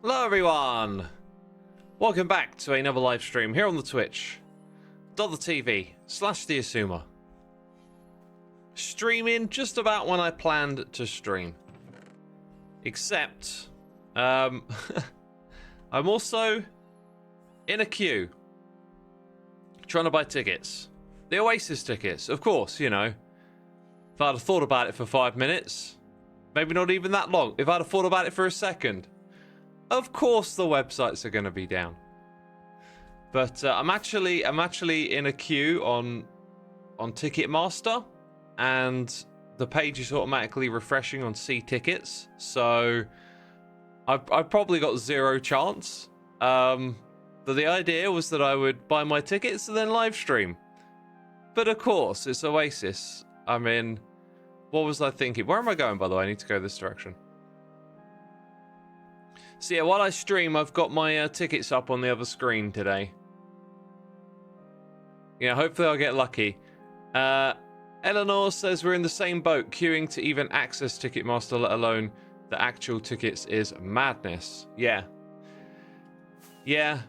Hello everyone! Welcome back to another live stream here on the Twitch. .tv/Xisuma. Streaming just about when I planned to stream. Except, I'm also in a queue. Trying to buy tickets. The Oasis tickets, of course, you know. If I'd have thought about it for 5 minutes, maybe not even that long. If I'd have thought about it for a second, of course the websites are going to be down. But I'm actually in a queue on Ticketmaster, and the page is automatically refreshing on C tickets. So I've probably got zero chance. But the idea was that I would buy my tickets and then live stream. But of course, it's Oasis. I mean, what was I thinking? Where am I going, by the way? I need to go this direction. So yeah, while I stream, I've got my tickets up on the other screen today. Yeah, hopefully I'll get lucky. Eleanor says we're in the same boat, queuing to even access Ticketmaster, let alone the actual tickets, is madness. Yeah. Yeah.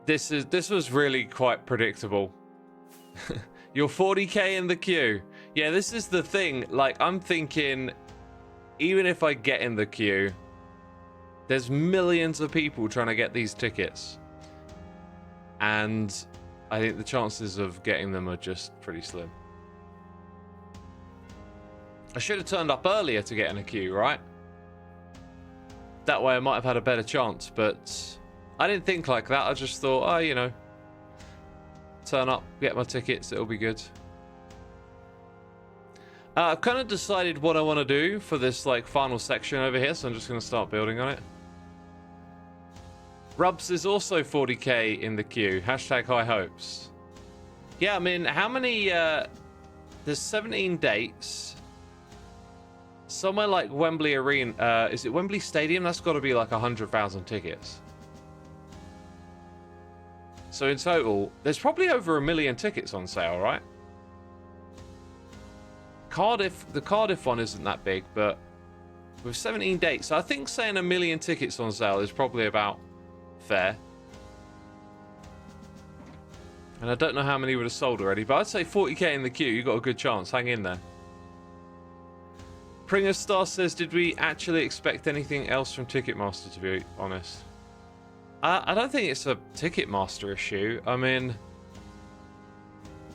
This was really quite predictable. You're 40k in the queue. Yeah, this is the thing. Like, I'm thinking, even if I get in the queue, there's millions of people trying to get these tickets. And I think the chances of getting them are just pretty slim. I should have turned up earlier to get in a queue, right? That way I might have had a better chance, but I didn't think like that. I just thought, oh, you know, turn up, get my tickets, it'll be good. I've kind of decided what I want to do for this like final section over here, so I'm just going to start building on it. Rubs is also 40k in the queue. Hashtag high hopes. Yeah, I mean, how many... there's 17 dates. Somewhere like Wembley Arena... is it Wembley Stadium? That's got to be like 100,000 tickets. So in total, there's probably over 1 million tickets on sale, right? Cardiff, the Cardiff one isn't that big, but with 17 dates, I think saying 1 million tickets on sale is probably about fair. And I don't know how many would have sold already, but I'd say 40k in the queue. You got a good chance. Hang in there. Pringer Star says, did we actually expect anything else from Ticketmaster, to be honest? I don't think it's a Ticketmaster issue. I mean,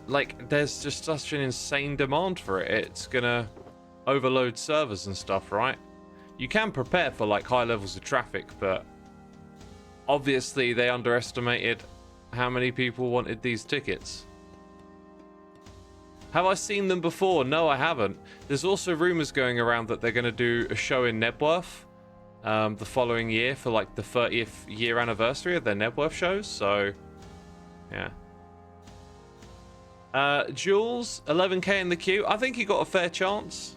like, there's just such an insane demand for it. It's gonna overload servers and stuff, right? You can prepare for like high levels of traffic, but obviously they underestimated how many people wanted these tickets. Have I seen them before? No, I haven't. There's also rumors going around that they're going to do a show in Nebworth the following year for like the 30th year anniversary of their Nebworth shows. So, yeah. Jules, 11k in the queue. I think he got a fair chance.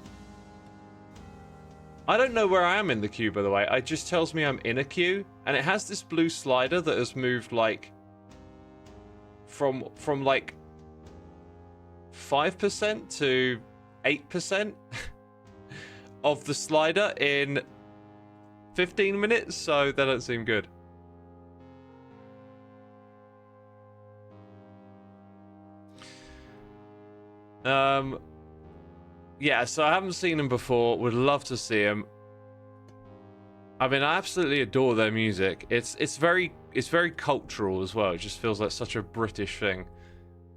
I don't know where I am in the queue, by the way. It just tells me I'm in a queue, and it has this blue slider that has moved like from like 5% to 8% of the slider in 15 minutes, so that don't seem good. Yeah, so I haven't seen them before. Would love to see them. I mean, I absolutely adore their music. It's very cultural as well. It just feels like such a British thing.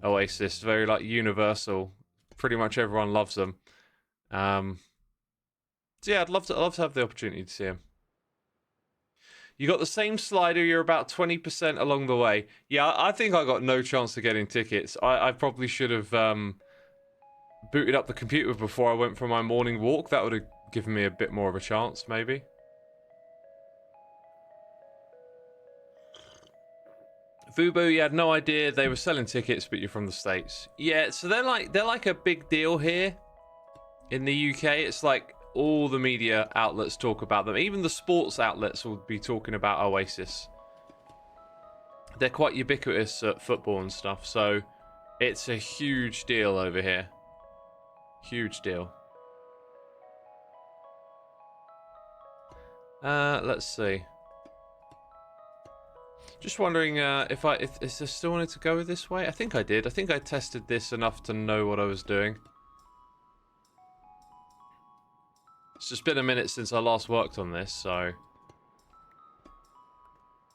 Oasis, very like universal. Pretty much everyone loves them. So yeah, I'd love to have the opportunity to see them. You got the same slider. You're about 20% along the way. Yeah, I think I got no chance of getting tickets. I probably should have booted up the computer before I went for my morning walk. That would have given me a bit more of a chance, maybe. Fubu, you had no idea they were selling tickets, but you're from the States. Yeah, so they're like a big deal here in the UK. It's like all the media outlets talk about them. Even the sports outlets will be talking about Oasis. They're quite ubiquitous at football and stuff, so it's a huge deal over here. Huge deal. Let's see. Just wondering if is there still wanted to go this way? I think I did. I think I tested this enough to know what I was doing. It's just been a minute since I last worked on this, so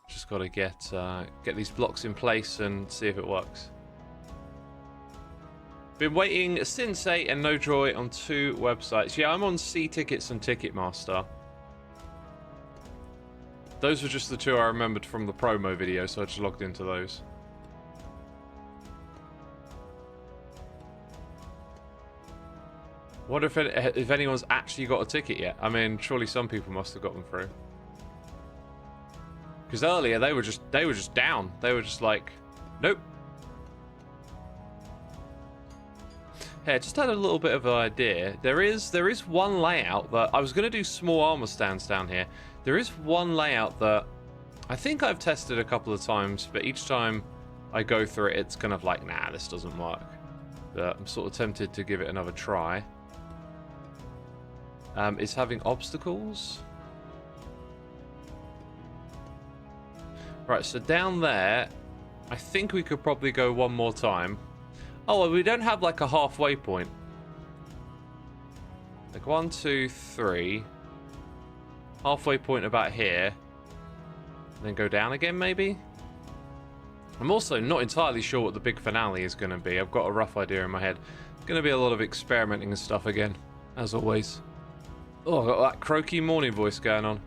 just got to get these blocks in place and see if it works. Been waiting since 8 and no joy on 2 websites. Yeah, I'm on C-Tickets and Ticketmaster. Those were just the 2 I remembered from the promo video, so I just logged into those. Wonder if anyone's actually got a ticket yet. I mean, surely some people must have got them through. Because earlier they were just down. They were just like, nope. Hey, I just had a little bit of an idea. There is one layout that I was going to do small armor stands down here. There is one layout that I think I've tested a couple of times, but each time I go through it, it's kind of like, nah, this doesn't work. But I'm sort of tempted to give it another try. It's having obstacles. Right, so down there, I think we could probably go one more time. Oh, well, we don't have like a halfway point. Like 1, 2, 3. Halfway point about here. And then go down again, maybe? I'm also not entirely sure what the big finale is going to be. I've got a rough idea in my head. It's going to be a lot of experimenting and stuff again, as always. Oh, I've got that croaky morning voice going on.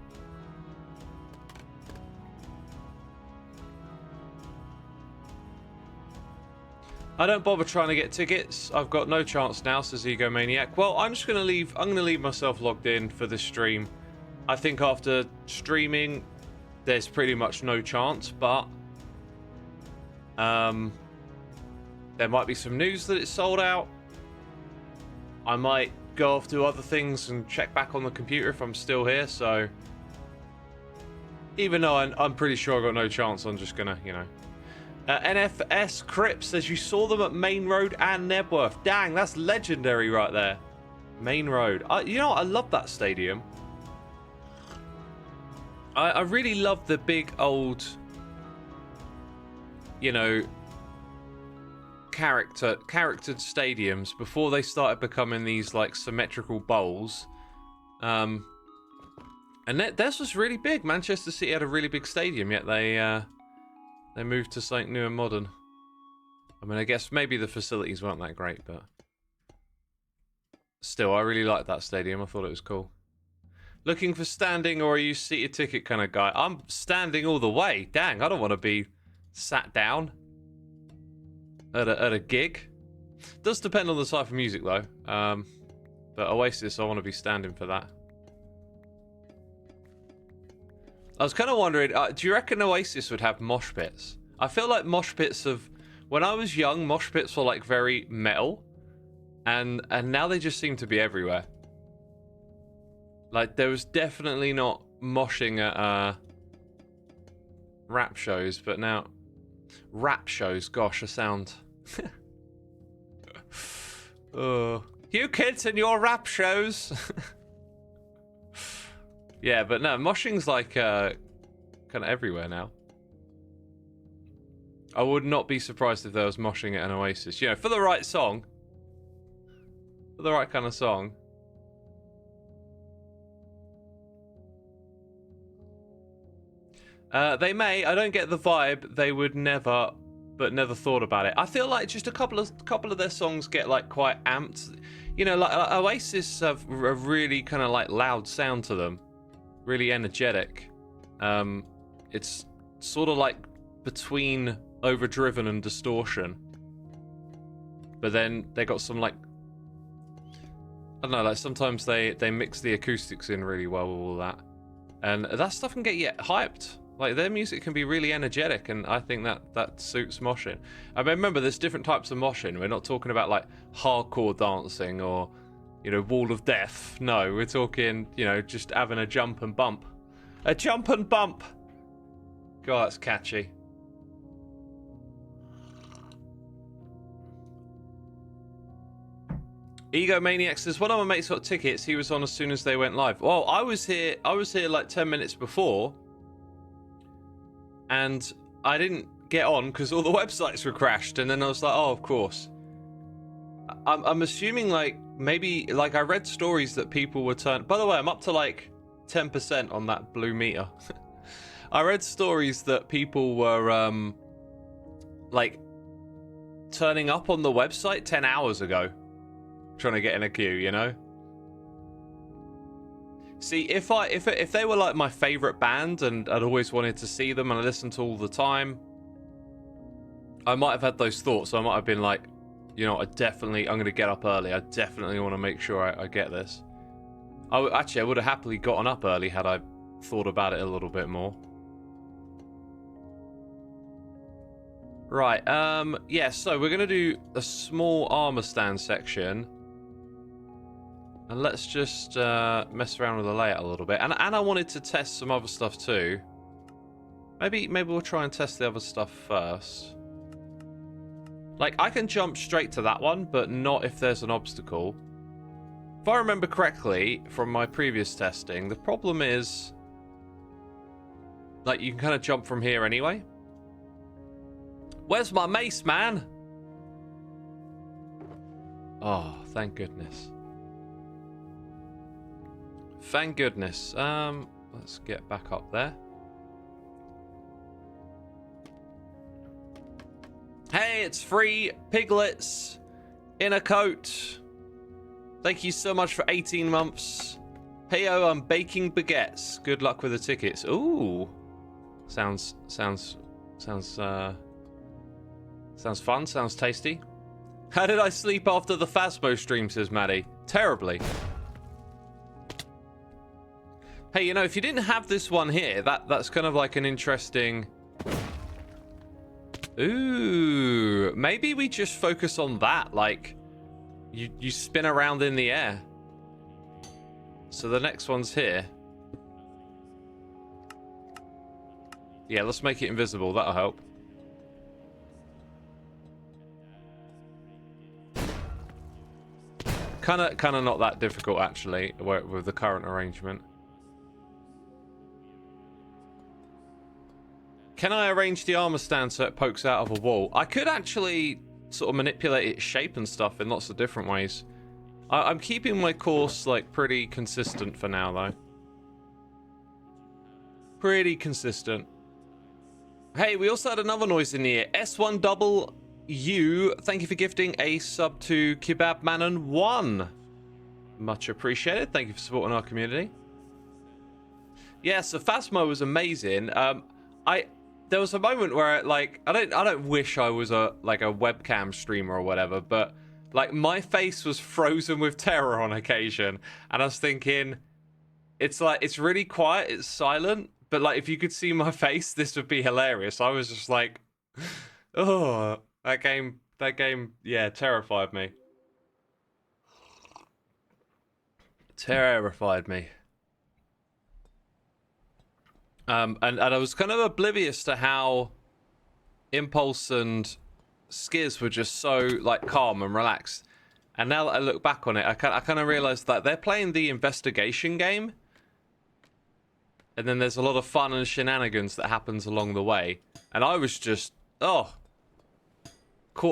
I don't bother trying to get tickets. I've got no chance now, says Egomaniac. Well, I'm just going to leave. I'm going to leave myself logged in for this stream. I think after streaming, there's pretty much no chance, but there might be some news that it's sold out. I might go off to other things and check back on the computer if I'm still here, so even though I'm pretty sure I've got no chance, I'm just gonna, you know. NFS Crip says you saw them at Main Road and Nebworth. Dang, that's legendary right there. Main Road. You know what? I love that stadium. I really love the big old, you know, charactered stadiums before they started becoming these like symmetrical bowls. And theirs was really big. Manchester City had a really big stadium, yet they moved to something new and modern. I mean, I guess maybe the facilities weren't that great, but still, I really liked that stadium. I thought it was cool. Looking for standing, or are you seated ticket kind of guy? I'm standing all the way. Dang, I don't want to be sat down at a gig. Does depend on the type of music though. But Oasis, I want to be standing for that. I was kind of wondering, do you reckon Oasis would have mosh pits? I feel like mosh pits when I was young, mosh pits were like very metal, and now they just seem to be everywhere. Like, there was definitely not moshing at rap shows, but now rap shows, gosh, I sound you kids and your rap shows. Yeah, but no, moshing's like kind of everywhere now. I would not be surprised if there was moshing at an Oasis. You know, for the right song. For the right kind of song. They may. I don't get the vibe. They would never, but never thought about it. I feel like just a couple of their songs get like quite amped. You know, like Oasis have a really kind of like loud sound to them, really energetic. It's sort of like between overdriven and distortion. But then they got some like, I don't know, like sometimes they mix the acoustics in really well with all that, and that stuff can get you hyped. Like, their music can be really energetic, and I think that suits moshing. I mean, remember, there's different types of moshing. We're not talking about, like, hardcore dancing or, you know, wall of death. No, we're talking, you know, just having a jump and bump. A jump and bump! God, that's catchy. Egomaniac says, one of my mates got tickets. He was on as soon as they went live. Well, I was here like 10 minutes before. And I didn't get on because all the websites were crashed. And then I was like, oh, of course. I'm assuming, like, maybe, like, I read stories that people were turned... By the way, I'm up to, like, 10% on that blue meter. I read stories that people were, like, turning up on the website 10 hours ago. Trying to get in a queue, you know? See, if they were, like, my favourite band and I'd always wanted to see them and I listened to all the time, I might have had those thoughts. I might have been like, you know, I'm going to get up early. I definitely want to make sure I get this. I would have happily gotten up early had I thought about it a little bit more. Right, yeah, so we're going to do a small armor stand section. And let's just mess around with the layout a little bit. And I wanted to test some other stuff too. Maybe we'll try and test the other stuff first. Like, I can jump straight to that one, but not if there's an obstacle. If I remember correctly from my previous testing, the problem is, like, you can kind of jump from here anyway. Where's my mace, man? Oh, thank goodness. Thank goodness. Let's get back up there. Hey, it's free piglets in a coat. Thank you so much for 18 months. Heyo, I'm baking baguettes. Good luck with the tickets. Ooh, sounds fun. Sounds tasty. How did I sleep after the Phasmo stream? Says Maddie. Terribly. Hey, you know, if you didn't have this one here, that's kind of like an interesting. Ooh, maybe we just focus on that. Like, you spin around in the air. So the next one's here. Yeah, let's make it invisible. That'll help. Kind of not that difficult, actually, with the current arrangement. Can I arrange the armor stand so it pokes out of a wall? I could actually sort of manipulate its shape and stuff in lots of different ways. I'm keeping my course, like, pretty consistent for now, though. Pretty consistent. Hey, we also had another noise in the ear. S1W, thank you for gifting a sub to Kebab Manon 1. Much appreciated. Thank you for supporting our community. Yeah, so Phasmo was amazing. There was a moment where, like, I don't wish I was a webcam streamer or whatever, but, like, my face was frozen with terror on occasion, and I was thinking, it's like, it's really quiet, it's silent, but, like, if you could see my face, this would be hilarious. I was just like, oh, that game, yeah, terrified me. Terrified me. And I was kind of oblivious to how Impulse and Skiz were just so, like, calm and relaxed. And now that I look back on it, I kind of realized that they're playing the investigation game. And then there's a lot of fun and shenanigans that happens along the way. And I was just, caught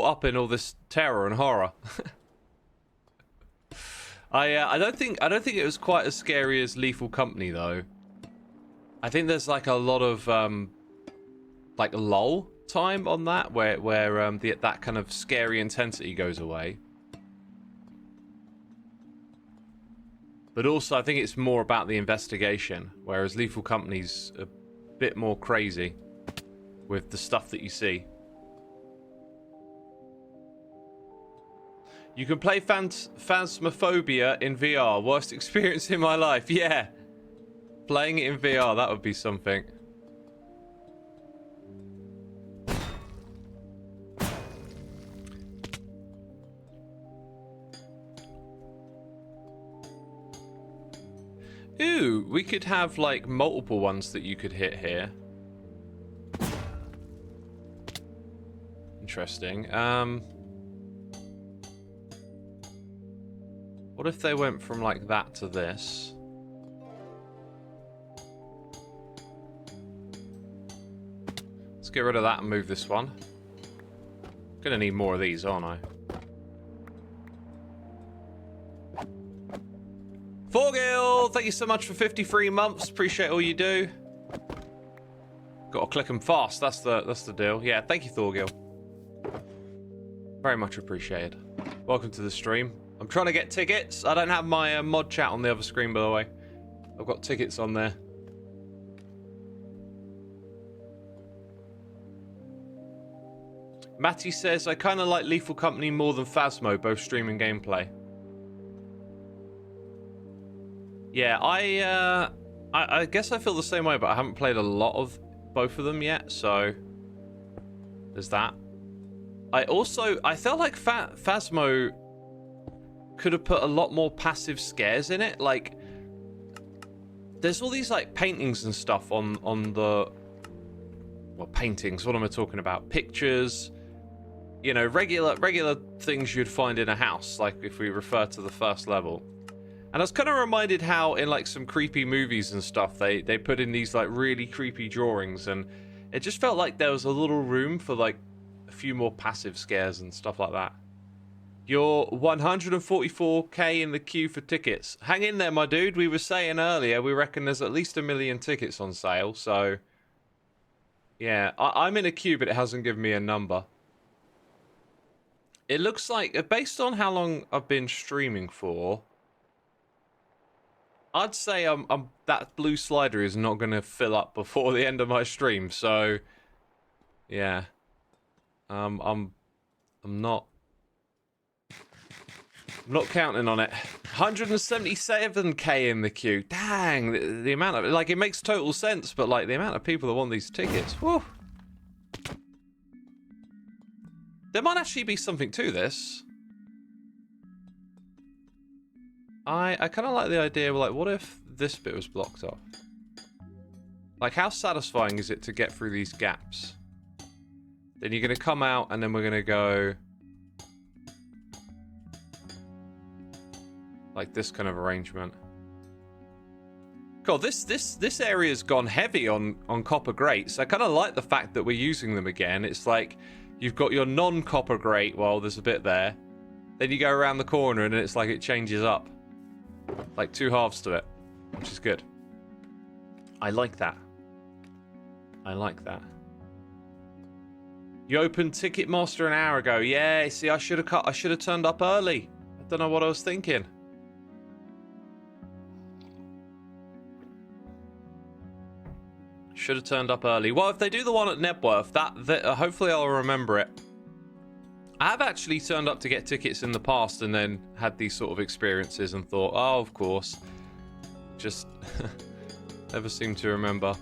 up in all this terror and horror. I don't think it was quite as scary as Lethal Company, though. I think there's, like, a lot of like, lull time on that where that kind of scary intensity goes away. But also, I think it's more about the investigation, whereas Lethal Company's a bit more crazy with the stuff that you see. You can play Phasmophobia in VR. Worst experience in my life. Yeah. Playing it in VR, that would be something. Ooh, we could have, like, multiple ones that you could hit here. Interesting. What if they went from like that to this? Let's get rid of that and move this one. Gonna need more of these, aren't I? Forgil, thank you so much for 53 months. Appreciate all you do. Gotta click them fast. That's the deal. Yeah, thank you, Thorgil. Very much appreciated. Welcome to the stream. I'm trying to get tickets. I don't have my mod chat on the other screen, by the way. I've got tickets on there. Matty says, I kind of like Lethal Company more than Phasmo, both streaming gameplay. Yeah, I guess I feel the same way, but I haven't played a lot of both of them yet, so there's that. I felt like Phasmo could have put a lot more passive scares in it. Like, there's all these like paintings and stuff on the, well, paintings, what am I talking about? Pictures, you know, regular things you'd find in a house, like if we refer to the first level. And I was kind of reminded how in like some creepy movies and stuff, they put in these like really creepy drawings, and it just felt like there was a little room for like a few more passive scares and stuff like that. You're 144k in the queue for tickets. Hang in there, my dude. We were saying earlier, we reckon there's at least 1 million tickets on sale, so yeah, I'm in a queue, but it hasn't given me a number. It looks like, based on how long I've been streaming for, I'd say that blue slider is not going to fill up before the end of my stream. So, yeah, I'm not counting on it. 177k in the queue. Dang, the amount of, like, it makes total sense, but like the amount of people that want these tickets. Whew. There might actually be something to this. I kind of like the idea, like, what if this bit was blocked off? Like, how satisfying is it to get through these gaps? Then you're going to come out, and then we're going to go like this kind of arrangement. God, this area's gone heavy on copper grates. I kind of like the fact that we're using them again. It's like you've got your non-copper grate, well, there's a bit there. Then you go around the corner, and it's like it changes up. Like two halves to it, which is good. I like that. I like that. You opened Ticketmaster an hour ago. Yeah, see, I should have turned up early. I don't know what I was thinking. Should have turned up early. Well, if they do the one at Nebworth, hopefully I'll remember it. I have actually turned up to get tickets in the past and then had these sort of experiences and thought, oh, of course. Just never seem to remember.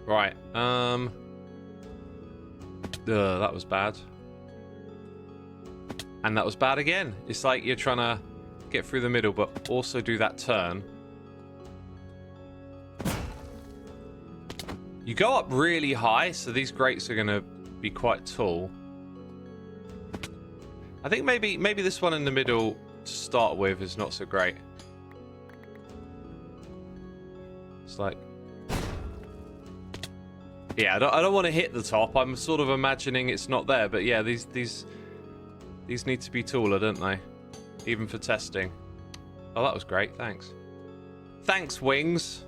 Right. That was bad. And that was bad again. It's like you're trying to get through the middle, but also do that turn. You go up really high, so these grates are going to be quite tall. I think maybe this one in the middle to start with is not so great. It's like, yeah, I don't want to hit the top. I'm sort of imagining it's not there, but yeah, these need to be taller, don't they? Even for testing. Oh, that was great. Thanks. Thanks, Wings.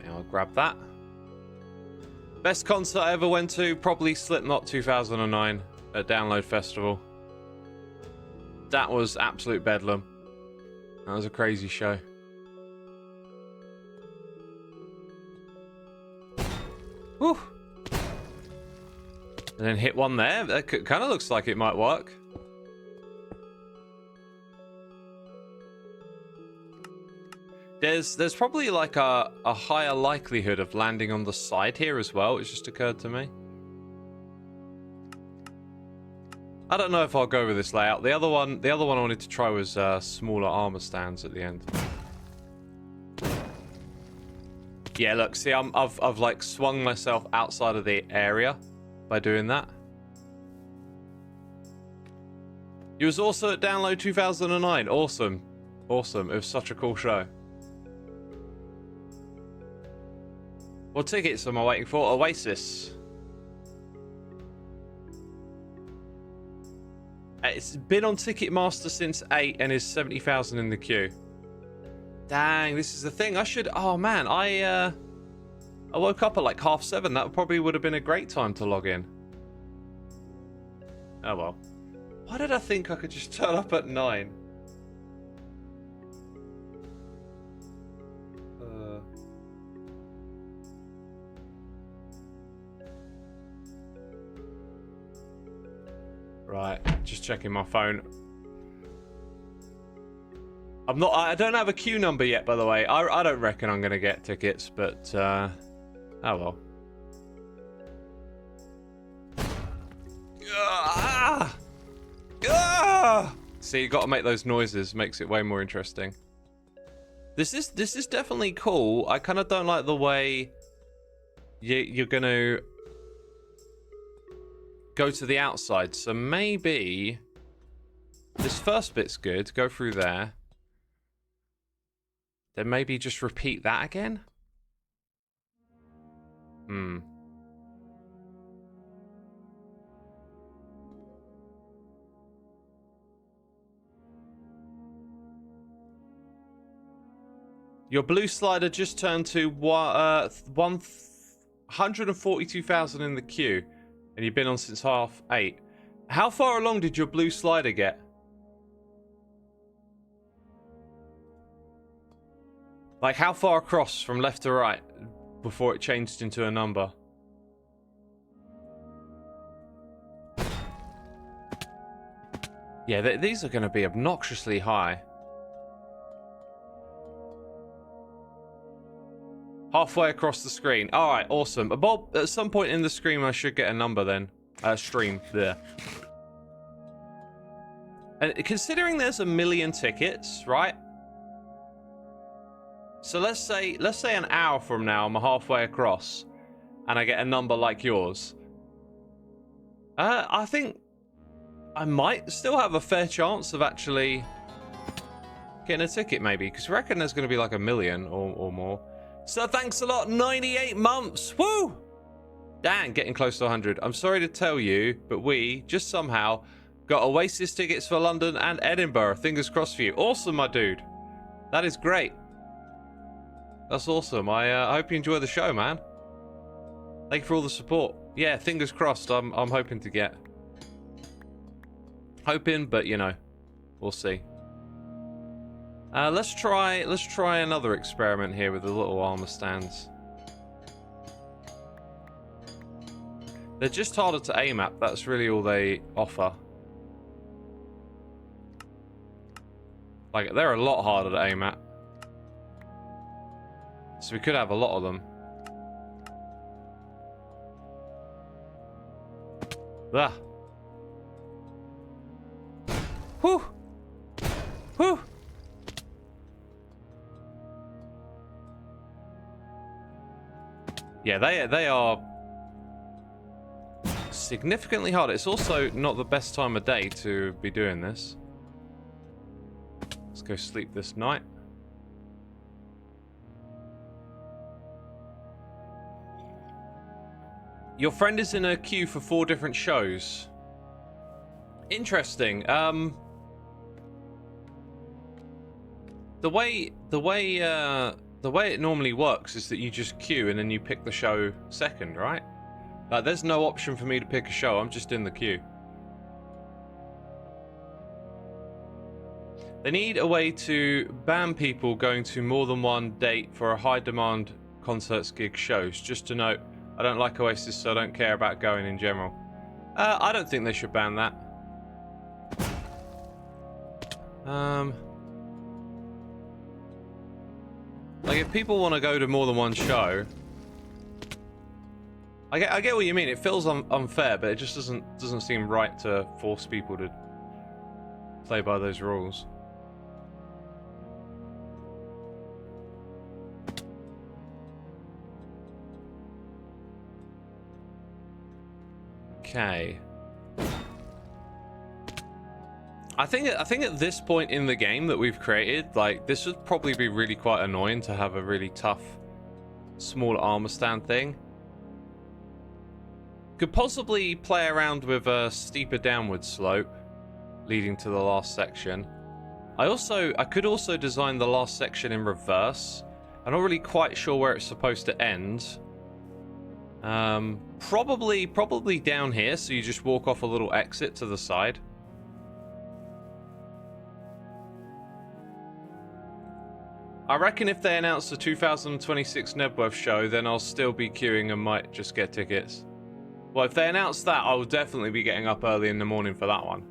I'll grab that. Best concert I ever went to, probably Slipknot 2009 at Download Festival. That was absolute bedlam. That was a crazy show. Whew. And then hit one there. That kind of looks like it might work. There's probably like a higher likelihood of landing on the side here as well. It's just occurred to me. I don't know if I'll go with this layout. The other one I wanted to try was smaller armor stands at the end. Yeah, look, see, I've like swung myself outside of the area by doing that. You was also at Download 2009. Awesome. Awesome. It was such a cool show. What tickets am I waiting for? Oasis. It's been on Ticketmaster since 8 and is 70,000 in the queue. Dang, this is the thing. I should... Oh, man. I woke up at like 7:30. That probably would have been a great time to log in. Oh, well. Why did I think I could just turn up at 9? Right, just checking my phone. I don't have a queue number yet, by the way. I don't reckon I'm gonna get tickets, but oh well. See, you got to make those noises. Makes it way more interesting. This is definitely cool. I kind of don't like the way you're gonna go to the outside. So maybe this first bit's good. Go through there. Then maybe just repeat that again. Your blue slider just turned to 142,000 in the queue, and you've been on since 8:30. How far along did your blue slider get? Like, how far across from left to right before it changed into a number? Yeah, these are going to be obnoxiously high. Halfway across the screen. All right, awesome. Bob, at some point in the stream, I should get a number then. Stream there. And considering there's 1 million tickets, right? So let's say an hour from now, I'm halfway across, and I get a number like yours. I think I might still have a fair chance of actually getting a ticket, maybe, because I reckon there's going to be like 1 million or more. So thanks a lot, 98 months. Woo! Dang, getting close to 100. I'm sorry to tell you, but we just somehow got Oasis tickets for London and Edinburgh. Fingers crossed for you. Awesome, my dude. That is great. That's awesome. I hope you enjoy the show, man. Thank you for all the support. Yeah, fingers crossed. I'm hoping to get. Hoping, but you know, we'll see. Let's try another experiment here with the little armor stands. They're just harder to aim at. That's really all they offer. Like, they're a lot harder to aim at. So we could have a lot of them. Ah. Whew. Whew. Yeah, they are significantly harder. It's also not the best time of day to be doing this. Let's go sleep this night. Your friend is in a queue for 4 different shows. Interesting. The way it normally works is that you just queue and then you pick the show second, right? Like, there's no option for me to pick a show. I'm just in the queue. They need a way to ban people going to more than one date for a high-demand concerts, gig, shows. Just to note, I don't like Oasis, so I don't care about going in general. I don't think they should ban that. Like, if people want to go to more than one show, I get what you mean. It feels unfair, but it just doesn't seem right to force people to play by those rules. Okay. I think at this point in the game that we've created, like, this would probably be really quite annoying to have a really tough small armor stand thing. Could possibly play around with a steeper downward slope leading to the last section. I could also design the last section in reverse. I'm not really quite sure where it's supposed to end. Probably down here, so you just walk off a little exit to the side. I reckon if they announce the 2026 Nebworth show, then I'll still be queuing and might just get tickets. Well, if they announce that, I will definitely be getting up early in the morning for that one.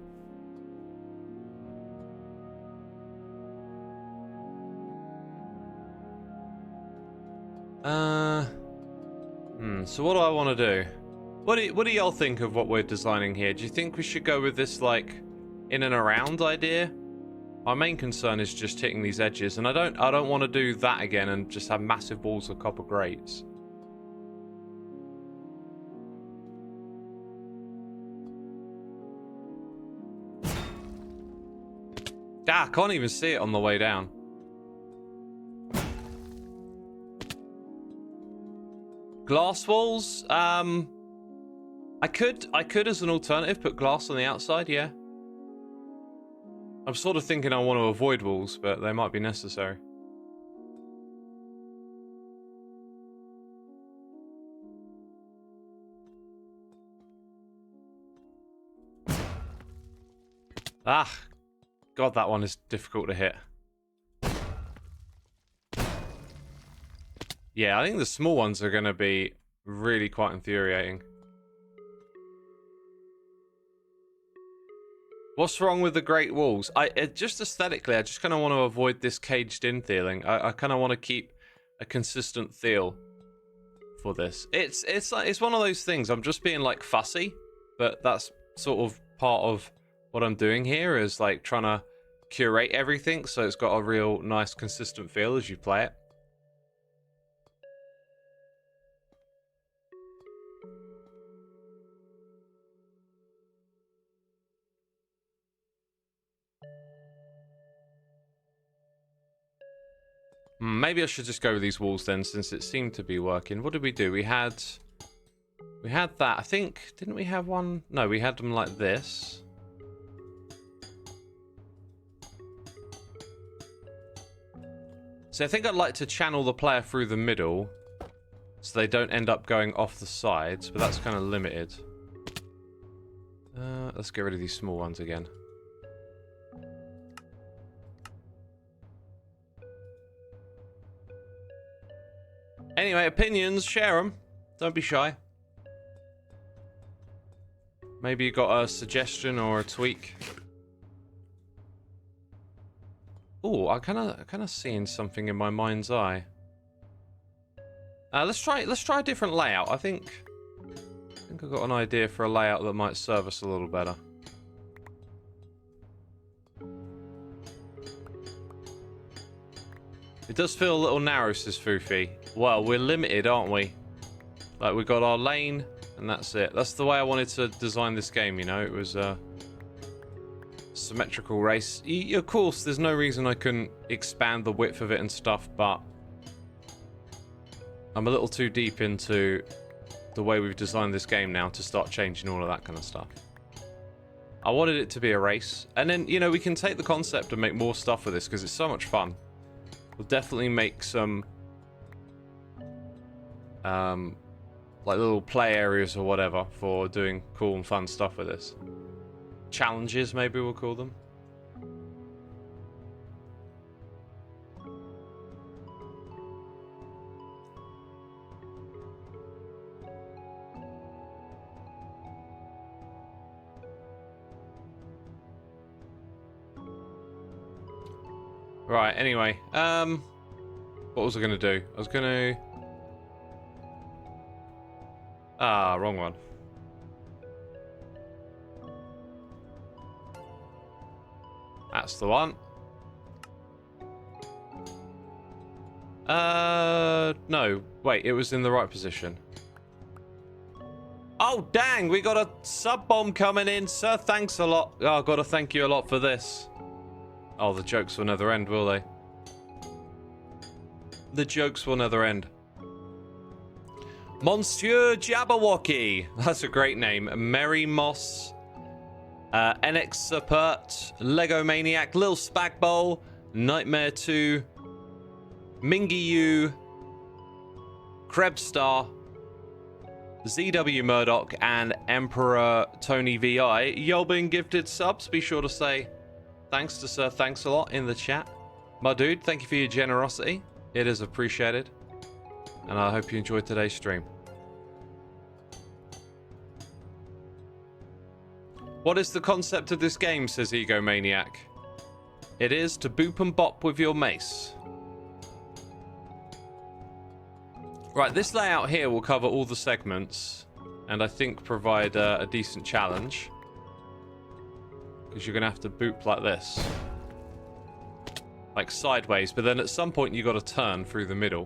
So what do I want to do? What do y'all think of what we're designing here? Do you think we should go with this, like, in and around idea? My main concern is just hitting these edges, and I don't want to do that again and just have massive walls of copper grates. I can't even see it on the way down. Glass walls? I could as an alternative put glass on the outside, yeah. I'm sort of thinking I want to avoid walls, but they might be necessary. God, that one is difficult to hit. Yeah, I think the small ones are going to be really quite infuriating. What's wrong with the Great Walls? Just aesthetically, I just kind of want to avoid this caged-in feeling. I kind of want to keep a consistent feel for this. It's one of those things. I'm just being like fussy, but that's sort of part of what I'm doing here, is like trying to curate everything so it's got a real nice consistent feel as you play it. Maybe I should just go with these walls then, since it seemed to be working. What did we do? We had that. I think, didn't we have one? No, we had them like this. So I think I'd like to channel the player through the middle so they don't end up going off the sides, but that's kind of limited. Let's get rid of these small ones again. Anyway, opinions, share them. Don't be shy. Maybe you got a suggestion or a tweak. Oh, I kind of seeing something in my mind's eye. Let's try a different layout. I think I've got an idea for a layout that might serve us a little better. It does feel a little narrow, says Foofy. Well, we're limited, aren't we? Like, we got our lane, and that's it. That's the way I wanted to design this game, you know? It was a symmetrical race. Of course, there's no reason I couldn't expand the width of it and stuff, but I'm a little too deep into the way we've designed this game now to start changing all of that kind of stuff. I wanted it to be a race, and then, you know, we can take the concept and make more stuff with this because it's so much fun. We'll definitely make some like little play areas or whatever for doing cool and fun stuff with this. Challenges, maybe we'll call them. Right, anyway, what was I going to do? I was going to... Ah, wrong one. That's the one. No. Wait, it was in the right position. Oh, dang, we got a sub bomb coming in, sir. Thanks a lot. Oh, gotta thank you a lot for this. Oh, the jokes will never end, will they? The jokes will never end. Monsieur Jabberwocky. That's a great name. Merry Moss. NX Support. Lego Maniac. Lil Spagbowl. Nightmare 2. Mingy U. Krebstar. ZW Murdoch and Emperor Tony VI. Y'all been gifted subs. Be sure to say thanks to Sir Thanks a lot in the chat. My dude, thank you for your generosity. It is appreciated. And I hope you enjoyed today's stream. What is the concept of this game, says Egomaniac. It is to boop and bop with your mace. Right, this layout here will cover all the segments, and I think provide a decent challenge. Because you're going to have to boop like this. Like sideways, but then at some point you got to turn through the middle.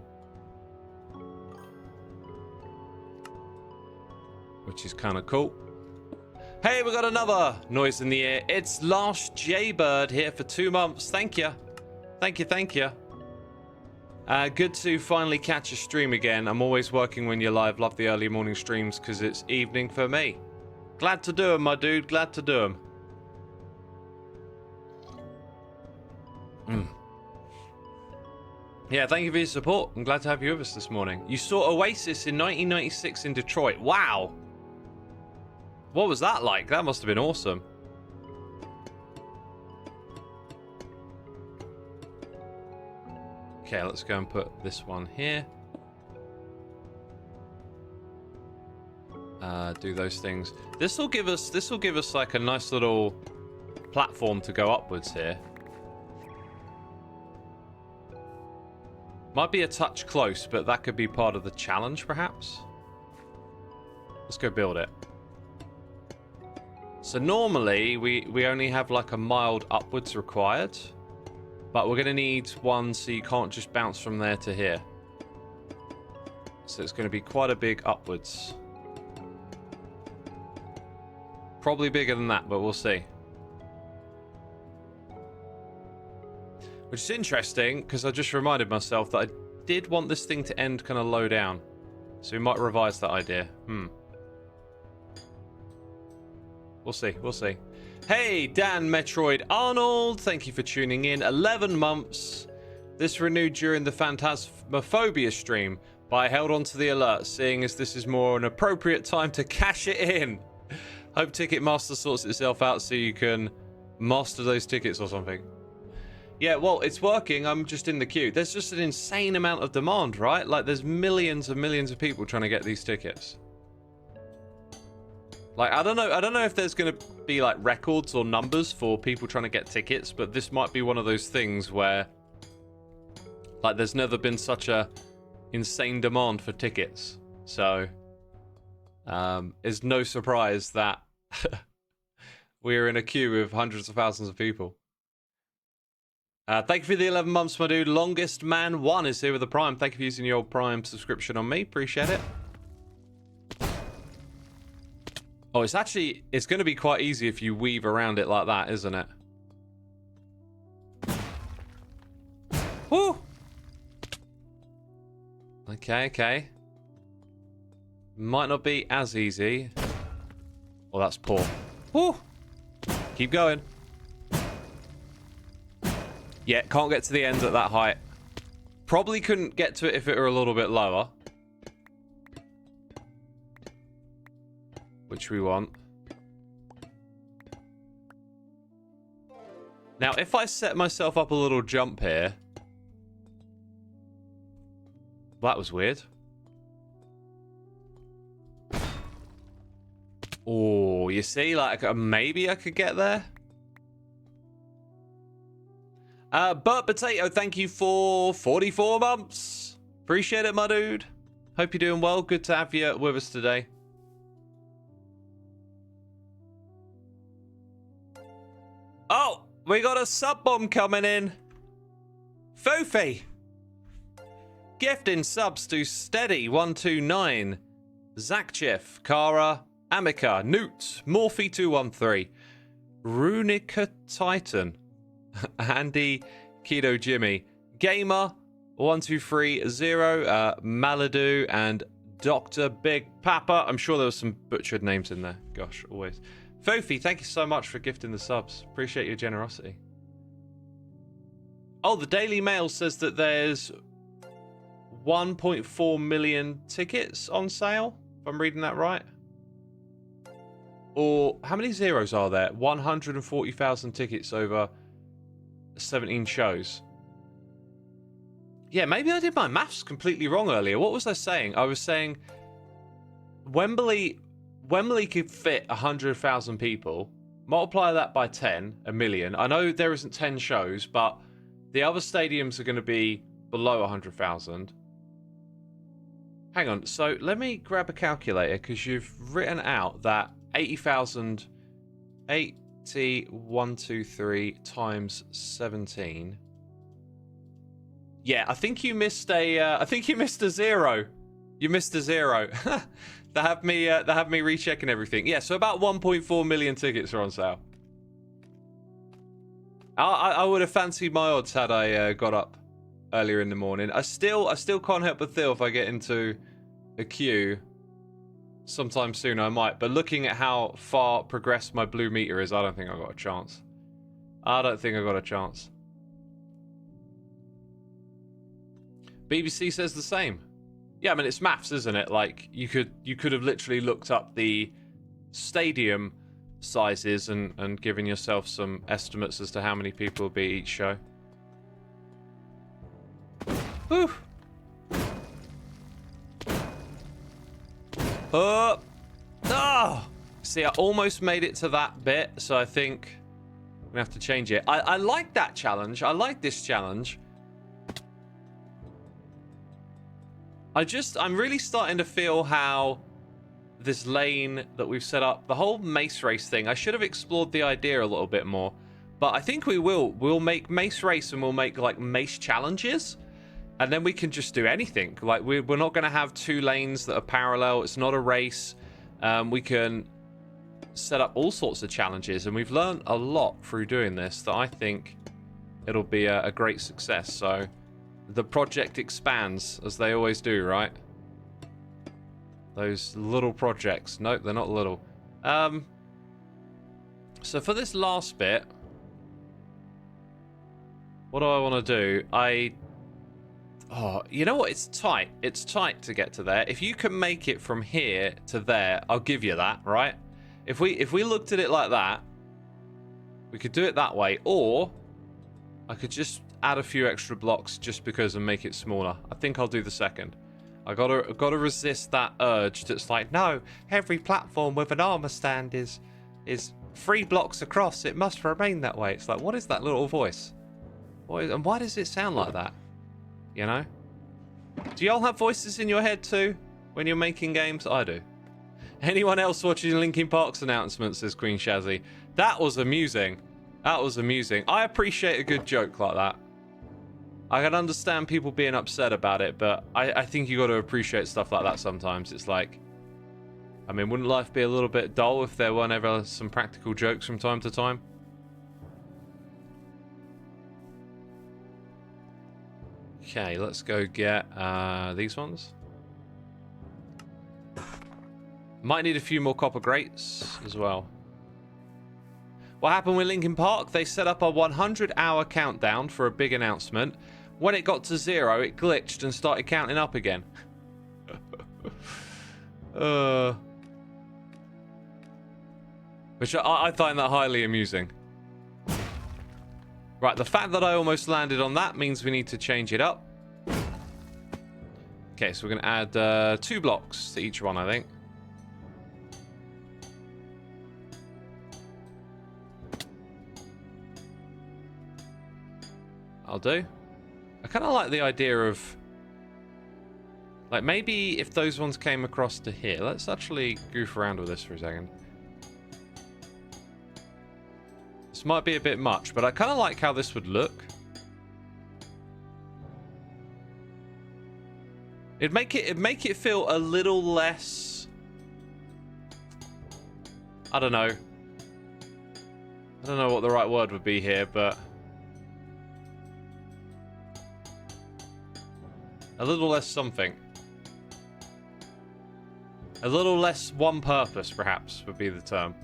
Which is kind of cool. Hey, we got another noise in the ear. It's Last Jaybird here for 2 months. Thank you. Thank you, thank you. Good to finally catch a stream again. I'm always working when you're live. Love the early morning streams because it's evening for me. Glad to do them, my dude. Glad to do them. Yeah, thank you for your support. I'm glad to have you with us this morning. You saw Oasis in 1996 in Detroit. Wow. What was that like? That must have been awesome. Okay, let's go and put this one here. Do those things. This will give us like a nice little platform to go upwards here. Might be a touch close, but that could be part of the challenge, perhaps. Let's go build it. So normally we only have like a mild upwards required. But we're going to need one so you can't just bounce from there to here. So it's going to be quite a big upwards. Probably bigger than that, but we'll see. Which is interesting, because I just reminded myself that I did want this thing to end kind of low down. So we might revise that idea. We'll see, we'll see. Hey, Dan Metroid Arnold, thank you for tuning in. 11 months. This renewed during the Phantasmophobia stream, but I held on to the alert, seeing as this is more an appropriate time to cash it in. Hope Ticketmaster sorts itself out so you can master those tickets or something. Yeah, well, it's working. I'm just in the queue. There's just an insane amount of demand, right? Like, there's millions and millions of people trying to get these tickets. Like, I don't know if there's going to be, like, records or numbers for people trying to get tickets, but this might be one of those things where, like, there's never been such a insane demand for tickets. So, it's no surprise that we're in a queue with hundreds of thousands of people. Thank you for the 11 months, my dude. Longest Man 1 is here with the Prime. Thank you for using your Prime subscription on me. Appreciate it. Oh, it's going to be quite easy if you weave around it like that, isn't it? Woo! Okay, okay. Might not be as easy. Well, that's poor. Woo! Keep going. Yeah, can't get to the end at that height. Probably couldn't get to it if it were a little bit lower. Which we want. Now, if I set myself up a little jump here... That was weird. Oh, you see? Like, maybe I could get there? Burt Potato, thank you for 44 months. Appreciate it, my dude. Hope you're doing well. Good to have you with us today. We got a sub bomb coming in. Fofi. Gifting subs to Steady 129. Zakchif, Kara, Amica, Newt, Morphe 213, Runica Titan, Andy, Keto Jimmy, Gamer 1230, Maladu, and Dr. Big Papa. I'm sure there was some butchered names in there. Gosh, always. Fofi, thank you so much for gifting the subs. Appreciate your generosity. Oh, the Daily Mail says that there's 1.4 million tickets on sale, if I'm reading that right. Or how many zeros are there? 140,000 tickets over 17 shows. Yeah, maybe I did my maths completely wrong earlier. What was I saying? I was saying Wembley could fit 100,000 people. Multiply that by 10, a million. I know there isn't 10 shows, but the other stadiums are going to be below 100,000. Hang on. So let me grab a calculator because you've written out that 80,000, 8123 times 17. Yeah, I think you missed a zero. You missed a zero. That had me rechecking everything. Yeah, so about 1.4 million tickets are on sale. I would have fancied my odds had I got up earlier in the morning. I still can't help but feel if I get into a queue sometime soon I might. But looking at how far progressed my blue meter is, I don't think I've got a chance. I don't think I've got a chance. BBC says the same. Yeah, I mean it's maths, isn't it? Like you could have literally looked up the stadium sizes and given yourself some estimates as to how many people will be each show. Whew. Oh! See, I almost made it to that bit, so I think I'm gonna have to change it. I like that challenge. I like this challenge. I'm really starting to feel how this lane that we've set up, the whole mace race thing, I should have explored the idea a little bit more. But I think we will. We'll make mace race and we'll make like mace challenges. And then we can just do anything. Like we're not going to have two lanes that are parallel. It's not a race. We can set up all sorts of challenges. And we've learned a lot through doing this that I think it'll be a great success. So the project expands as they always do, right? Those little projects. Nope, they're not little. So for this last bit, what do I want to do? Oh, you know what? It's tight. It's tight to get to there. If you can make it from here to there, I'll give you that, right? If we looked at it like that, we could do it that way, or I could just add a few extra blocks just because and make it smaller. I think I'll do the second. I gotta resist that urge that's like, no, every platform with an armor stand is 3 blocks across. It must remain that way. It's like, what is that little voice? And why does it sound like that? You know? Do y'all have voices in your head too when you're making games? I do. Anyone else watching Linkin Park's announcement, says Queen Shazzy. That was amusing. That was amusing. I appreciate a good joke like that. I can understand people being upset about it, but I think you got to appreciate stuff like that sometimes. It's like, I mean, wouldn't life be a little bit dull if there weren't ever some practical jokes from time to time? Okay, let's go get these ones. Might need a few more copper grates as well. What happened with Linkin Park? They set up a 100-hour countdown for a big announcement. When it got to 0, it glitched and started counting up again. Which I find that highly amusing. Right, the fact that I almost landed on that means we need to change it up. Okay, so we're going to add 2 blocks to each one, I think. I'll do. I kind of like the idea of, like, maybe if those ones came across to here. Let's actually goof around with this for a second. This might be a bit much, but I kind of like how this would look. It'd make it feel a little less, I don't know what the right word would be here, but a little less something. A little less one purpose, perhaps, would be the term.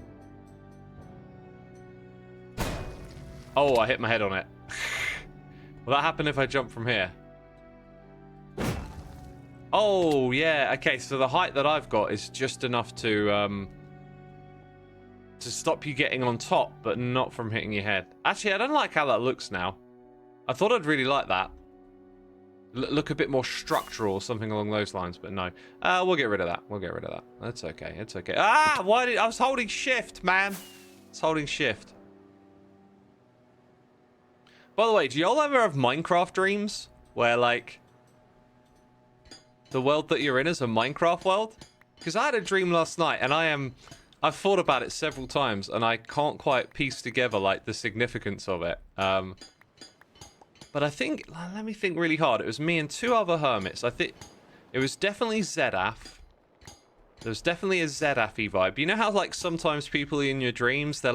Oh, I hit my head on it. Will that happen if I jump from here? Oh, yeah. Okay, so the height that I've got is just enough to stop you getting on top, but not from hitting your head. Actually, I don't like how that looks now. I thought I'd really like that. Look a bit more structural or something along those lines, but no. We'll get rid of that. We'll get rid of that. That's okay. It's okay. Ah! I was holding shift, man. I was holding shift. By the way, do y'all ever have Minecraft dreams? Where, like, the world that you're in is a Minecraft world? Because I had a dream last night, and I've thought about it several times, and I can't quite piece together, like, the significance of it. But I think, let me think really hard. It was me and two other hermits. I think it was definitely Zedaf. There was definitely a Zedaf-y vibe. You know how, like, sometimes people in your dreams, they're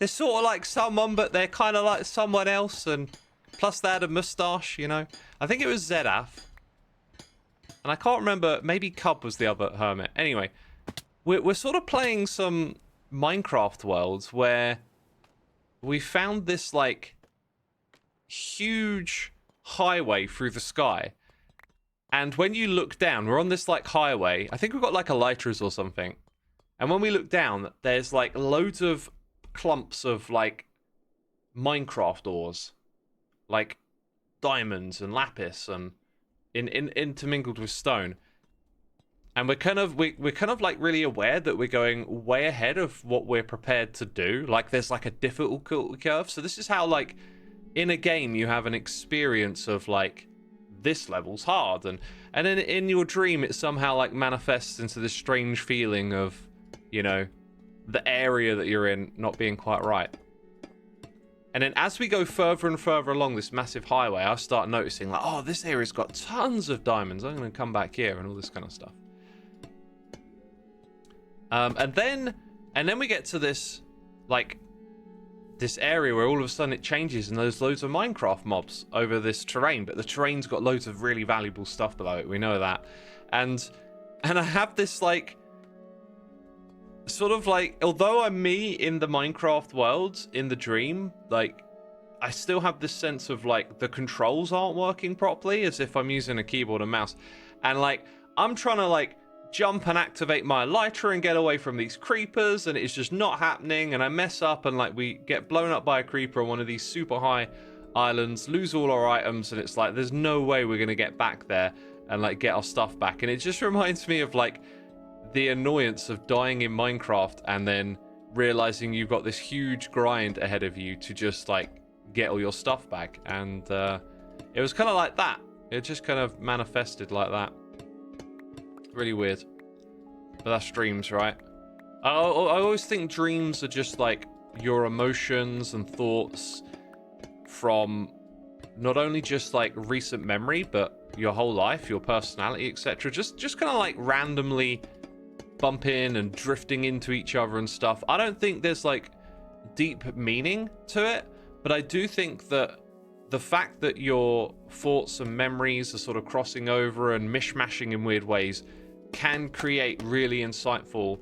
sort of like someone, but they're kind of like someone else, and plus they had a mustache, you know? I think it was Zedaf. And I can't remember, maybe Cub was the other hermit. Anyway, we're sort of playing some Minecraft worlds where we found this, like, huge highway through the sky, and when you look down, we're on this like highway. I think we've got like elytras or something, and when we look down, there's like loads of clumps of like Minecraft ores, like diamonds and lapis and intermingled with stone, and we're kind of like really aware that we're going way ahead of what we're prepared to do. Like there's like a difficulty curve, so this is how, like, in a game you have an experience of like this level's hard, and then in your dream it somehow like manifests into this strange feeling of, you know, the area that you're in not being quite right. And then as we go further and further along this massive highway, I start noticing like, oh, this area's got tons of diamonds, I'm going to come back here, and all this kind of stuff. And then we get to this like this area where all of a sudden it changes and there's loads of Minecraft mobs over this terrain, but the terrain's got loads of really valuable stuff below it. We know that. And I have this like sort of like, although I'm me in the Minecraft world in the dream, like I still have this sense of like the controls aren't working properly, as if I'm using a keyboard and mouse. And like I'm trying to like jump and activate my elytra and get away from these creepers, and it's just not happening, and I mess up and like we get blown up by a creeper on one of these super high islands, lose all our items, and it's like there's no way we're gonna get back there and like get our stuff back. And it just reminds me of like the annoyance of dying in Minecraft and then realizing you've got this huge grind ahead of you to just like get all your stuff back. And it was kind of like that. It just kind of manifested like that. Really weird, but that's dreams, right? I always think dreams are just like your emotions and thoughts from not only just like recent memory, but your whole life, your personality, etc. Just kind of like randomly bumping and drifting into each other and stuff. I don't think there's like deep meaning to it, but I do think that the fact that your thoughts and memories are sort of crossing over and mishmashing in weird ways can create really insightful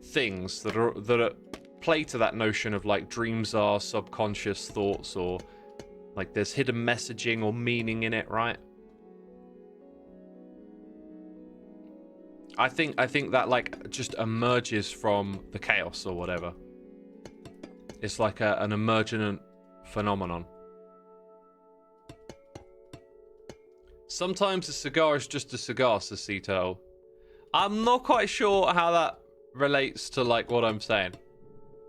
things that play to that notion of like dreams are subconscious thoughts, or like there's hidden messaging or meaning in it, right? I think that like just emerges from the chaos or whatever. It's like an emergent phenomenon. Sometimes a cigar is just a cigar, says Cito. I'm not quite sure how that relates to like what I'm saying.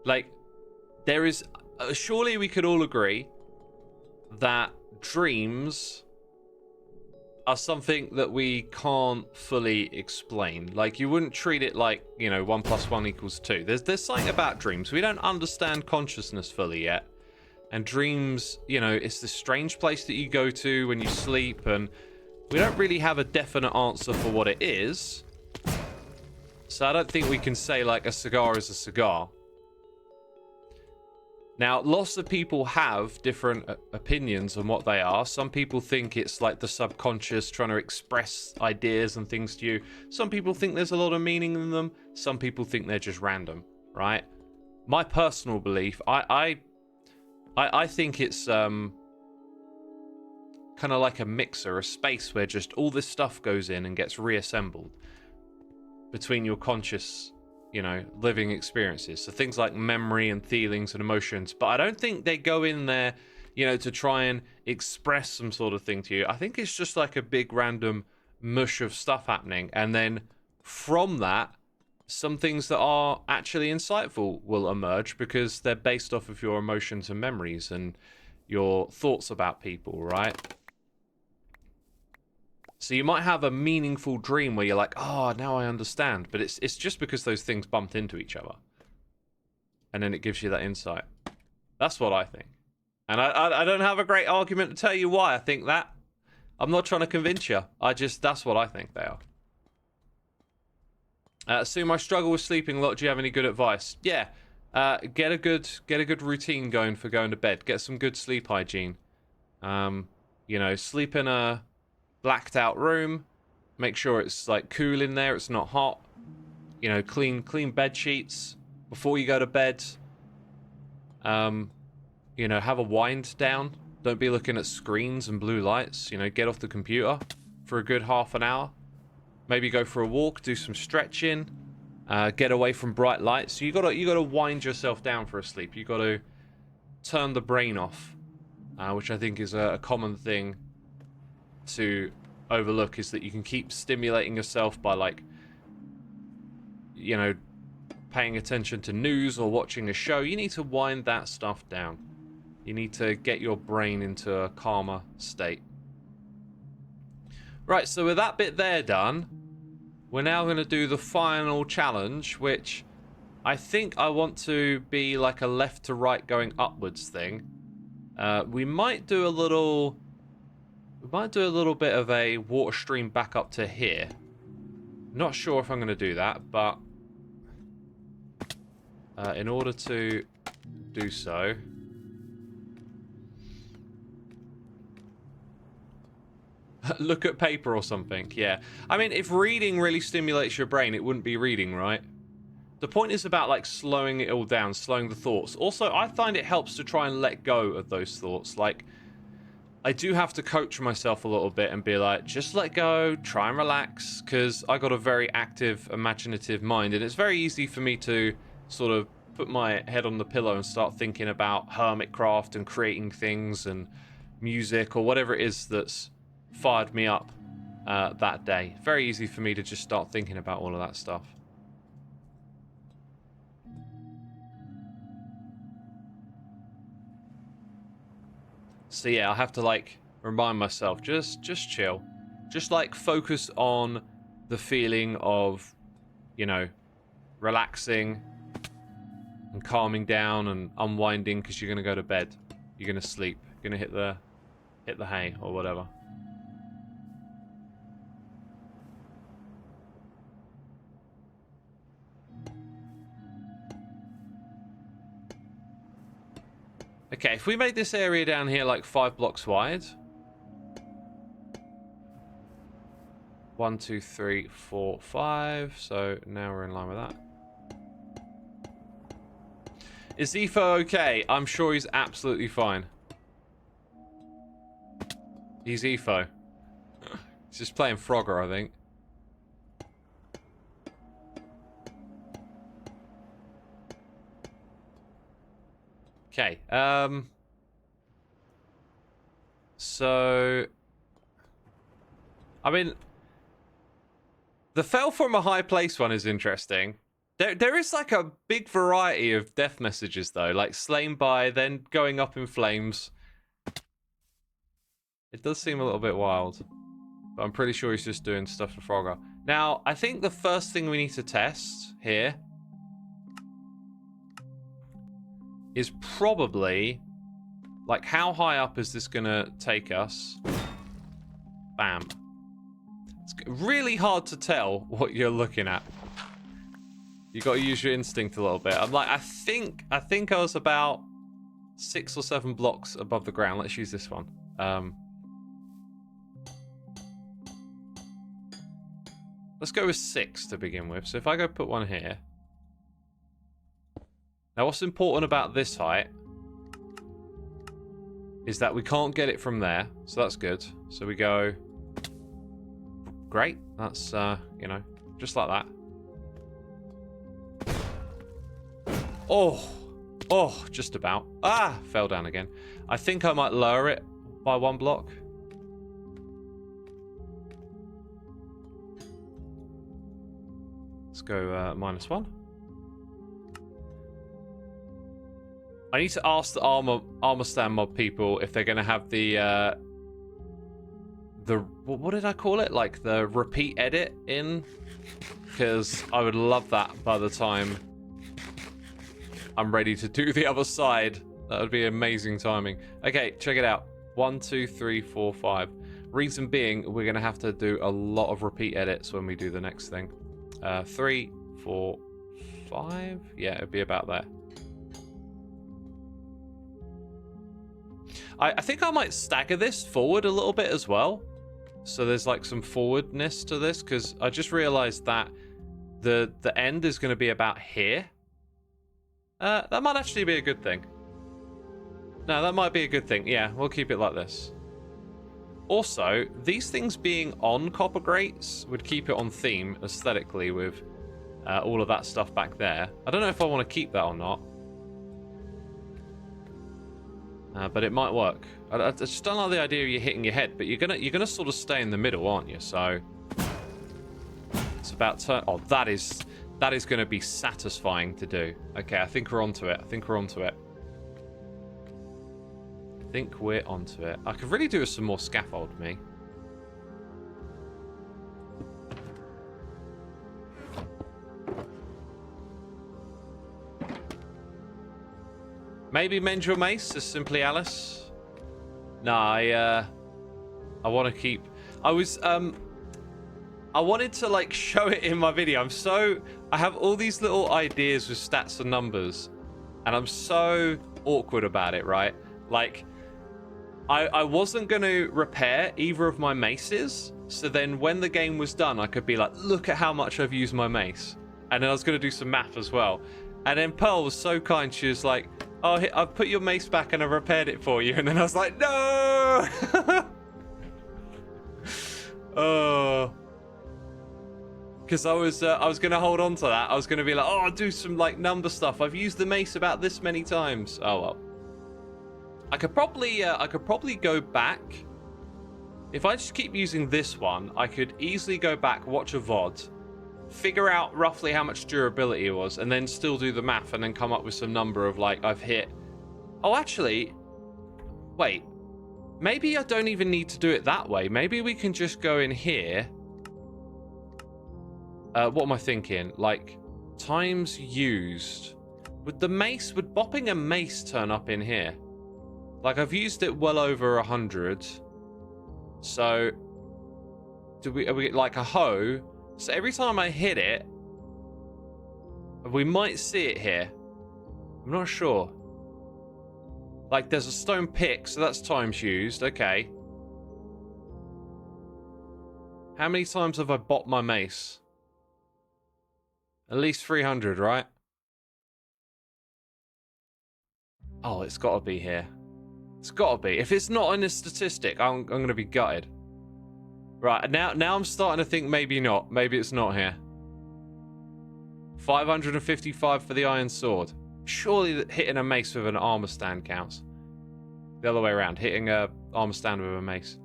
Like, there is surely we could all agree that dreams are something that we can't fully explain. Like, you wouldn't treat it like, you know, 1 + 1 = 2. There's something about dreams. We don't understand consciousness fully yet. And dreams, you know, it's this strange place that you go to when you sleep, and we don't really have a definite answer for what it is. So I don't think we can say, like, a cigar is a cigar. Now, lots of people have different opinions on what they are. Some people think it's like the subconscious trying to express ideas and things to you. Some people think there's a lot of meaning in them. Some people think they're just random, right? My personal belief, I think it's kind of like a mixer, a space where just all this stuff goes in and gets reassembled between your conscious, you know, living experiences. So things like memory and feelings and emotions. But I don't think they go in there, you know, to try and express some sort of thing to you. I think it's just like a big random mush of stuff happening. And then from that, some things that are actually insightful will emerge because they're based off of your emotions and memories and your thoughts about people, right? So you might have a meaningful dream where you're like, oh, now I understand. But it's just because those things bumped into each other. And then it gives you that insight. That's what I think. And I don't have a great argument to tell you why I think that. I'm not trying to convince you. That's what I think they are. Soon I struggle with sleeping a lot. Do you have any good advice? Yeah. Get a good routine going for going to bed. Get some good sleep hygiene. You know, sleep in a blacked out room. Make sure it's like cool in there, it's not hot. You know, clean bed sheets before you go to bed. You know, have a wind down. Don't be looking at screens and blue lights. You know, get off the computer for a good half an hour. Maybe go for a walk, do some stretching. Get away from bright lights. So you gotta wind yourself down for a sleep. You gotta turn the brain off, which I think is a common thing to overlook, is that you can keep stimulating yourself by, like, you know, paying attention to news or watching a show. You need to wind that stuff down. You need to get your brain into a calmer state. Right, so with that bit there done, we're now going to do the final challenge, which I think I want to be like a left to right going upwards thing. We might do a little bit of a water stream back up to here. Not sure if I'm going to do that, but in order to do so, look at paper or something. Yeah, I mean, if reading really stimulates your brain, it wouldn't be reading, right? The point is about, like, slowing it all down, slowing the thoughts. Also, I find it helps to try and let go of those thoughts. Like, I do have to coach myself a little bit and be like, just let go, try and relax, because I got a very active, imaginative mind, and it's very easy for me to sort of put my head on the pillow and start thinking about Hermitcraft and creating things and music or whatever it is that's fired me up that day. Very easy for me to just start thinking about all of that stuff. So yeah, I have to, like, remind myself, just chill. Just, like, focus on the feeling of, you know, relaxing and calming down and unwinding, because you're going to go to bed. You're going to sleep. You're going to hit the hay or whatever. Okay, if we make this area down here like 5 blocks wide. 1, 2, 3, 4, 5. So now we're in line with that. Is Zifo okay? I'm sure he's absolutely fine. He's Zifo. He's just playing Frogger, I think. Okay, so, I mean, the fell from a high place one is interesting. There is, like, a big variety of death messages, though, like slain by, then going up in flames. It does seem a little bit wild, But I'm pretty sure he's just doing stuff for Frogger. Now, I think the first thing we need to test here is probably, like, how high up is this going to take us? Bam. It's really hard to tell what you're looking at. You got to use your instinct a little bit. I'm like, I think I was about 6 or 7 blocks above the ground. Let's use this one. Let's go with 6 to begin with. So if I go put one here. Now, what's important about this height is that we can't get it from there. So that's good. So we go... Great. That's, you know, just like that. Oh, just about. Ah, fell down again. I think I might lower it by 1 block. Let's go -1. I need to ask the armor stand mod people if they're going to have the what did I call it? Like the repeat edit in, because I would love that by the time I'm ready to do the other side. That would be amazing timing. Okay, check it out. 1, 2, 3, 4, 5. Reason being, we're going to have to do a lot of repeat edits when we do the next thing. 3, 4, 5. Yeah, it'd be about there. I think I might stagger this forward a little bit as well. So there's like some forwardness to this, because I just realized that the end is going to be about here. That might actually be a good thing. No, that might be a good thing. Yeah, we'll keep it like this. Also, these things being on copper grates would keep it on theme aesthetically with all of that stuff back there. I don't know if I want to keep that or not. But it might work. I just don't like the idea of you hitting your head, but you're gonna sort of stay in the middle, aren't you? So it's about turn. Oh, that is going to be satisfying to do. Okay, I think we're onto it. I think we're onto it. I could really do with some more scaffold, me. Maybe mend your mace, as simply Alice. No, I want to keep... I wanted to, like, show it in my video. I have all these little ideas with stats and numbers, and I'm so awkward about it, right? Like, I wasn't going to repair either of my maces, so then when the game was done, I could be like, look at how much I've used my mace. And then I was going to do some math as well. And then Pearl was so kind, she was like, oh, I've put your mace back and I repaired it for you. And then I was like, no! Oh. Because I was going to hold on to that. I was going to be like, oh, I'll do some, like, number stuff. I've used the mace about this many times. Oh, well. I could probably go back. If I just keep using this one, I could easily go back, watch a VOD, figure out roughly how much durability it was, and then still do the math and then come up with some number of, like, I've hit... Oh, actually, wait. Maybe I don't even need to do it that way. Maybe we can just go in here. What am I thinking? Like, times used. Would bopping a mace turn up in here? Like, I've used it well over 100. So, are we like a hoe? So every time I hit it, we might see it here. I'm not sure. Like, there's a stone pick, so that's times used. Okay. How many times have I bopped my mace? At least 300, right? Oh, it's got to be here. It's got to be. If it's not in a statistic, I'm going to be gutted. Right, now I'm starting to think maybe not. Maybe it's not here. 555 for the iron sword. Surely hitting a mace with an armor stand counts. The other way around. Hitting a armor stand with a mace.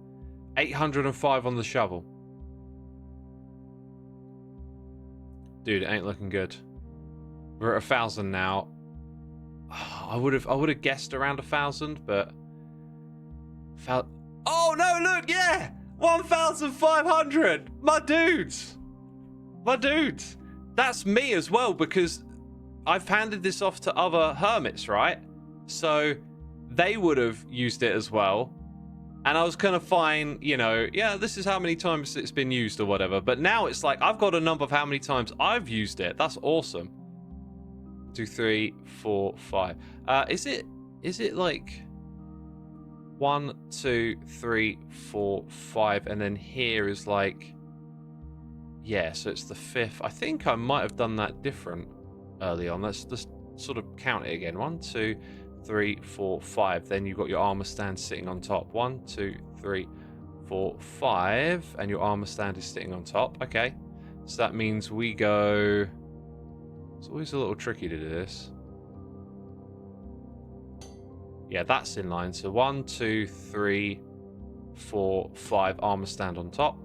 805 on the shovel. Dude, it ain't looking good. We're at 1,000 now. I would have guessed around 1,000, but... Oh, no, look, yeah! 1,500! My dudes! My dudes! That's me as well, because I've handed this off to other hermits, right? So they would have used it as well. And I was kind of fine, you know, yeah, this is how many times it's been used or whatever. But now it's like, I've got a number of how many times I've used it. That's awesome. 2, 3, 4, 5. Is it like 1, 2, 3, 4, 5, and then here is like, yeah, so it's the 5th. I think I might have done that different early on. Let's just sort of count it again. 1, 2, 3, 4, 5. Then you've got your armor stand sitting on top. 1, 2, 3, 4, 5, and your armor stand is sitting on top. Okay, so that means we go. It's always a little tricky to do this. Yeah, that's in line. So 1, 2, 3, 4, 5. Armor stand on top.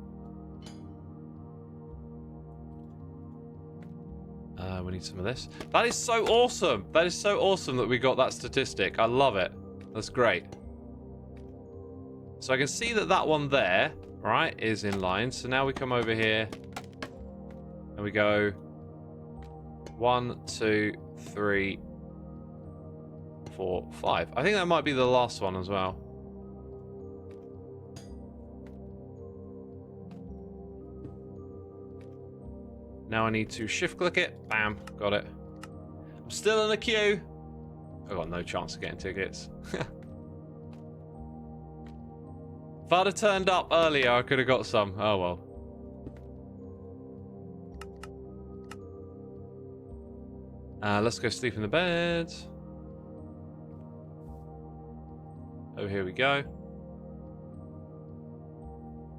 We need some of this. That is so awesome. That is so awesome that we got that statistic. I love it. That's great. So I can see that that one there, right, is in line. So now we come over here and we go 1, 2, 3, 4, 5. I think that might be the last one as well. Now I need to shift click it. Bam, got it. I'm still in the queue. I've got no chance of getting tickets. If I'd have turned up earlier, I could have got some. Oh well. Let's go sleep in the bed. Oh, here we go.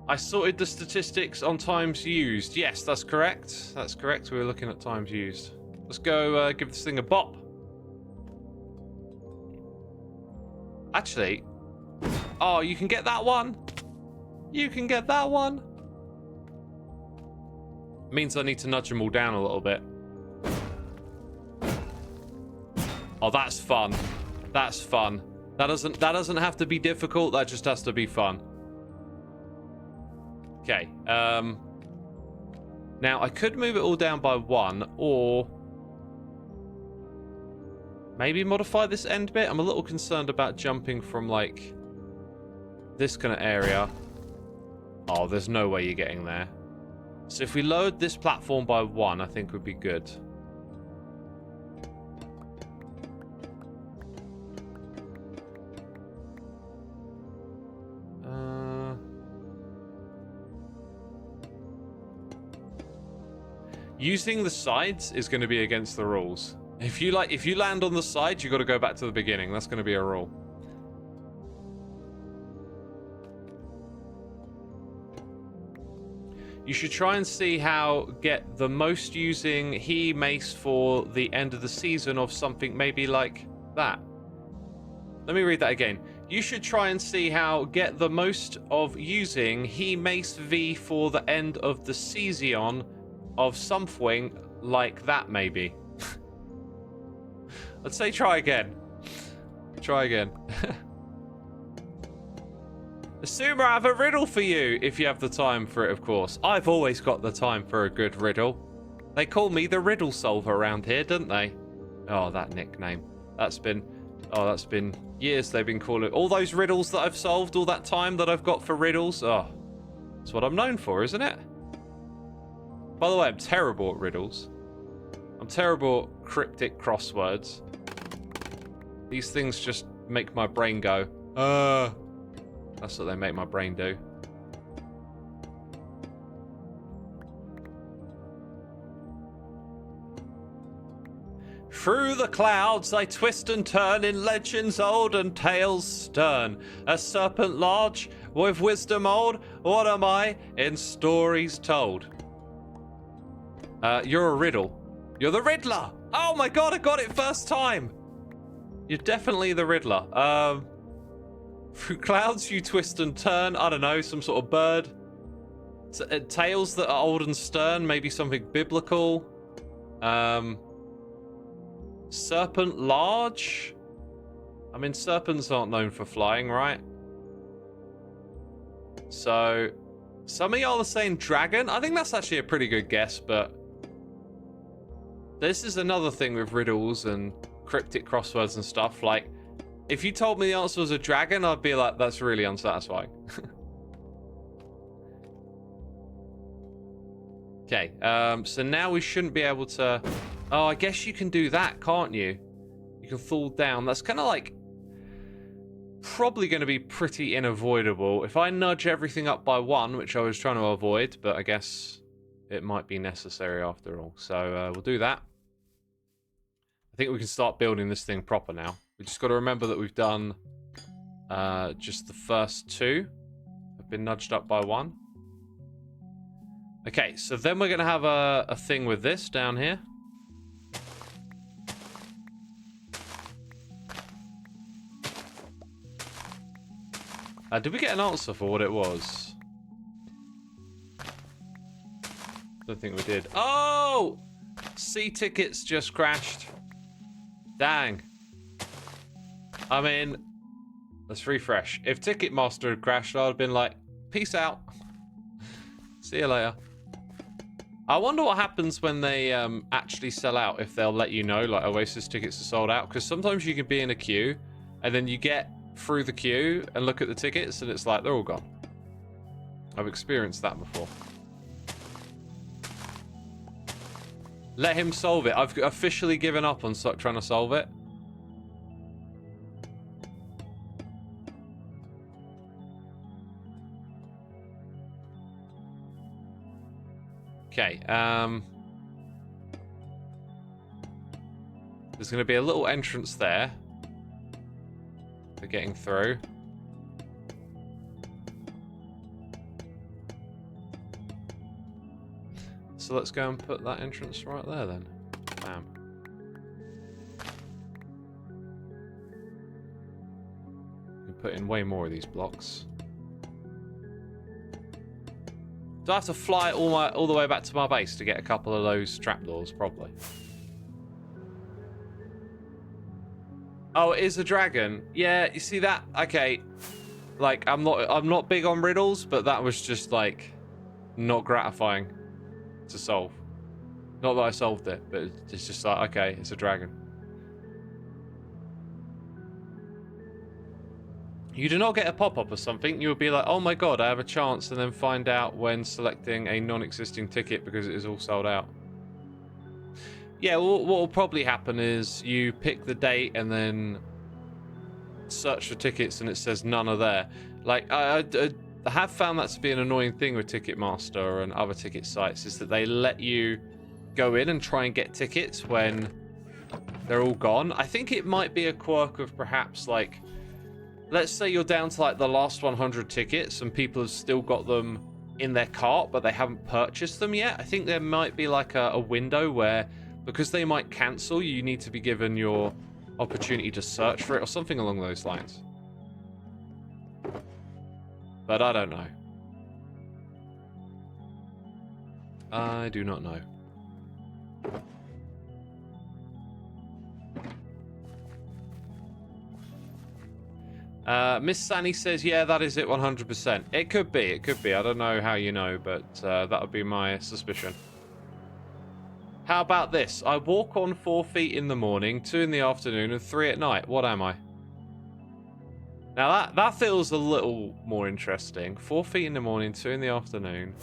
I sorted the statistics on times used. Yes, that's correct. That's correct. We were looking at times used. Let's go give this thing a bop. Actually, oh, you can get that one. You can get that one. Means I need to nudge them all down a little bit. Oh, that's fun. That's fun. That doesn't have to be difficult. That just has to be fun. Okay. Now I could move it all down by 1, or maybe modify this end bit. I'm a little concerned about jumping from like this kind of area. Oh, there's no way you're getting there. So if we lowered this platform by 1, I think would be good. Using the sides is going to be against the rules. If you land on the side, you got to go back to the beginning. That's going to be a rule. You should try and see how get the most using he mace for the end of the season of something maybe like that. Let me read that again. You should try and see how get the most of using he mace V for the end of the season of something like that, maybe. Let's say try again. Try again. Xisuma, I have a riddle for you, if you have the time for it, of course. I've always got the time for a good riddle. They call me the riddle solver around here, don't they? Oh, that nickname. That's been years they've been calling all those riddles that I've solved, all that time that I've got for riddles. Oh, that's what I'm known for, isn't it? By the way, I'm terrible at riddles. I'm terrible at cryptic crosswords. These things just make my brain go, That's what they make my brain do. Through the clouds I twist and turn in legends old and tales stern. A serpent large with wisdom old. What am I in stories told? You're a riddle. You're the Riddler! Oh my god, I got it first time! You're definitely the Riddler. Through clouds you twist and turn. I don't know, some sort of bird. Tales that are old and stern, maybe something biblical. Serpent large? I mean, serpents aren't known for flying, right? So, some of y'all are saying dragon. I think that's actually a pretty good guess, but this is another thing with riddles and cryptic crosswords and stuff. Like, if you told me the answer was a dragon, I'd be like, that's really unsatisfying. Okay, so now we shouldn't be able to... Oh, I guess you can do that, can't you? You can fall down. That's kind of like... probably going to be pretty unavoidable. If I nudge everything up by 1, which I was trying to avoid, but I guess it might be necessary after all. So we'll do that. I think we can start building this thing proper now. We just got to remember that we've done just the first 2 have been nudged up by 1. Okay, so then we're going to have a thing with this down here. Did we get an answer for what it was? Don't think we did. Oh! C tickets just crashed. Dang. I mean, let's refresh. If Ticketmaster had crashed, I'd have been like, peace out. See you later. I wonder what happens when they actually sell out, if they'll let you know, like Oasis tickets are sold out. Because sometimes you can be in a queue, and then you get through the queue and look at the tickets, and it's like, they're all gone. I've experienced that before. Let him solve it. I've officially given up on trying to solve it. Okay, there's going to be a little entrance there for getting through. So let's go and put that entrance right there then. Bam. We can put in way more of these blocks. Do I have to fly all the way back to my base to get a couple of those trapdoors? Probably. Oh, it is a dragon. Yeah, you see that? Okay. Like, I'm not big on riddles, but that was just like not gratifying to solve. Not that I solved it, but it's just like, okay, it's a dragon. You do not get a pop-up or something. You'll be like, oh my god, I have a chance, and then find out when selecting a non-existing ticket because it is all sold out. Yeah, what will probably happen is you pick the date and then search for tickets and it says none are there. Like, I have found that to be an annoying thing with Ticketmaster and other ticket sites, is that they let you go in and try and get tickets when they're all gone. I think it might be a quirk of perhaps, like, let's say you're down to like the last 100 tickets and people have still got them in their cart, but they haven't purchased them yet. I think there might be like a window where, because they might cancel, you need to be given your opportunity to search for it or something along those lines. But I don't know. I do not know. Miss Sani says, yeah, that is it 100%. It could be, it could be. I don't know how you know, but that would be my suspicion. How about this? I walk on 4 feet in the morning, 2 in the afternoon, and 3 at night. What am I? Now that feels a little more interesting. 4 feet in the morning, 2 in the afternoon,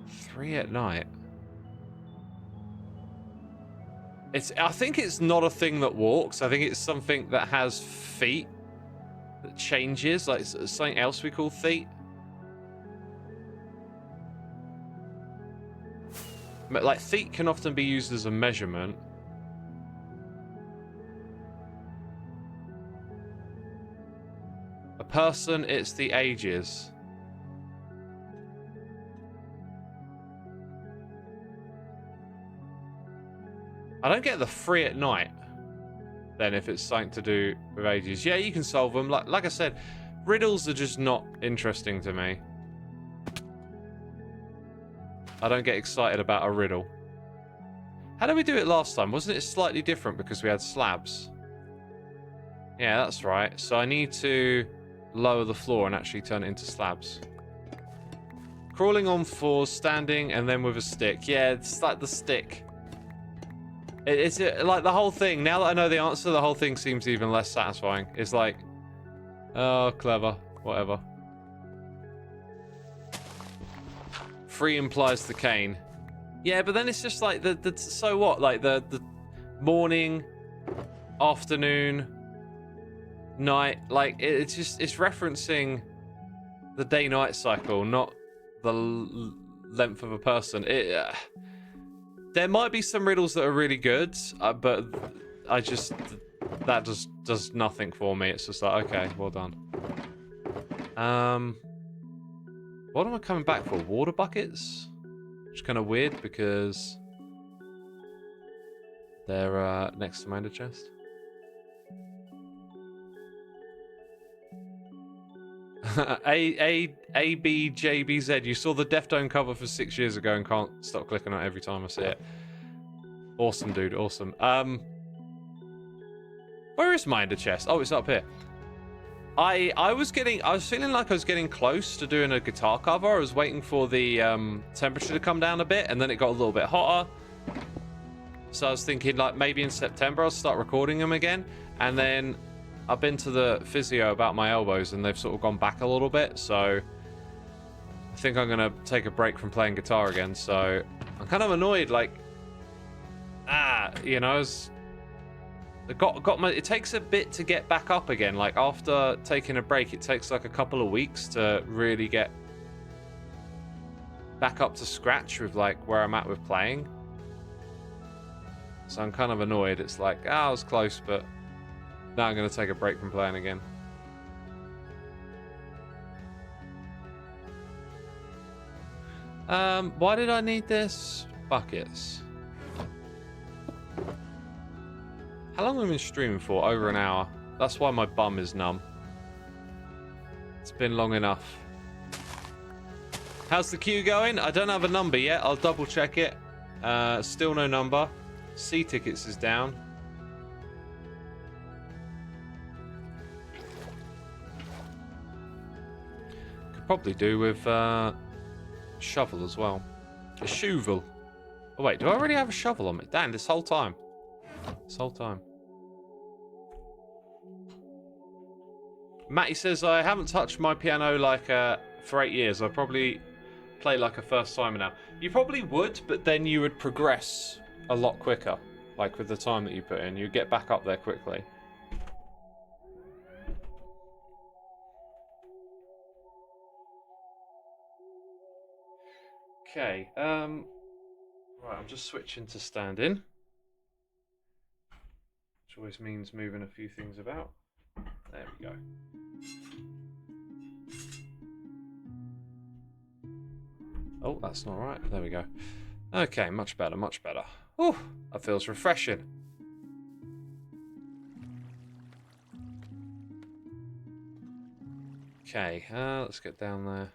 3 at night. I think it's not a thing that walks. I think it's something that has feet that changes, like something else we call feet. Like, feet can often be used as a measurement. A person, it's the ages. I don't get the 3 at night, then, if it's something to do with ages. Yeah, you can solve them. Like I said, riddles are just not interesting to me. I don't get excited about a riddle. How did we do it last time? Wasn't it slightly different because we had slabs? Yeah, that's right. So I need to lower the floor and actually turn it into slabs. Crawling on fours, standing, and then with a stick. Yeah, it's like the stick. It's like the whole thing. Now that I know the answer, the whole thing seems even less satisfying. It's like, oh, clever. Whatever. 3 implies the cane. Yeah, but then it's just like the so what? Like the morning, afternoon, night. Like it's referencing the day-night cycle, not the length of a person. There might be some riddles that are really good, but that just does nothing for me. It's just like, okay, well done. What am I coming back for? Water buckets? Which is kind of weird because they're next to my ender chest. ABJBZ, you saw the Deftone cover for 6 years ago and can't stop clicking on it every time I see it. Awesome, dude, awesome. Where is my ender chest? Oh, it's up here. I was feeling like I was getting close to doing a guitar cover. I was waiting for the temperature to come down a bit, and then it got a little bit hotter. So I was thinking, like, maybe in September I'll start recording them again. And then I've been to the physio about my elbows, and they've sort of gone back a little bit. So I think I'm gonna take a break from playing guitar again. So I'm kind of annoyed, like, you know, it takes a bit to get back up again. Like, after taking a break, it takes like a couple of weeks to really get back up to scratch with like where I'm at with playing. So I'm kind of annoyed. It's like, I was close, but now I'm going to take a break from playing again. Why did I need this? Buckets. How long have I been streaming for? Over an hour. That's why my bum is numb. It's been long enough. How's the queue going? I don't have a number yet. I'll double check it. Still no number. C tickets is down. Could probably do with shovel as well. A shovel. Oh wait, do I already have a shovel on me? Damn, this whole time. This whole time. Matty says, I haven't touched my piano like for 8 years. I probably play like a first timer now. You probably would, but then you would progress a lot quicker. Like with the time that you put in, you'd get back up there quickly. Okay, right, I'm just switching to stand-in. Which always means moving a few things about. There we go. Oh, that's not right. There we go. Okay, much better, much better. Oh, that feels refreshing. Okay, let's get down there.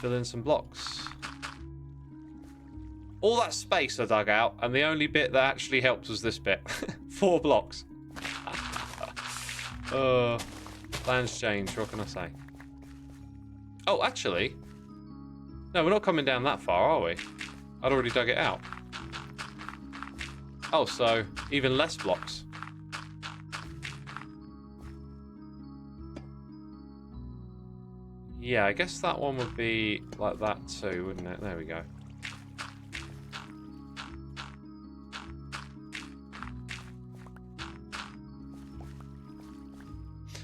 Fill in some blocks. All that space I dug out, and the only bit that actually helped was this bit. 4 blocks. Plans change, what can I say? Oh, actually. No, we're not coming down that far, are we? I'd already dug it out. Oh, so even less blocks. Yeah, I guess that one would be like that too, wouldn't it? There we go.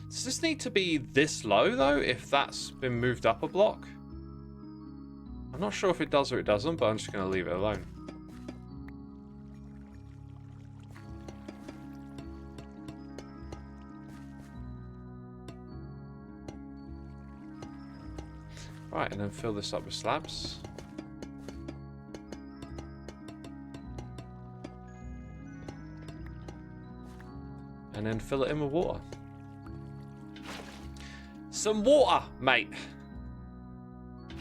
Does this need to be this low, though, if that's been moved up a block? I'm not sure if it does or it doesn't, but I'm just going to leave it alone. Right, and then fill this up with slabs. And then fill it in with water. Some water, mate.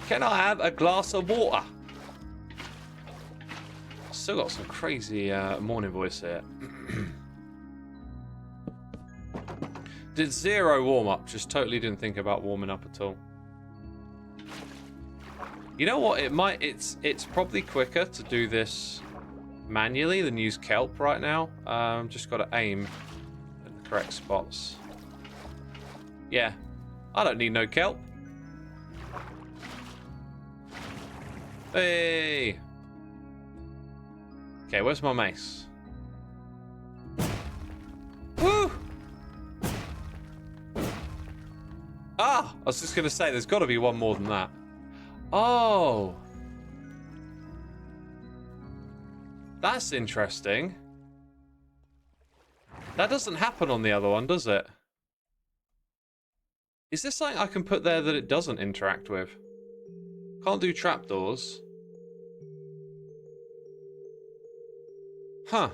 Can I have a glass of water? Still got some crazy morning voice here. Did zero warm-up. Just totally didn't think about warming up at all. You know what? It's probably quicker to do this manually than use kelp right now. Just got to aim at the correct spots. Yeah, I don't need no kelp. Hey. Okay, where's my mace? Woo! Ah, I was just gonna say there's got to be one more than that. Oh, that's interesting. That doesn't happen on the other one, does it? Is there something I can put there that it doesn't interact with? Can't do trapdoors. Huh.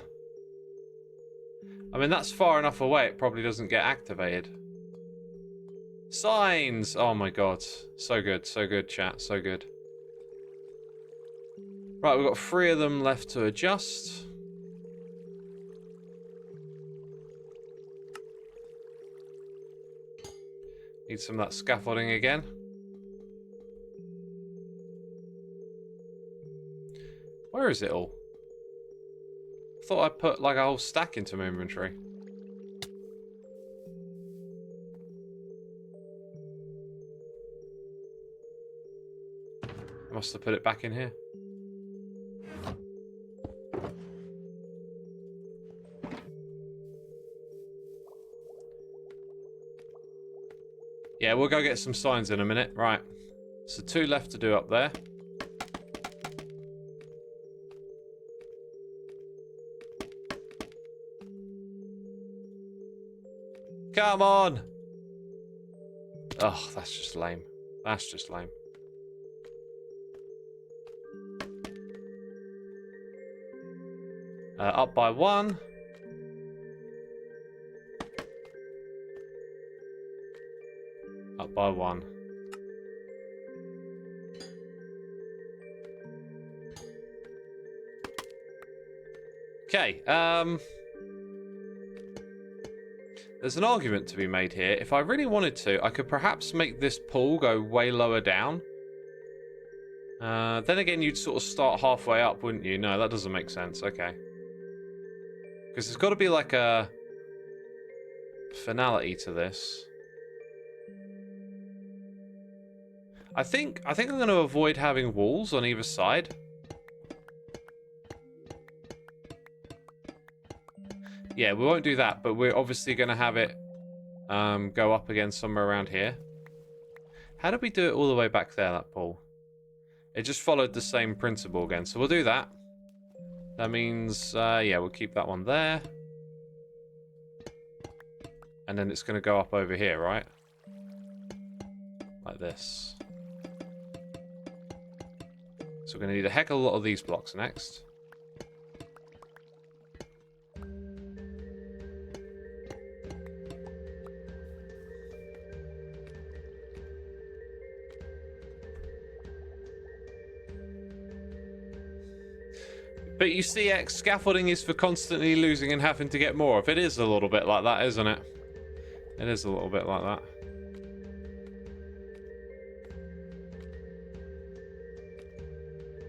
I mean, that's far enough away, it probably doesn't get activated. Signs! Oh my god. So good, chat, so good. Right, we've got 3 of them left to adjust. Need some of that scaffolding again. Where is it all? I thought I put like a whole stack into my inventory. I must have put it back in here. Yeah, we'll go get some signs in a minute. Right. So 2 left to do up there. Come on! Oh, that's just lame. That's just lame. Up by 1. Up by 1. Okay, there's an argument to be made here. If I really wanted to, I could perhaps make this pool go way lower down. Then again, you'd sort of start halfway up, wouldn't you? No, that doesn't make sense. Okay. Because there's got to be like a finality to this. I think I'm going to avoid having walls on either side. Yeah, we won't do that, but we're obviously going to have it go up again somewhere around here. How did we do it all the way back there, that pool? It just followed the same principle again, so we'll do that. That means, yeah, we'll keep that one there. And then it's going to go up over here, right? Like this. So we're going to need a heck of a lot of these blocks next. But you see, scaffolding is for constantly losing and having to get more of. It is a little bit like that, isn't it? It is a little bit like that.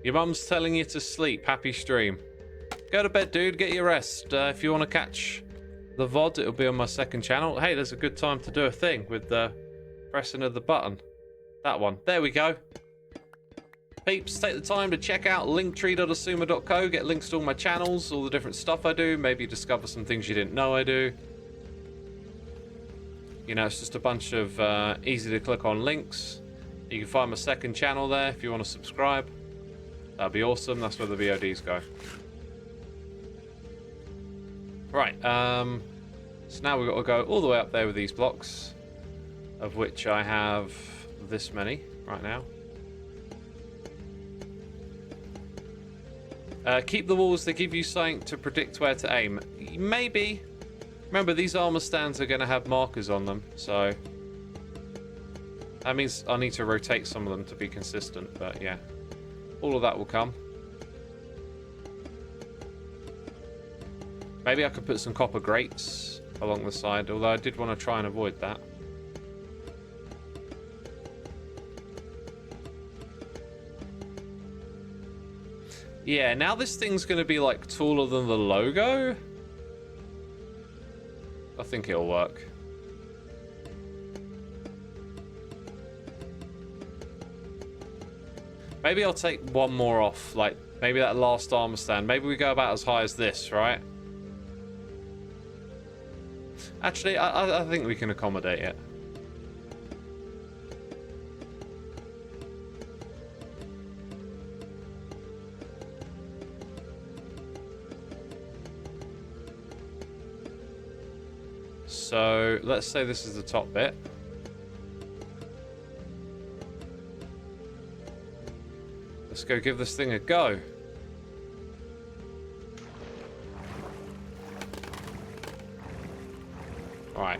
Your mum's telling you to sleep. Happy stream. Go to bed, dude. Get your rest. If you want to catch the VOD, it'll be on my second channel. Hey, there's a good time to do a thing with the pressing of the button. That one. There we go. Peeps, take the time to check out linktree.xisumavoid.co. Get links to all my channels, all the different stuff I do. Maybe discover some things you didn't know I do. You know, it's just a bunch of easy to click on links. You can find my second channel there if you want to subscribe. That'd be awesome. That's where the VODs go. Right, so now we've got to go all the way up there with these blocks, of which I have this many right now. Keep the walls, they give you something to predict where to aim. Maybe. Remember, these armor stands are going to have markers on them, so that means I need to rotate some of them to be consistent, but yeah. All of that will come. Maybe I could put some copper grates along the side, although I did want to try and avoid that. Yeah, now this thing's going to be like taller than the logo. I think it'll work. Maybe I'll take one more off, like maybe that last armor stand. Maybe we go about as high as this, right? Actually, I think we can accommodate it. So let's say this is the top bit. Let's go give this thing a go. All right,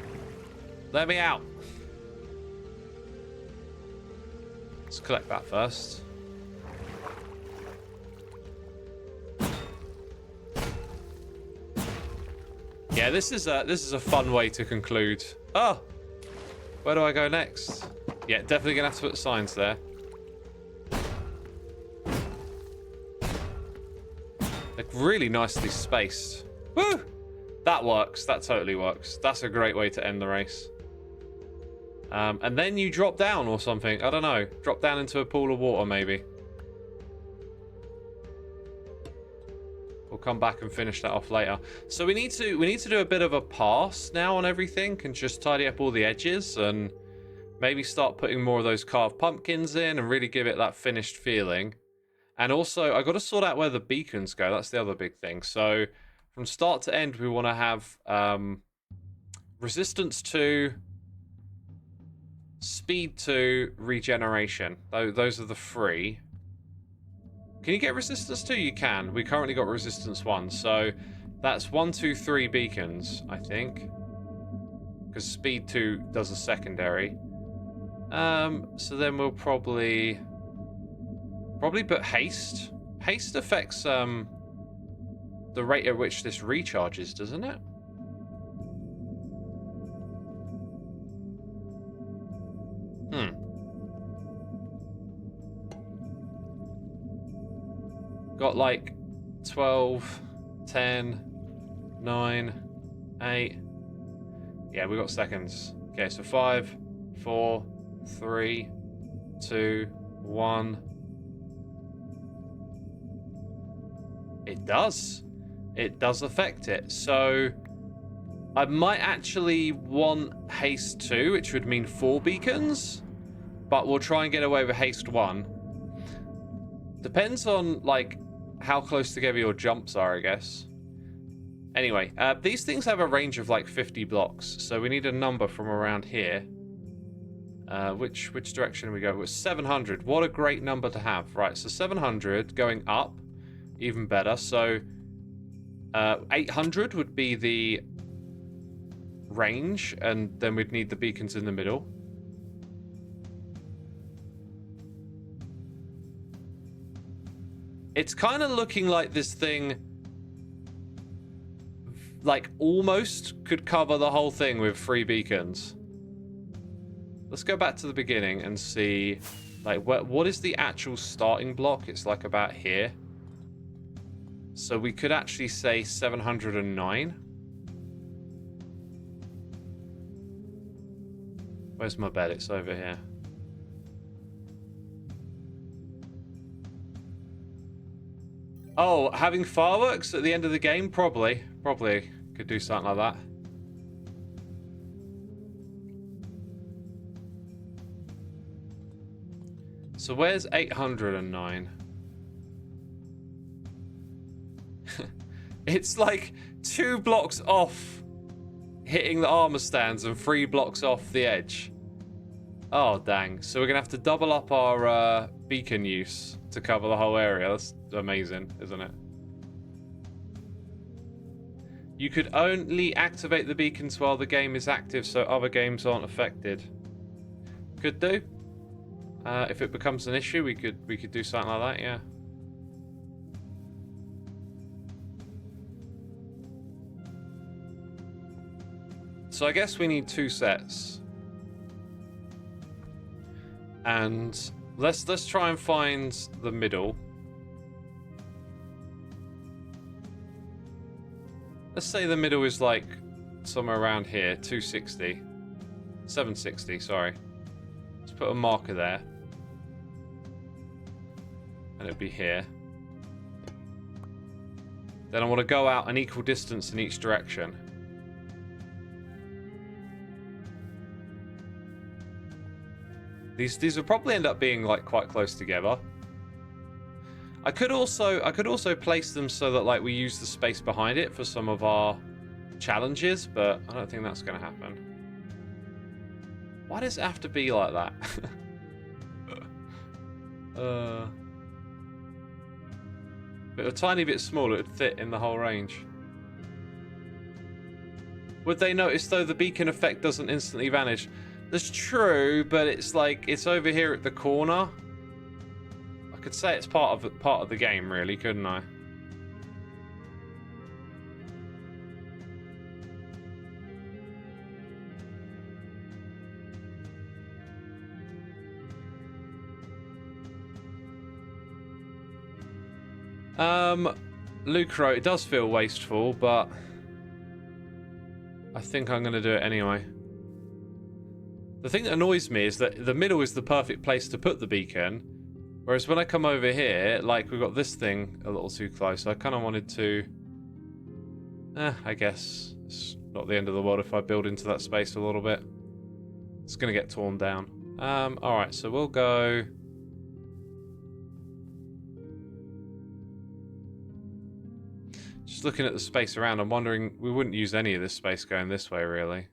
let me out. Let's collect that first. Yeah, this is a fun way to conclude. Oh, where do I go next? Yeah, definitely gonna have to put signs there. Like really nicely spaced. Woo! That works. That totally works. That's a great way to end the race. And then you drop down or something. I don't know. Drop down into a pool of water, maybe. We'll come back and finish that off later. So we need to do a bit of a pass now on everything and just tidy up all the edges and maybe start putting more of those carved pumpkins in and really give it that finished feeling. And also, I got to sort out where the beacons go. That's the other big thing. So from start to end, we want to have resistance 2, speed 2, regeneration. Those are the 3. Can you get resistance 2? You can. We currently got resistance 1. So that's 1, 2, 3 beacons, I think. Because speed 2 does a secondary. So then we'll probably put haste. Haste affects the rate at which this recharges, doesn't it? Got like 12, 10, 9, 8. Yeah, we got seconds. Okay, so 5, 4, 3, 2, 1. It does. It does affect it. So I might actually want haste 2, which would mean 4 beacons, but we'll try and get away with haste 1. Depends on like how close together your jumps are, I guess. Anyway, these things have a range of like 50 blocks, so we need a number from around here. Which direction do we go? It's 700. What a great number to have. Right, so 700 going up, even better. So 800 would be the range, and then we'd need the beacons in the middle. It's kind of looking like this thing, like, almost could cover the whole thing with 3 beacons. Let's go back to the beginning and see, like, what is the actual starting block? It's like about here. So we could actually say 709. Where's my bed? It's over here. Oh, having fireworks at the end of the game? Probably could do something like that. So where's 809? It's like 2 blocks off hitting the armor stands and 3 blocks off the edge. Oh, dang. So we're going to have to double up our beacon use to cover the whole area. That's amazing, isn't it? You could only activate the beacons while the game is active so other games aren't affected. Could do. If it becomes an issue, we could do something like that, yeah. So I guess we need 2 sets. And let's try and find the middle. Let's say the middle is like somewhere around here, 260. 760, sorry. Let's put a marker there. And it'd be here. Then I want to go out an equal distance in each direction. These will probably end up being like quite close together. I could also place them so that like we use the space behind it for some of our challenges, but I don't think that's going to happen. Why does it have to be like that? But a tiny bit smaller, it would fit in the whole range. Would they notice though the beacon effect doesn't instantly vanish? That's true, but it's like it's over here at the corner. I could say it's part of the game, really, couldn't I? Lucro, it does feel wasteful, but I think I'm going to do it anyway. The thing that annoys me is that the middle is the perfect place to put the beacon, whereas when I come over here, like, we've got this thing a little too close. I kind of wanted to... I guess it's not the end of the world if I build into that space a little bit. It's going to get torn down. Alright, so we'll go... Just looking at the space around, I'm wondering, we wouldn't use any of this space going this way, really.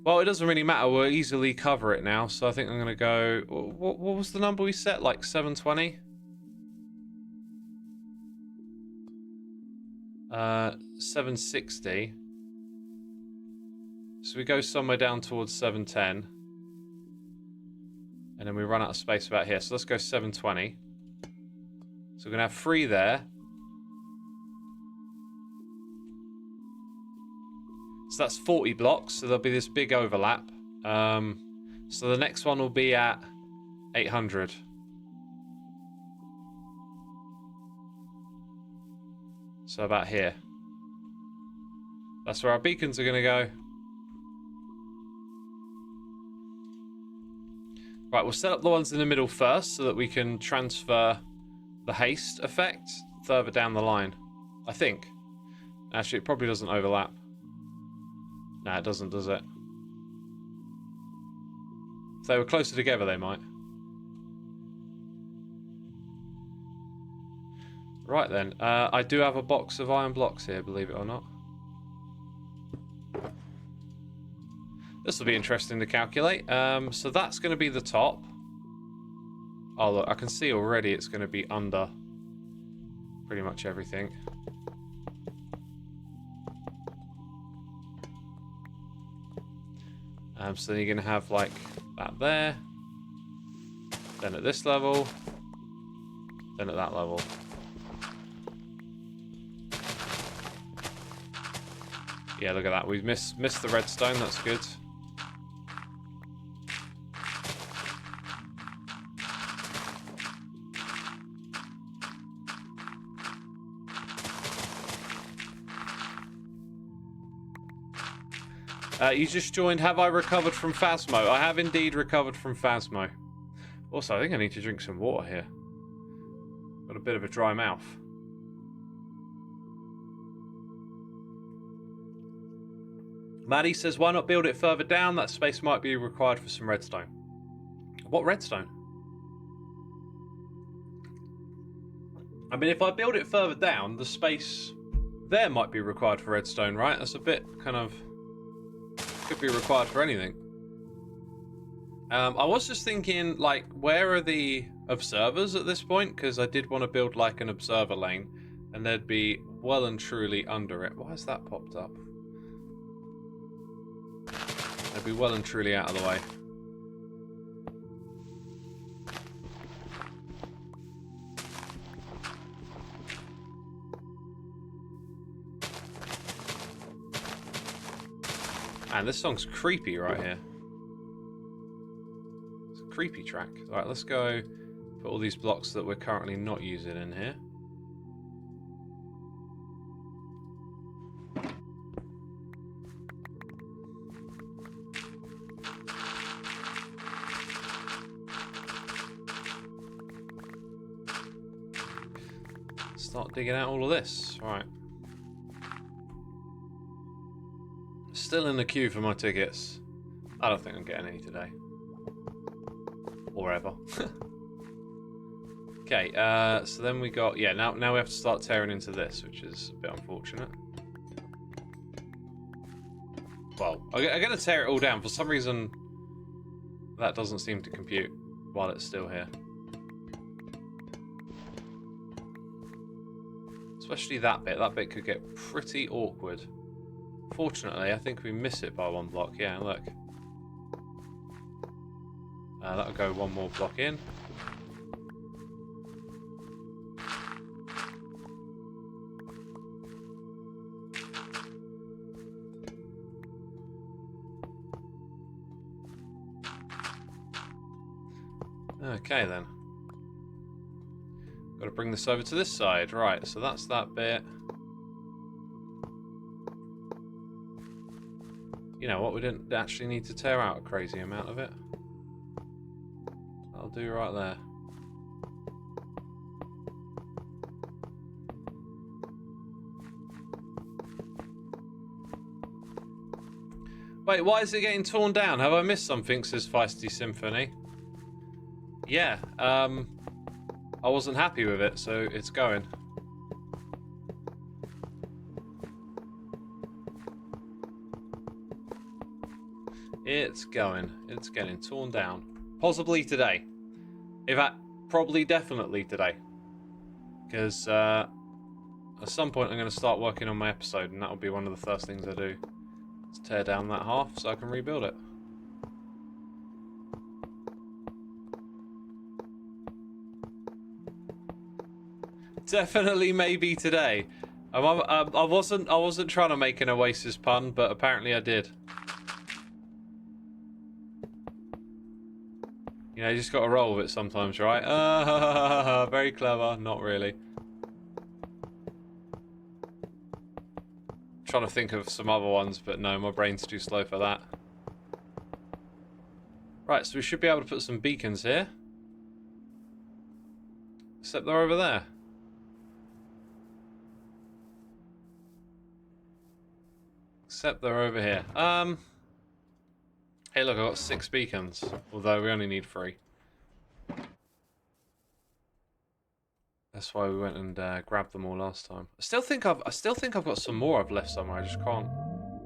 Well, it doesn't really matter. We'll easily cover it now, so I think I'm going to go... What was the number we set? Like 720? 760. So we go somewhere down towards 710. And then we run out of space about here. So let's go 720. So we're going to have 3 there. So that's 40 blocks. So there'll be this big overlap. So the next one will be at 800. So about here. That's where our beacons are going to go. Right, we'll set up the ones in the middle first so that we can transfer the haste effect further down the line. I think. Actually, it probably doesn't overlap. No, it doesn't, does it? If they were closer together, they might. Right then, I do have a box of iron blocks here, believe it or not. This will be interesting to calculate. So that's going to be the top. Oh look, I can see already it's going to be under pretty much everything. So then you're going to have like that there. Then at this level. Then at that level. Yeah, look at that. We've missed the redstone. That's good. You just joined. Have I recovered from Phasmo? I have indeed recovered from Phasmo. Also, I think I need to drink some water here. Got a bit of a dry mouth. Maddie says, why not build it further down? That space might be required for some redstone. What redstone? I mean, if I build it further down, the space there might be required for redstone, right? That's a bit kind of... could be required for anything. I was just thinking, like, where are the observers at this point? Because I did want to build, like, an observer lane. And they'd be well and truly under it. Why has that popped up? be well and truly out of the way. Man, this song's creepy right here. It's a creepy track. Alright, let's go put all these blocks that we're currently not using in here. Start digging out all of this. Right. Still in the queue for my tickets. I don't think I'm getting any today. Or ever. Okay, so then we got... Yeah, now we have to start tearing into this, which is a bit unfortunate. Well, I'm going to tear it all down. For some reason, that doesn't seem to compute while it's still here. Especially that bit. That bit could get pretty awkward. Fortunately, I think we miss it by one block. Yeah, look. That'll go one more block in. Okay then. Got to bring this over to this side. Right, so that's that bit. You know what, we didn't actually need to tear out a crazy amount of it. That'll do right there. Wait, why is it getting torn down? Have I missed something, says Feisty Symphony? Yeah, I wasn't happy with it, so it's going. It's going. It's getting torn down. Possibly today. In fact, probably definitely today. Because at some point I'm going to start working on my episode, and that'll be one of the first things I do. Is tear down that half so I can rebuild it. Definitely maybe today. I wasn't trying to make an Oasis pun, but apparently I did. You know, you just got to roll with it sometimes, right? Very clever. Not really. Trying to think of some other ones, but no, my brain's too slow for that. Right, so we should be able to put some beacons here. Except they're over there. Except they're over here. Hey look, I've got 6 beacons. Although we only need 3. That's why we went and grabbed them all last time. I still think I've got some more I've left somewhere. I just can't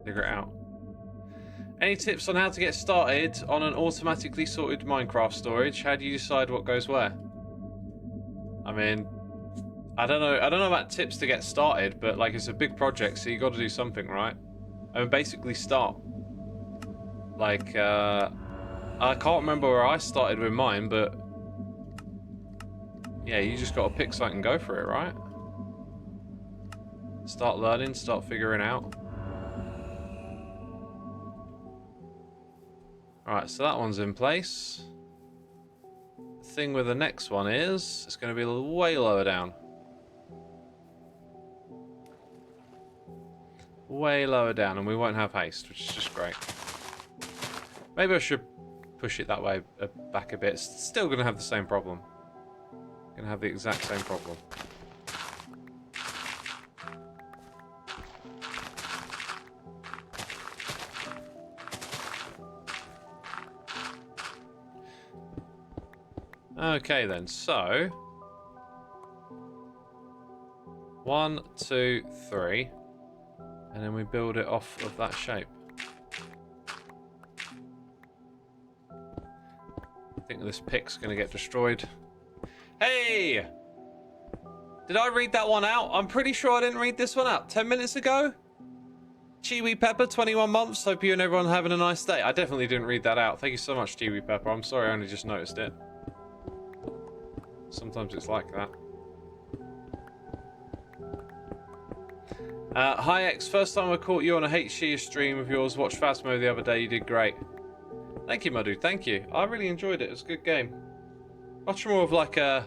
figure it out. Any tips on how to get started on an automatically sorted Minecraft storage? How do you decide what goes where? I mean, I don't know about tips to get started, but like it's a big project, so you got to do something, right? I mean, basically start. Like, I can't remember where I started with mine, but yeah, you just got to pick something and go for it, right? Start learning, start figuring out. Alright, so that one's in place. The thing with the next one is, it's going to be way lower down. Way lower down, and we won't have haste, which is just great. Maybe I should push it that way back a bit. It's still going to have the same problem. Going to have the exact same problem. Okay then, so 1, 2, 3, and then we build it off of that shape. I think this pick's gonna get destroyed. Hey! Did I read that one out? I'm pretty sure I didn't read this one out 10 minutes ago. Chiwi Pepper, 21 months. Hope you and everyone are having a nice day. I definitely didn't read that out. Thank you so much, Chiwi Pepper. I'm sorry I only just noticed it. Sometimes it's like that. Hi X, first time I caught you on a HC stream of yours. Watched Phasmo the other day. You did great. Thank you, my dude. Thank you. I really enjoyed it. It was a good game. Much more of like a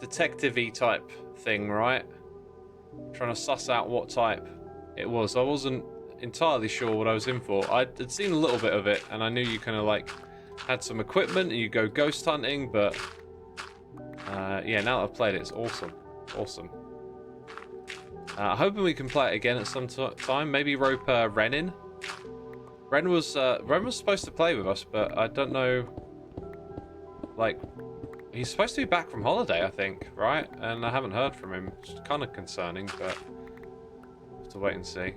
detective-y type thing, right? Trying to suss out what type it was. I wasn't entirely sure what I was in for. I'd seen a little bit of it, and I knew you kind of like had some equipment and you go ghost hunting, but yeah, now that I've played it, it's awesome. Awesome. Hoping we can play it again at some time. Maybe rope Ren in. Ren was supposed to play with us, but I don't know. Like, he's supposed to be back from holiday, I think, right? And I haven't heard from him. It's kind of concerning, but we'll have to wait and see.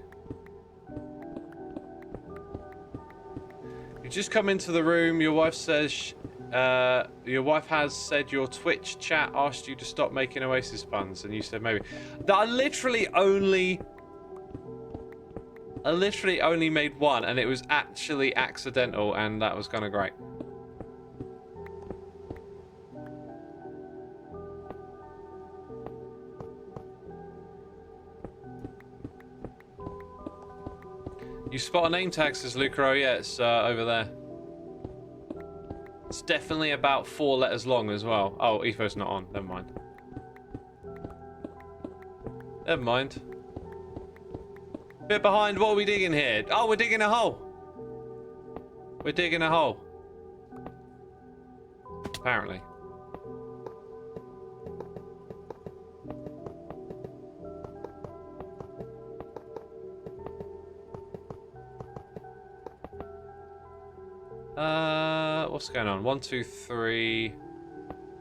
You just come into the room. Your wife says, your wife has said your Twitch chat asked you to stop making Oasis puns, and you said maybe. I literally only made one, and it was actually accidental, and that was kind of great. You spot a name tag, says Lucro. Yeah, it's over there. It's definitely about 4 letters long as well. Oh, Etho's not on. Never mind. Never mind. Bit behind. What are we digging here? Oh, we're digging a hole. We're digging a hole. Apparently. What's going on? 1, 2, 3.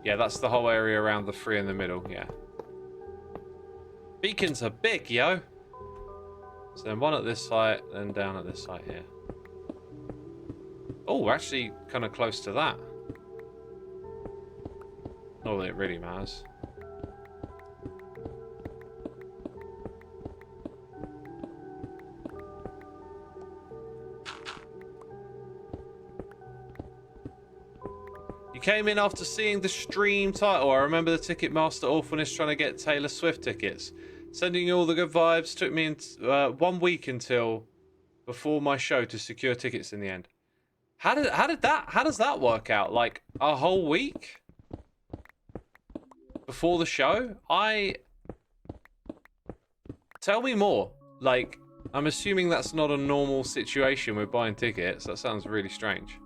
Yeah, that's the whole area around the 3 in the middle. Yeah. Beacons are big, yo. So then 1 at this site, then down at this site here. Oh, we're actually kind of close to that. Not that it really matters. You came in after seeing the stream title. I remember the Ticketmaster awfulness trying to get Taylor Swift tickets. Sending you all the good vibes. Took me 1 week until before my show to secure tickets in the end. How does that work out? Like a whole week before the show? Tell me more. Like, I'm assuming that's not a normal situation with buying tickets. That sounds really strange.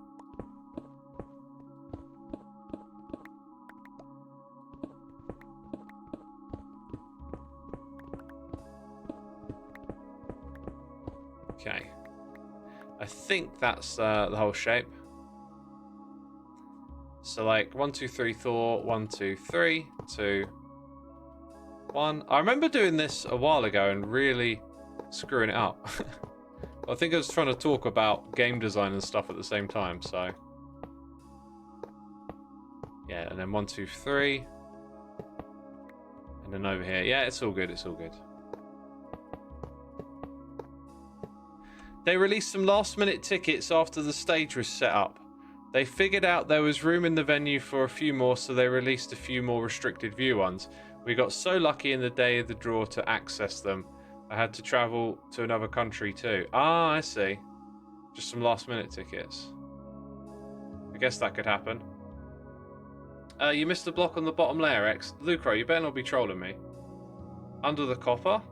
Okay. I think that's the whole shape. So like 1, 2, 3 Thor, 1, 2, 3, 2, 1. I remember doing this a while ago and really screwing it up. I think I was trying to talk about game design and stuff at the same time, so. Yeah, and then 1, 2, 3. And then over here. Yeah, it's all good, it's all good. They released some last-minute tickets after the stage was set up. They figured out there was room in the venue for a few more, so they released a few more restricted view ones. We got so lucky in the day of the draw to access them. I had to travel to another country too. Ah, I see. Just some last-minute tickets. I guess that could happen. You missed a block on the bottom layer, X. Lucro, you better not be trolling me. Under the copper?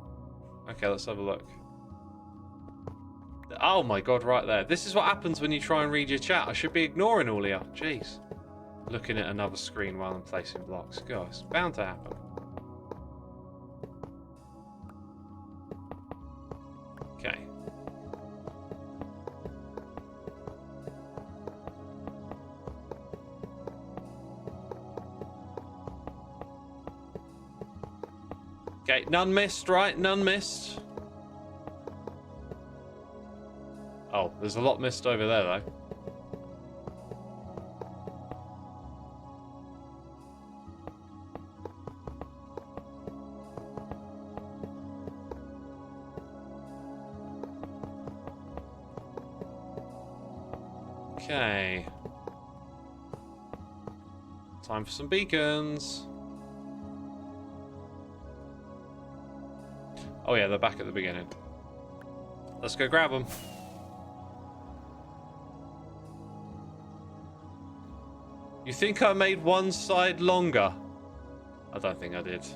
Okay, let's have a look. Oh my god, right there. This is what happens when you try and read your chat. I should be ignoring all of you. Jeez. Looking at another screen while I'm placing blocks. God, it's bound to happen. Okay. Okay, none missed, right? None missed. Oh, there's a lot missed over there, though. Okay. Time for some beacons. Oh yeah, they're back at the beginning. Let's go grab them. You think I made one side longer? I don't think I did.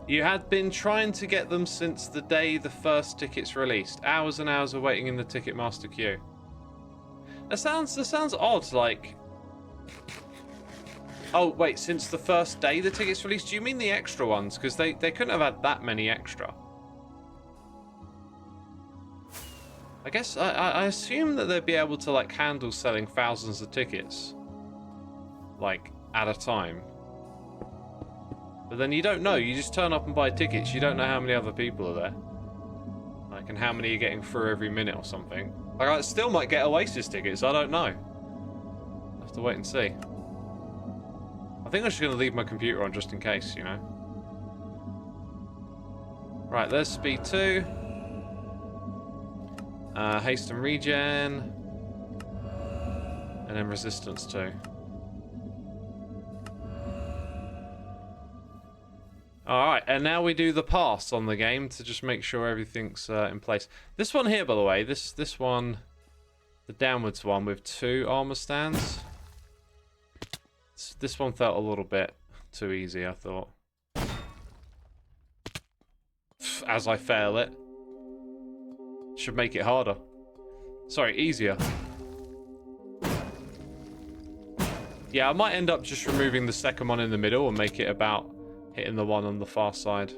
You had been trying to get them since the day the first tickets released. Hours and hours of waiting in the Ticketmaster queue. That sounds odd, like... Oh, wait, since the first day the tickets released? Do you mean the extra ones? Because they couldn't have had that many extra. I guess, I assume that they'd be able to, like, handle selling thousands of tickets. Like, at a time. But then you don't know. You just turn up and buy tickets. You don't know how many other people are there. Like, and how many you're getting through every minute or something. Like, I still might get Oasis tickets. I don't know. I'll have to wait and see. I think I'm just going to leave my computer on just in case, you know. Right, there's speed 2. Haste and regen. And then resistance 2. Alright, and now we do the pass on the game to just make sure everything's in place. This one here, by the way, this one, the downwards one with 2 armor stands. This one felt a little bit too easy, I thought. As I fail it. Should make it harder. Sorry, easier. Yeah, I might end up just removing the second one in the middle and make it about hitting the one on the far side.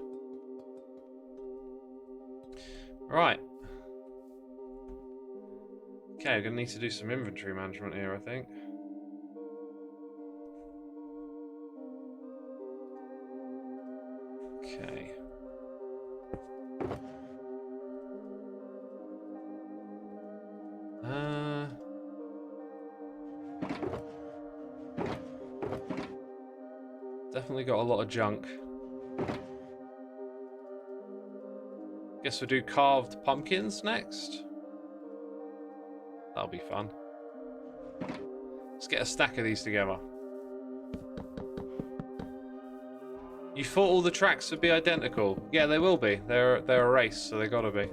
Right. Okay, we're going to need to do some inventory management here, I think. Okay. Definitely got a lot of junk. Guess we'll do carved pumpkins next. That'll be fun. Let's get a stack of these together. You thought all the tracks would be identical? Yeah, they will be. They're a race, so they gotta be.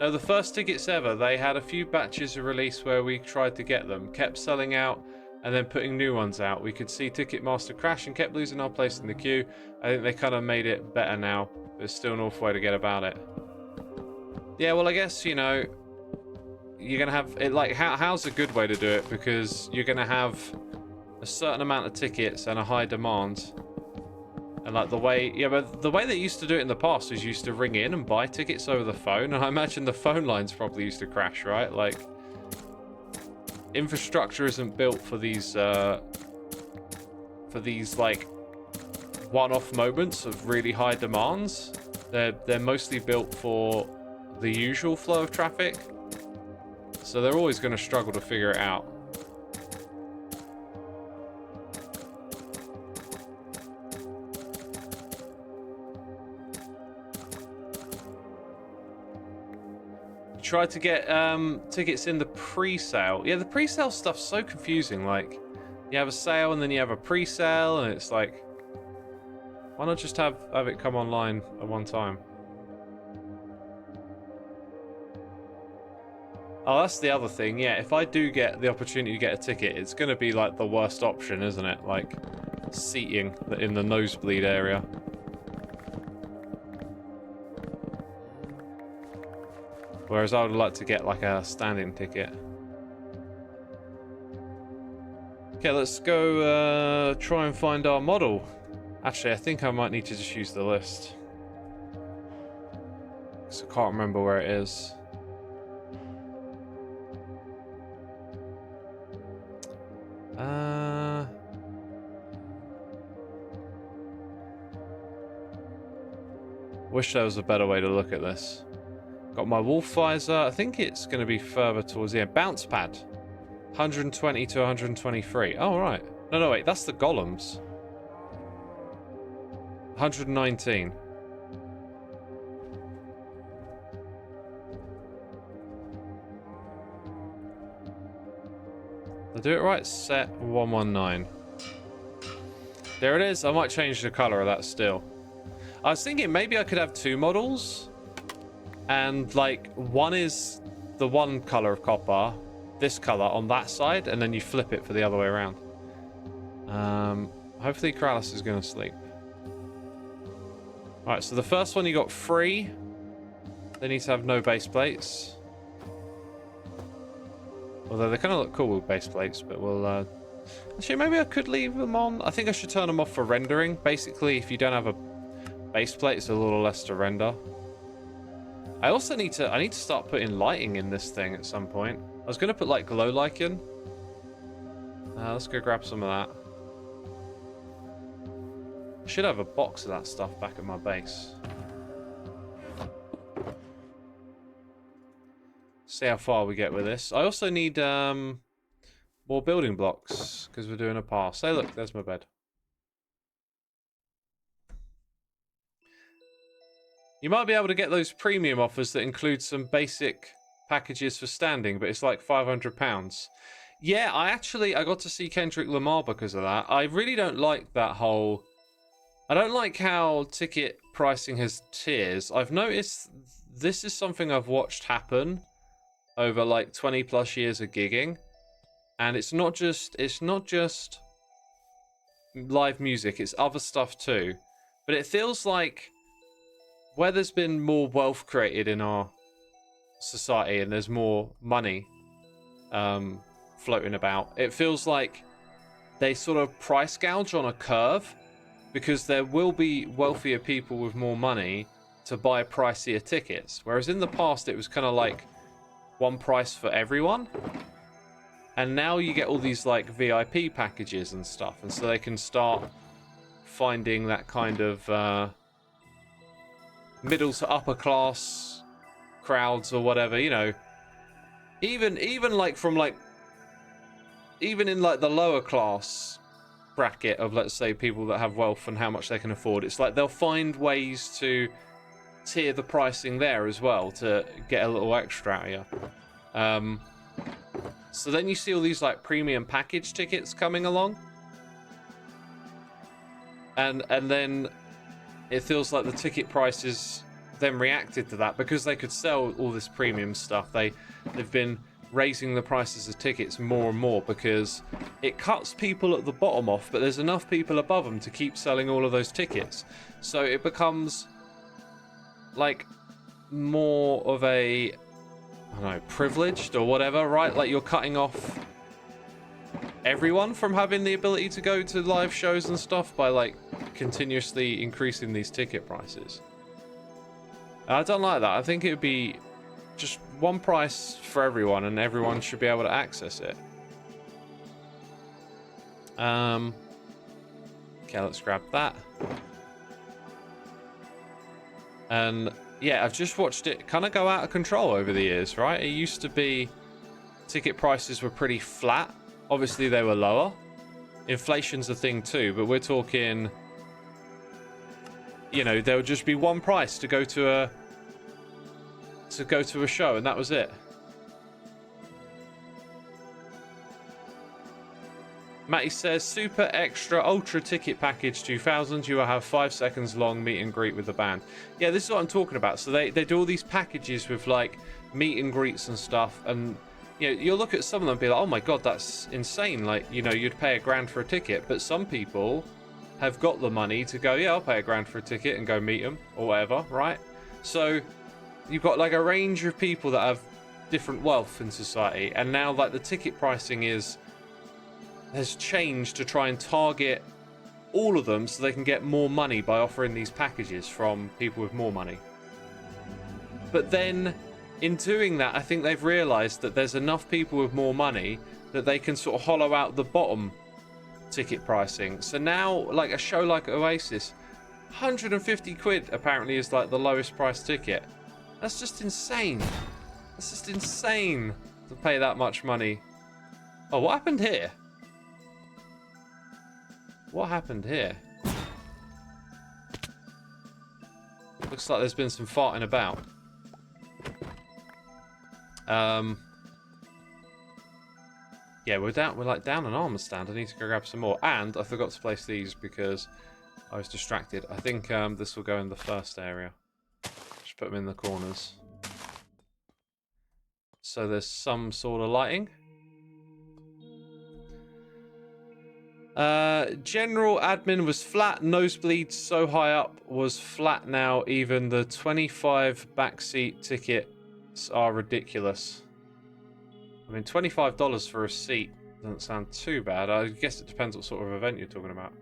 No, the first tickets ever, they had a few batches of release where we tried to get them, kept selling out, and then putting new ones out. We could see Ticketmaster crash and kept losing our place in the queue. I think they kind of made it better now. There's still an awful way to get about it. Yeah, well, I guess, you know, you're going to have... it. Like, how's a good way to do it? Because you're going to have a certain amount of tickets and a high demand. And, like, the way... yeah, but the way they used to do it in the past was you used to ring in and buy tickets over the phone. And I imagine the phone lines probably used to crash, right? Like... infrastructure isn't built for these like one-off moments of really high demands. They're mostly built for the usual flow of traffic, so they're always going to struggle to figure it out. Try to get tickets in the pre-sale. Yeah, the pre-sale stuff's so confusing. Like, you have a sale and then you have a pre-sale, and it's like, why not just have it come online at one time? Oh, that's the other thing. Yeah, if I do get the opportunity to get a ticket, it's going to be like the worst option, isn't it? Like, seating in the nosebleed area. Whereas I would like to get like a standing ticket. Okay, let's go try and find our model. Actually, I think I might need to just use the list. Because I can't remember where it is. Wish there was a better way to look at this. Got my wolf visor. I think it's going to be further towards the end. Bounce pad. 120 to 123. Oh, right. No, wait. That's the golems. 119. I'll do it right. Set 119. There it is. I might change the color of that still. I was thinking maybe I could have two models. And, like, one is the one color of copper, this color on that side, and then you flip it for the other way around. Hopefully Kralis is going to sleep. Alright, so the first one you got free. They need to have no base plates. Although they kind of look cool with base plates, but we'll... Actually, maybe I could leave them on. I think I should turn them off for rendering. Basically, if you don't have a base plate, it's a little less to render. I also need to start putting lighting in this thing at some point. I was going to put, like, glow lichen. Let's go grab some of that. I should have a box of that stuff back at my base. See how far we get with this. I also need more building blocks because we're doing a pass. Hey, look, there's my bed. You might be able to get those premium offers that include some basic packages for standing, but it's like £500. Yeah, I got to see Kendrick Lamar because of that. I really don't like that whole... I don't like how ticket pricing has tiers. I've noticed this is something I've watched happen over like 20 plus years of gigging. And it's not just live music, it's other stuff too. But it feels like where there's been more wealth created in our society and there's more money floating about, it feels like they sort of price gouge on a curve because there will be wealthier people with more money to buy pricier tickets. Whereas in the past, it was kind of like one price for everyone. And now you get all these like VIP packages and stuff. And so they can start finding that kind of middle to upper class crowds or whatever, you know. Even like from like, even in like the lower class bracket of, let's say, people that have wealth and how much they can afford, it's like they'll find ways to tier the pricing there as well to get a little extra out of you. So then you see all these like premium package tickets coming along, and then it feels like the ticket prices then reacted to that because they could sell all this premium stuff. They've been raising the prices of tickets more and more because it cuts people at the bottom off, but there's enough people above them to keep selling all of those tickets. So it becomes like more of a, I don't know, privileged or whatever, right? Like you're cutting off everyone from having the ability to go to live shows and stuff by like continuously increasing these ticket prices. I don't like that. I think it would be just one price for everyone and everyone should be able to access it. Okay, let's grab that. And yeah, I've just watched it kind of go out of control over the years, right? It used to be ticket prices were pretty flat. Obviously, they were lower. Inflation's a thing too, but we're talking, you know, there would just be one price to go to a show, and that was it. Matty says, super extra ultra ticket package 2000. You will have 5 seconds long meet and greet with the band. Yeah, this is what I'm talking about. So they do all these packages with like meet and greets and stuff, and you know, you'll look at some of them and be like, oh my god, that's insane. Like, you know, you'd pay $1,000 for a ticket, but some people have got the money to go, yeah, I'll pay $1,000 for a ticket and go meet them or whatever, right? So you've got like a range of people that have different wealth in society, and now like the ticket pricing has changed to try and target all of them so they can get more money by offering these packages from people with more money. But then in doing that, I think they've realized that there's enough people with more money that they can sort of hollow out the bottom ticket pricing. So now like a show like Oasis, 150 quid apparently is like the lowest price ticket. That's just insane. That's just insane to pay that much money Oh, what happened here? What happened here? Looks like there's been some farting about. Yeah, we're like down an armor stand. I need to go grab some more. And I forgot to place these because I was distracted. I think this will go in the first area. Just put them in the corners. So there's some sort of lighting. General admin was flat. Nosebleed so high up was flat now. Even the 25 backseat tickets are ridiculous. I mean, $25 for a seat doesn't sound too bad. I guess it depends what sort of event you're talking about.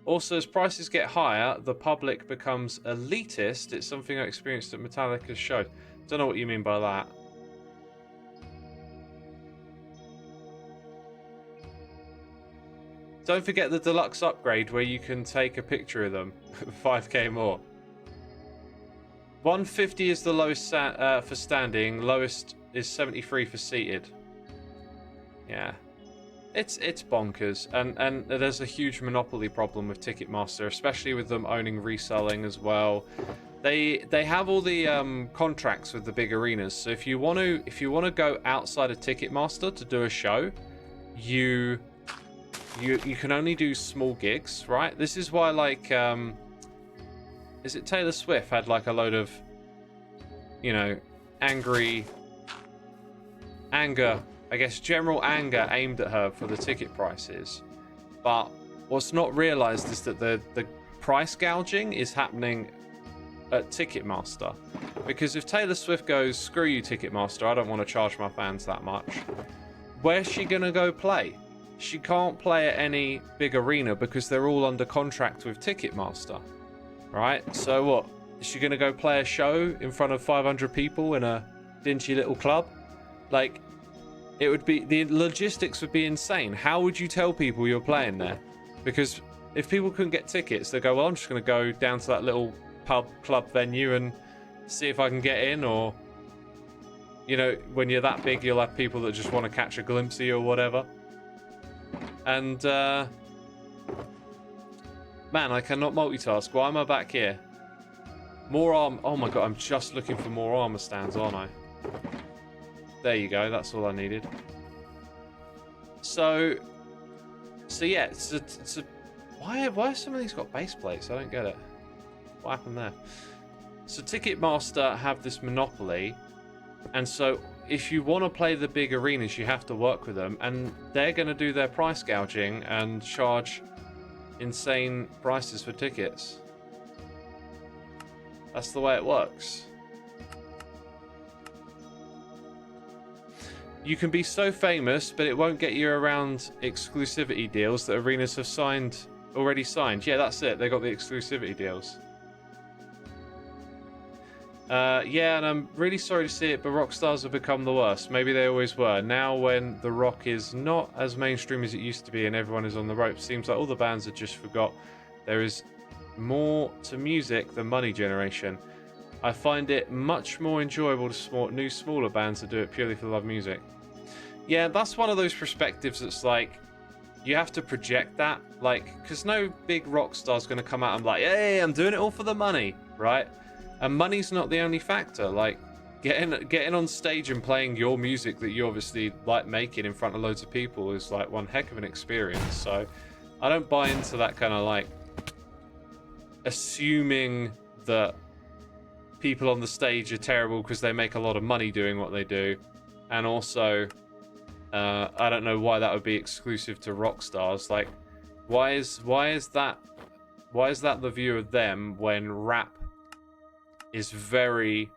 Also, as prices get higher, the public becomes elitist. It's something I experienced at Metallica's show. Don't know what you mean by that. Don't forget the deluxe upgrade where you can take a picture of them. 5k more. 150 is the lowest for standing. Lowest is 73 for seated. Yeah. It's bonkers. And there's a huge monopoly problem with Ticketmaster, especially with them owning reselling as well. They have all the contracts with the big arenas. So if you want to go outside of Ticketmaster to do a show, you can only do small gigs, right? This is why, like, is it Taylor Swift had like a load of, you know, anger, I guess, general anger aimed at her for the ticket prices. But what's not realized is that the price gouging is happening at Ticketmaster. Because if Taylor Swift goes, screw you, Ticketmaster, I don't want to charge my fans that much, where's she gonna go play? She can't play at any big arena because they're all under contract with Ticketmaster, right? So what? Is she going to go play a show in front of 500 people in a dingy little club? Like, it would be, the logistics would be insane. How would you tell people you're playing there? Because if people couldn't get tickets, they go, well, I'm just going to go down to that little pub club venue and see if I can get in. Or, you know, when you're that big, you'll have people that just want to catch a glimpse of you or whatever. And, man, I cannot multitask. Why am I back here? More arm. Oh my god, I'm just looking for more armor stands, aren't I? There you go. That's all I needed. So yeah. Why have some of these got base plates? I don't get it. What happened there? So Ticketmaster have this monopoly, and so if you want to play the big arenas, you have to work with them, and they're going to do their price gouging and charge insane prices for tickets. That's the way it works. You can be so famous, but it won't get you around exclusivity deals that arenas have already signed. Yeah, that's it. They got the exclusivity deals. Yeah, and I'm really sorry to see it, but rock stars have become the worst. Maybe they always were. Now when the rock is not as mainstream as it used to be and everyone is on the ropes, seems like all the bands have just forgot there is more to music than money generation. I find it much more enjoyable to support new, smaller bands that do it purely for the love of music. Yeah, that's one of those perspectives that's like, you have to project that. Like, because no big rock star's going to come out and be like, hey, I'm doing it all for the money, right? And money's not the only factor. Like, getting on stage and playing your music that you obviously like making in front of loads of people is like one heck of an experience. So I don't buy into that kind of like assuming that people on the stage are terrible because they make a lot of money doing what they do. And also, I don't know why that would be exclusive to rock stars. Like, why is that the view of them when rap is very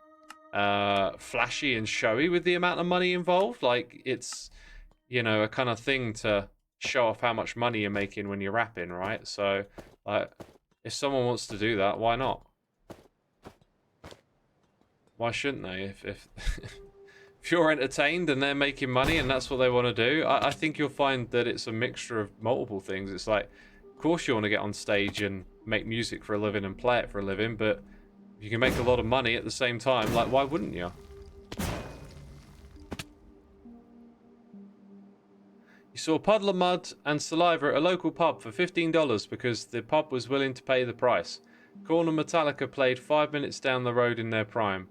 flashy and showy with the amount of money involved? Like, it's, you know, a kind of thing to show off how much money you're making when you're rapping, right? So, like, if someone wants to do that, why not? Why shouldn't they? If if you're entertained and they're making money and that's what they want to do, I think you'll find that it's a mixture of multiple things. It's like, of course you want to get on stage and make music for a living and play it for a living, but if you can make a lot of money at the same time, like, why wouldn't you? You saw a puddle of mud and saliva at a local pub for $15 because the pub was willing to pay the price. Korn and Metallica played 5 minutes down the road in their prime.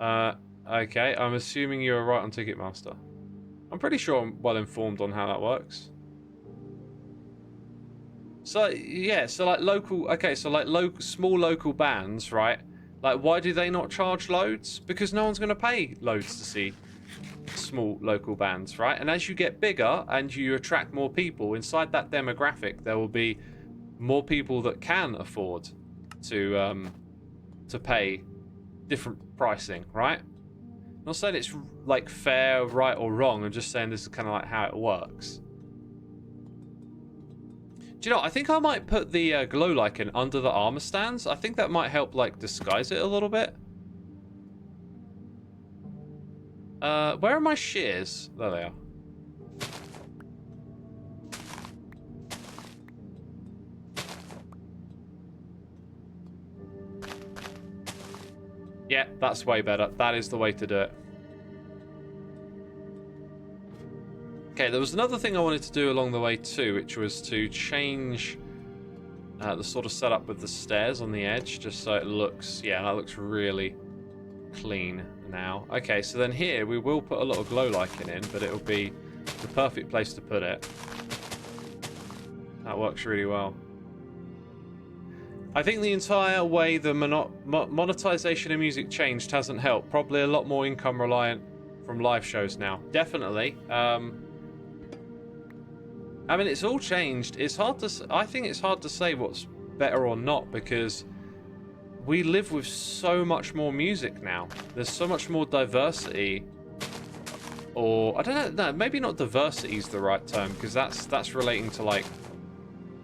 Okay, I'm assuming you're right on Ticketmaster. I'm pretty sure I'm well informed on how that works. So, yeah, so like local... Okay, so like small local bands, right? Like, why do they not charge loads? Because no one's going to pay loads to see small local bands, right? And as you get bigger and you attract more people inside that demographic, there will be more people that can afford to pay different pricing, right? I'm not saying it's like fair, right, or wrong. I'm just saying this is kind of like how it works. Do you know, I think I might put the glow lichen under the armor stands. I think that might help like disguise it a little bit. Where are my shears? There they are. Yeah, that's way better. That is the way to do it. Okay, there was another thing I wanted to do along the way too, which was to change the sort of setup with the stairs on the edge, just so it looks, yeah, that looks really clean now. Okay, so then here we will put a lot of glow lichen in, but it'll be the perfect place to put it. That works really well. I think the entire way the monetization of music changed hasn't helped. Probably a lot more income reliant from live shows now. Definitely. I mean, it's all changed. It's hard to... I think it's hard to say what's better or not, because we live with so much more music now. There's so much more diversity. Or, I don't know, no, maybe not diversity is the right term, because that's relating to, like,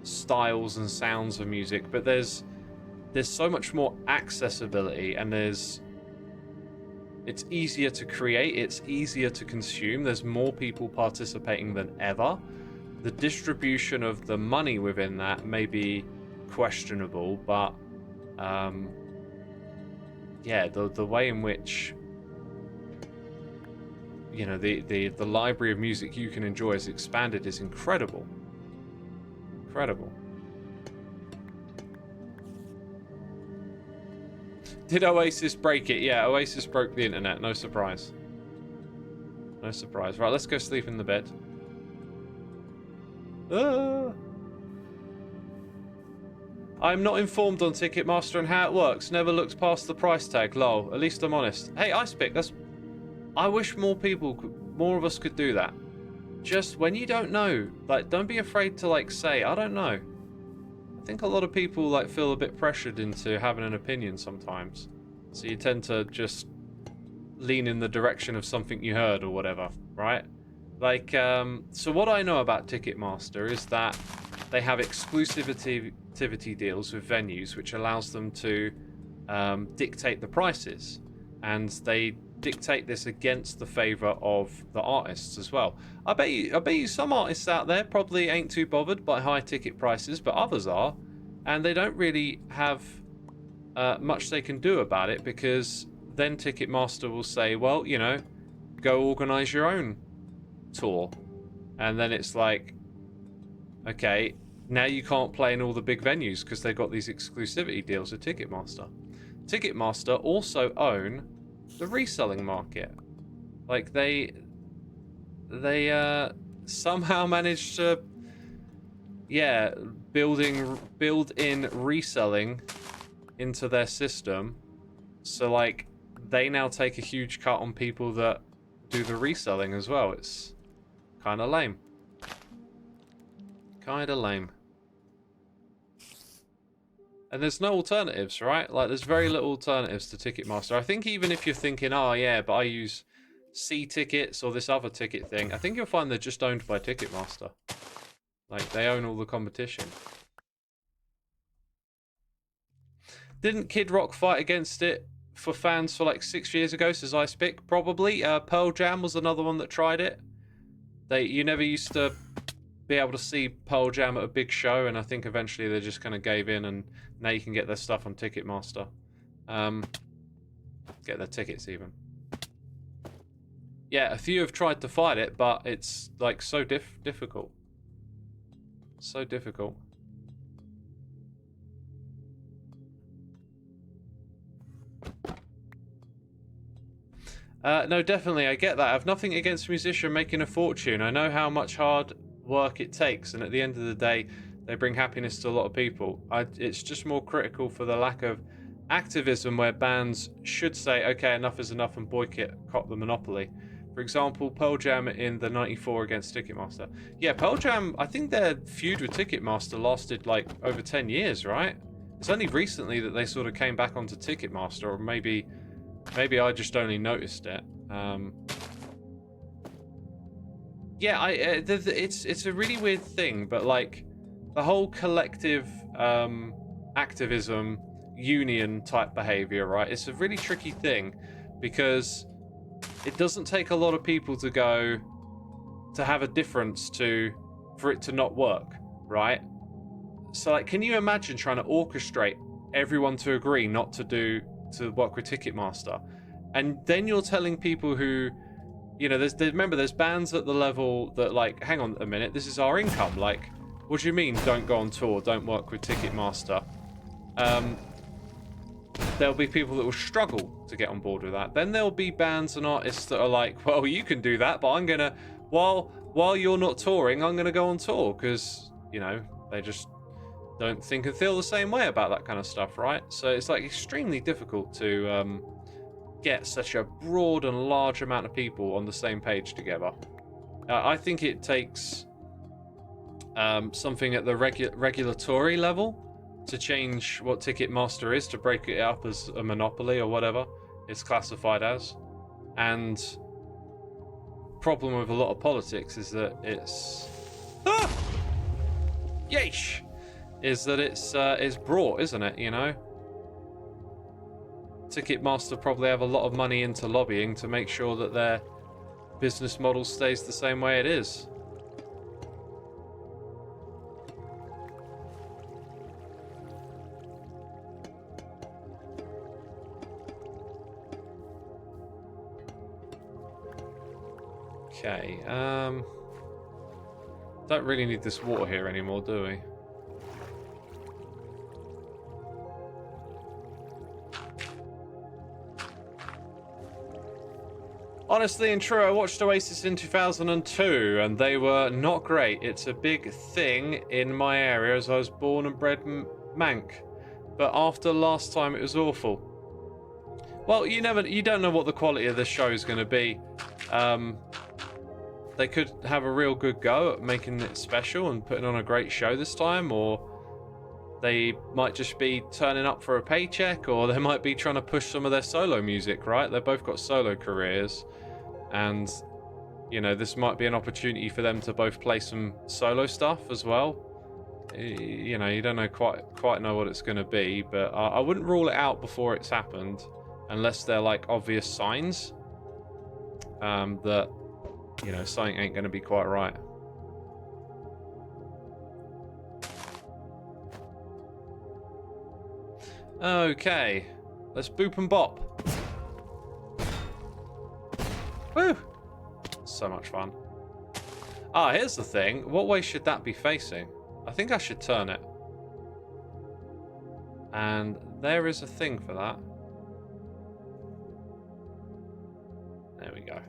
styles and sounds of music, but there's so much more accessibility, and it's easier to create, it's easier to consume, there's more people participating than ever. The distribution of the money within that may be questionable, but yeah, the way in which, you know, the library of music you can enjoy is expanded is incredible. Incredible. Did Oasis break it? Yeah, Oasis broke the internet. No surprise. No surprise. Right, let's go sleep in the bed. I'm not informed on Ticketmaster and how it works. Never looked past the price tag. Lol. At least I'm honest. Hey, Icepick, I wish more of us could do that. Just when you don't know, like, don't be afraid to, like, say, I don't know. I think a lot of people, like, feel a bit pressured into having an opinion sometimes. So you tend to just lean in the direction of something you heard or whatever, right? Like, so what I know about Ticketmaster is that they have exclusivity deals with venues, which allows them to dictate the prices. And they dictate this against the favor of the artists as well. I bet you some artists out there probably ain't too bothered by high ticket prices, but others are, and they don't really have much they can do about it, because then Ticketmaster will say, well, you know, go organize your own tour. And then it's like, okay, now you can't play in all the big venues because they've got these exclusivity deals with Ticketmaster. Ticketmaster also own the reselling market. Like, they somehow managed to, yeah, build in reselling into their system. So, like, they now take a huge cut on people that do the reselling as well. It's kind of lame. Kind of lame. And there's no alternatives, right? Like, there's very little alternatives to Ticketmaster. I think even if you're thinking, oh, yeah, but I use C tickets or this other ticket thing, I think you'll find they're just owned by Ticketmaster. Like, they own all the competition. Didn't Kid Rock fight against it for fans for like 6 years ago, says Icepick? Probably. Pearl Jam was another one that tried it. You never used to be able to see Pearl Jam at a big show, and I think eventually they just kind of gave in, and now you can get their stuff on Ticketmaster. Get their tickets even. yeah, a few have tried to fight it, but it's like so difficult. So difficult. No, definitely, I get that. I have nothing against a musician making a fortune. I know how much hard work it takes, and at the end of the day, they bring happiness to a lot of people. It's just more critical for the lack of activism where bands should say, okay, enough is enough and boycott the monopoly. For example, Pearl Jam in the 94 against Ticketmaster. Yeah, Pearl Jam, I think their feud with Ticketmaster lasted like over 10 years, right? It's only recently that they sort of came back onto Ticketmaster, or maybe I just only noticed it. Yeah, it's a really weird thing, but like the whole collective activism, union type behavior, right? It's a really tricky thing because it doesn't take a lot of people to go to have a difference for it to not work, right? So like, can you imagine trying to orchestrate everyone to agree not to work with Ticketmaster, and then you're telling people who, you know, remember there's bands at the level that like, hang on a minute, this is our income. Like, what do you mean don't go on tour, don't work with Ticketmaster? There'll be people that will struggle to get on board with that. Then there'll be bands and artists that are like, well, you can do that, but I'm gonna, while you're not touring, I'm gonna go on tour, because, you know, they just don't think and feel the same way about that kind of stuff, right? So it's like extremely difficult to get such a broad and large amount of people on the same page together. I think it takes something at the regulatory level to change what Ticketmaster is, to break it up as a monopoly or whatever it's classified as. And problem with a lot of politics is that it's yeesh, is that it's brought, isn't it? You know, Ticketmaster probably have a lot of money into lobbying to make sure that their business model stays the same way it is. Okay, don't really need this water here anymore, do we? Honestly and true, I watched Oasis in 2002 and they were not great. It's a big thing in my area as I was born and bred Manc. But after last time it was awful. Well, you don't know what the quality of this show is going to be. They could have a real good go at making it special and putting on a great show this time, or they might just be turning up for a paycheck, or they might be trying to push some of their solo music, right? They've both got solo careers, and, you know, this might be an opportunity for them to both play some solo stuff as well. You know, you don't know quite know what it's going to be, but I wouldn't rule it out before it's happened, unless they're like obvious signs that, you know, something ain't going to be quite right. Okay, let's boop and bop. Woo! So much fun. Ah, here's the thing. What way should that be facing? I think I should turn it. And there is a thing for that. There we go.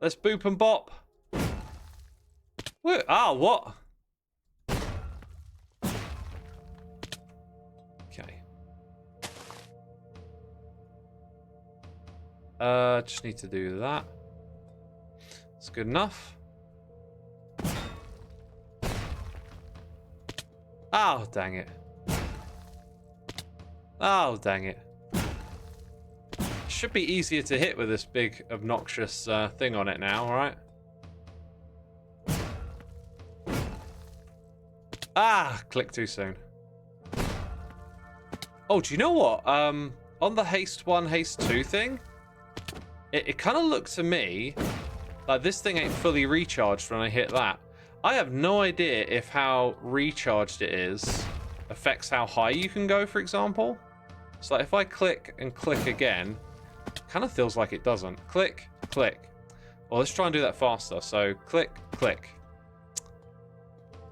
Let's boop and bop. Woo! Ah, what? Okay. Just need to do that. That's good enough. Oh, dang it. Oh, dang it. Should be easier to hit with this big, obnoxious thing on it now, right? Ah, click too soon. Oh, do you know what? On the haste 1, haste 2 thing, it kind of looked to me like this thing ain't fully recharged when I hit that. I have no idea if how recharged it is affects how high you can go, for example. So like if I click and click again, Kind of feels like it doesn't. Click, click. Well, let's try and do that faster. So click, click.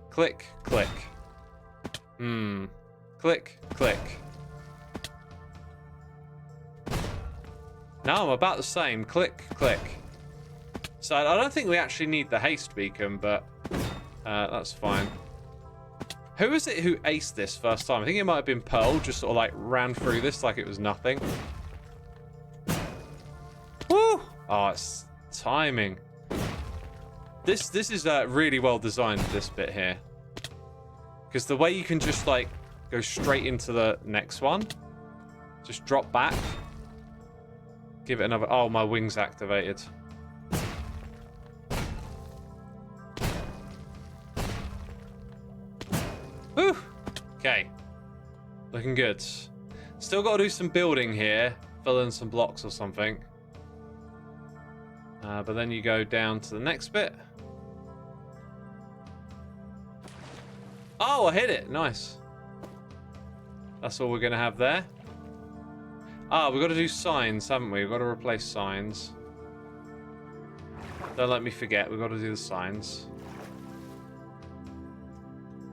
Click, click. Click, click. Now I'm about the same. Click, click. So I don't think we actually need the haste beacon, but that's fine. Who is it who aced this first time? I think it might have been Pearl, just sort of like ran through this like it was nothing. Woo! Oh, it's timing. This is really well designed, this bit here. Because the way you can just like go straight into the next one. Just drop back. Give it another... Oh, my wings activated. Whew. Okay. Looking good. Still got to do some building here. Fill in some blocks or something. But then you go down to the next bit. Oh, I hit it. Nice. That's all we're going to have there. Ah, we've got to do signs, haven't we? We've got to replace signs. Don't let me forget. We've got to do the signs.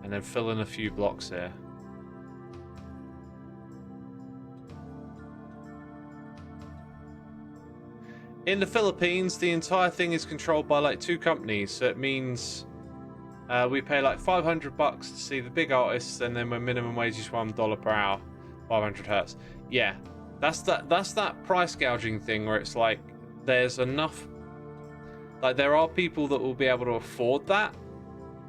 And then fill in a few blocks here. In the Philippines, the entire thing is controlled by like 2 companies. So it means we pay like $500 to see the big artists, and then when minimum wage is $1 per hour, 500 hertz. Yeah, that's that price gouging thing where it's like there's enough. Like there are people that will be able to afford that,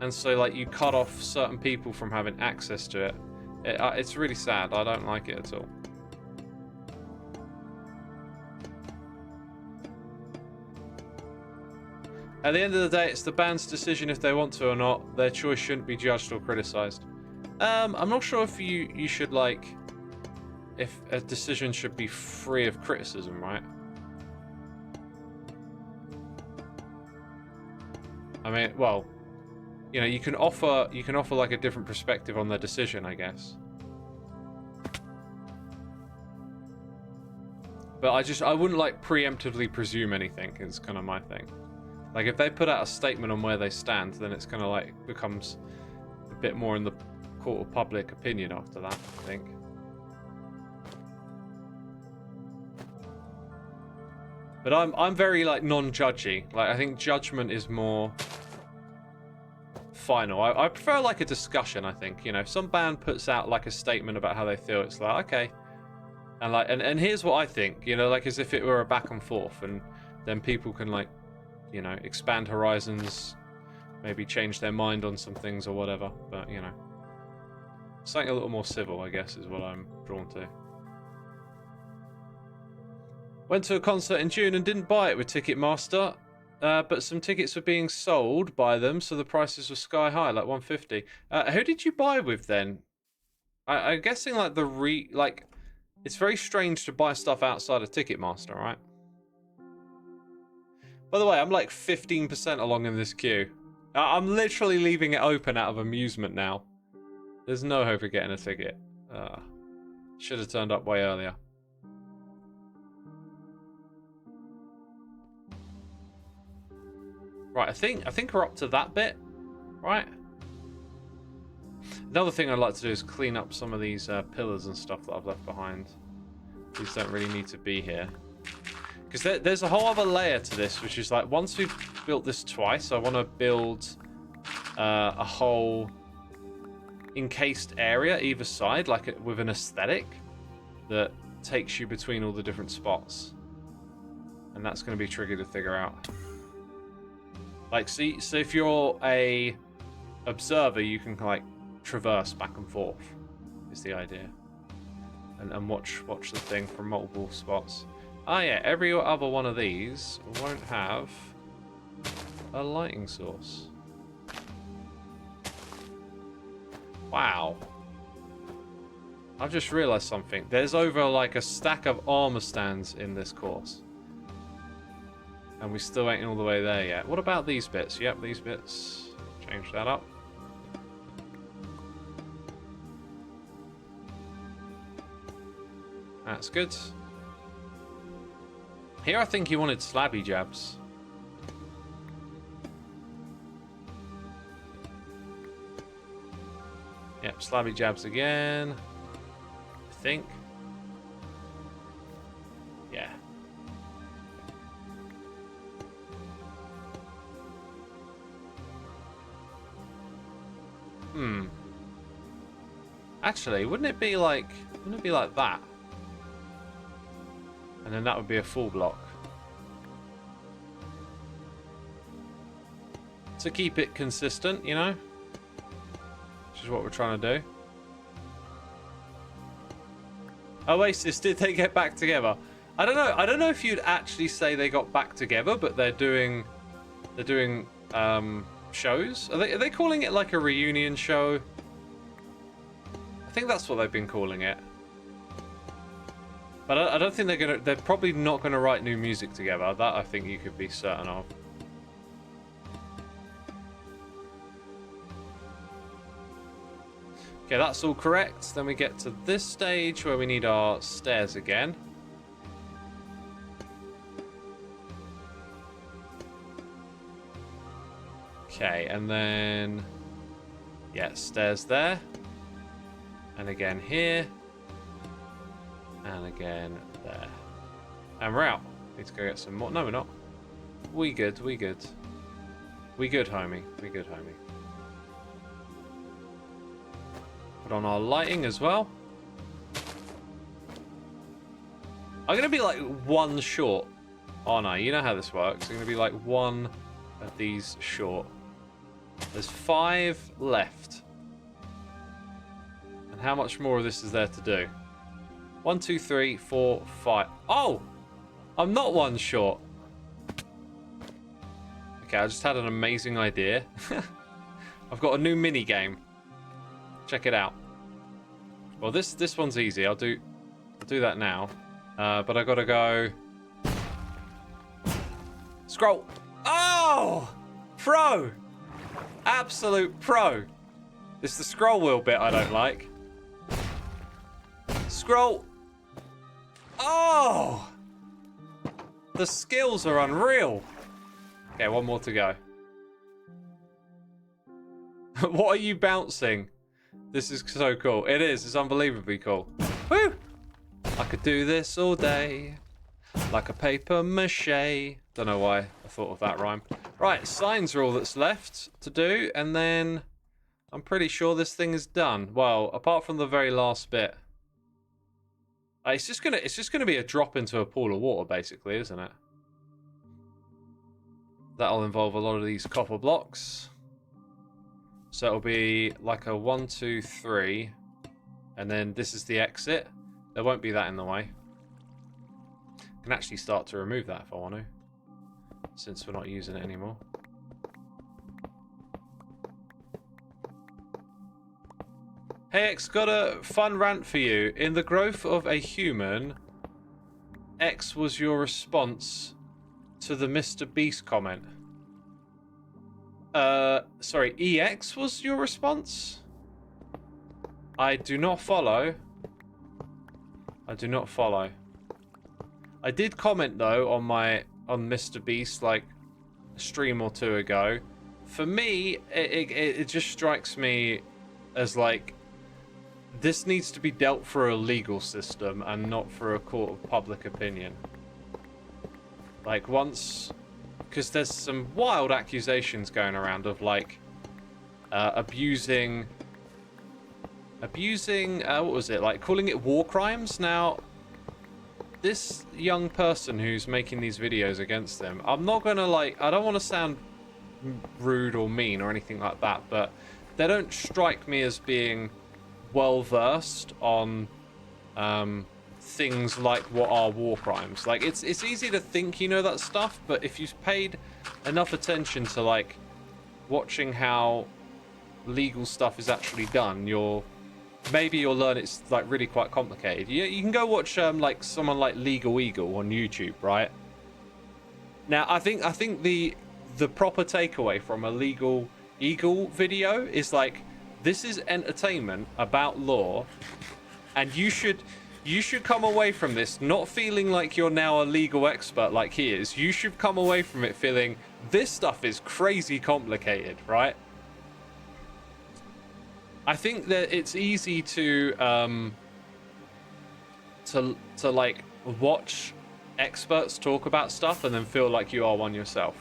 and so like you cut off certain people from having access to it. It's really sad. I don't like it at all. At the end of the day, it's the band's decision if they want to or not. Their choice shouldn't be judged or criticized. I'm not sure if you should like, if a decision should be free of criticism, right? I mean, well, you know, you can offer like a different perspective on their decision, I guess. But I wouldn't like preemptively presume anything. Is kind of my thing. Like, if they put out a statement on where they stand, then it's kind of like becomes a bit more in the court of public opinion after that, I think. But I'm very like non-judgy. Like, I think judgment is more final. I prefer like a discussion. I think, you know, if some band puts out like a statement about how they feel, it's like, okay, and like and here's what I think. You know, like as if it were a back and forth, and then people can like, you know, expand horizons, maybe change their mind on some things or whatever. But, you know, something a little more civil, I guess, is what I'm drawn to. Went to a concert in June and didn't buy it with Ticketmaster, but some tickets were being sold by them, so the prices were sky high, like $150. Who did you buy with then? I'm guessing like it's very strange to buy stuff outside of Ticketmaster, right? By the way, I'm like 15% along in this queue. I'm literally leaving it open out of amusement now. There's no hope of getting a ticket. Should have turned up way earlier. Right, I think we're up to that bit, right? Another thing I'd like to do is clean up some of these pillars and stuff that I've left behind. These don't really need to be here. Because there's a whole other layer to this, which is like, once we've built this twice, I want to build a whole encased area either side, like with an aesthetic that takes you between all the different spots. And that's going to be tricky to figure out. Like, see, so if you're a observer, you can like traverse back and forth, is the idea. And watch the thing from multiple spots. Ah, yeah, every other one of these won't have a lighting source. Wow. I've just realized something. There's over like a stack of armor stands in this course. And we still ain't all the way there yet. What about these bits? Yep, these bits. Change that up. That's good. Here I think he wanted slabby jabs. Yep, slabby jabs again. I think. Yeah. Actually, wouldn't it be like that? And then that would be a full block. To keep it consistent, you know? Which is what we're trying to do. Oasis, did they get back together? I don't know. I don't know if you'd actually say they got back together, but they're doing shows. Are they calling it like a reunion show? I think that's what they've been calling it. But I don't think they're probably not gonna write new music together. That I think you could be certain of. Okay, that's all correct. Then we get to this stage where we need our stairs again. Okay, and then yeah, stairs there. And again here. And again there. And we're out. Need to go get some more. No, we're not. We good, we good. We good, homie. We good, homie. Put on our lighting as well. I'm gonna be like one short. Oh no, you know how this works. I'm gonna be like one of these short. There's 5 left. And how much more of this is there to do? 1, 2, 3, 4, 5. Oh! I'm not one short. Okay, I just had an amazing idea. I've got a new mini game. Check it out. Well, this one's easy. I'll do that now. But I gotta go. Scroll. Oh! Pro! Absolute pro. It's the scroll wheel bit I don't like. Scroll. Oh! The skills are unreal. Okay, one more to go. What are you bouncing? This is so cool. It is. It's unbelievably cool. Woo! I could do this all day. Like a paper mache. Don't know why I thought of that rhyme. Right, signs are all that's left to do. And then I'm pretty sure this thing is done. Well, apart from the very last bit. It's just gonna be a drop into a pool of water, basically, isn't it? That'll involve a lot of these copper blocks. So it'll be like a 1, 2, 3, and then this is the exit. There won't be that in the way. I can actually start to remove that if I want to, since we're not using it anymore. Hey X, got a fun rant for you. In the growth of a human, X was your response to the Mr. Beast comment. Sorry, EX was your response? I do not follow. I do not follow. I did comment though on Mr. Beast like a stream or 2 ago. For me, it just strikes me as like this needs to be dealt through a legal system and not through a court of public opinion. Like once, because there's some wild accusations going around of like abusing what was it, like calling it war crimes. Now this young person who's making these videos against them, I'm not gonna like, I don't want to sound rude or mean or anything like that, but they don't strike me as being well versed on things like what are war crimes. Like it's easy to think you know that stuff, but if you've paid enough attention to like watching how legal stuff is actually done, maybe you'll learn it's like really quite complicated. You can go watch like someone like Legal Eagle on YouTube, right? Now I think the proper takeaway from a Legal Eagle video is like, this is entertainment about law, and you should You should come away from this not feeling like you're now a legal expert like he is. You should come away from it feeling this stuff is crazy complicated, right? I think that it's easy to like watch experts talk about stuff and then feel like you are one yourself.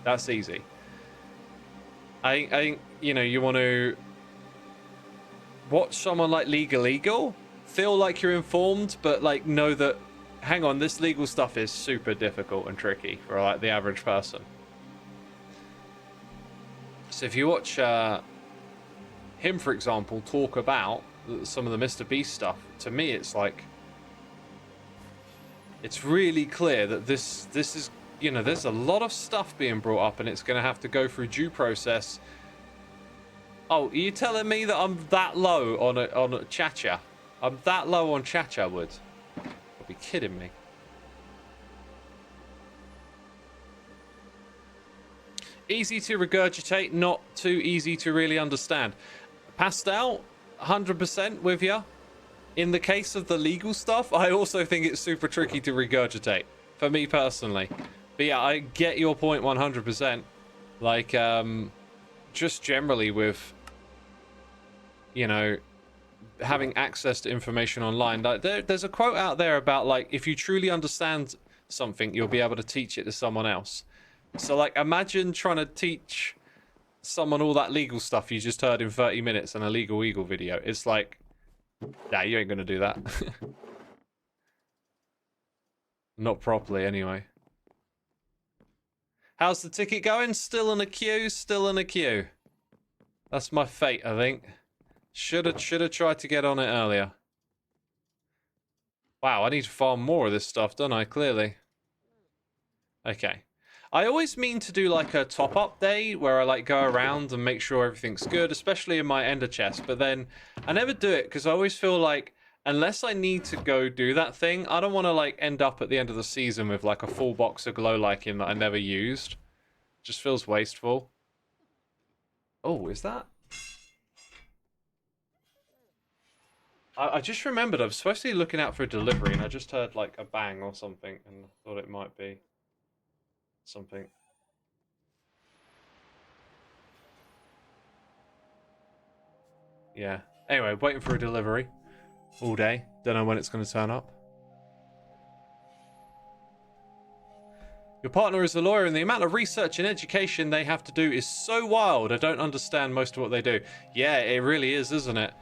That's easy. I think you know, you want to watch someone like Legal, feel like you're informed, but like know that, hang on, this legal stuff is super difficult and tricky for like the average person. So if you watch him, for example, talk about some of the Mr. Beast stuff, to me it's like, it's really clear that this is, you know, there's a lot of stuff being brought up and it's going to have to go through due process. Oh, are you telling me that I'm that low on a Cha-Cha? I'm that low on Cha-Cha wood? You'll be kidding me. Easy to regurgitate, not too easy to really understand. Pastel, 100% with you. In the case of the legal stuff, I also think it's super tricky to regurgitate, for me personally. But yeah, I get your point 100%. Like, just generally with, you know, having access to information online. Like, there's a quote out there about, like, if you truly understand something, you'll be able to teach it to someone else. So, like, imagine trying to teach someone all that legal stuff you just heard in 30 minutes in a Legal Eagle video. It's like, nah, you ain't gonna do that. Not properly, anyway. How's the ticket going? Still in a queue? Still in a queue. That's my fate, I think. Should have tried to get on it earlier. Wow, I need to farm more of this stuff, don't I? Clearly. Okay. I always mean to do like a top-up day where I like go around and make sure everything's good, especially in my ender chest, but then I never do it because I always feel like unless I need to go do that thing, I don't want to like end up at the end of the season with like a full box of glow lichen that I never used. Just feels wasteful. Oh, is that? I just remembered I was supposed to be looking out for a delivery and I just heard like a bang or something and thought it might be something. Yeah. Anyway, waiting for a delivery all day. Don't know when it's going to turn up. Your partner is a lawyer and the amount of research and education they have to do is so wild. I don't understand most of what they do. Yeah, it really is, isn't it?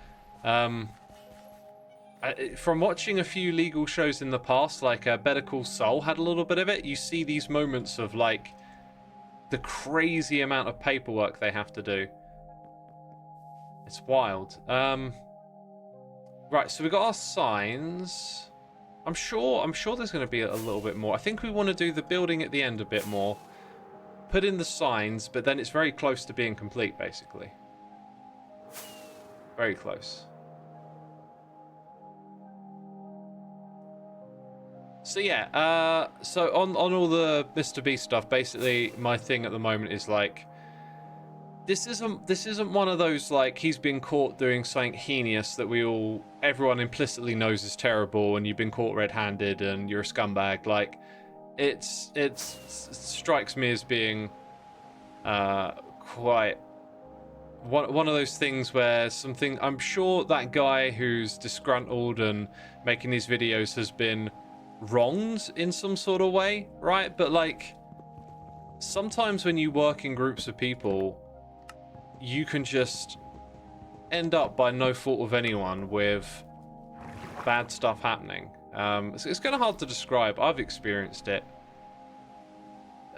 From watching a few legal shows in the past, like Better Call Saul had a little bit of it, you see these moments of like the crazy amount of paperwork they have to do. It's wild. Right, so we got our signs. I'm sure there's going to be a little bit more. I think we want to do the building at the end a bit more. Put in the signs, but then it's very close to being complete, basically. Very close. So yeah, so on all the Mr. Beast stuff, basically my thing at the moment is like, this isn't one of those like he's been caught doing something heinous that everyone implicitly knows is terrible, and you've been caught red-handed and you're a scumbag. Like, it strikes me as being quite one of those things where I'm sure that guy who's disgruntled and making these videos has been wronged in some sort of way, right? But like, sometimes when you work in groups of people, you can just end up by no fault of anyone with bad stuff happening. It's kind of hard to describe. I've experienced it.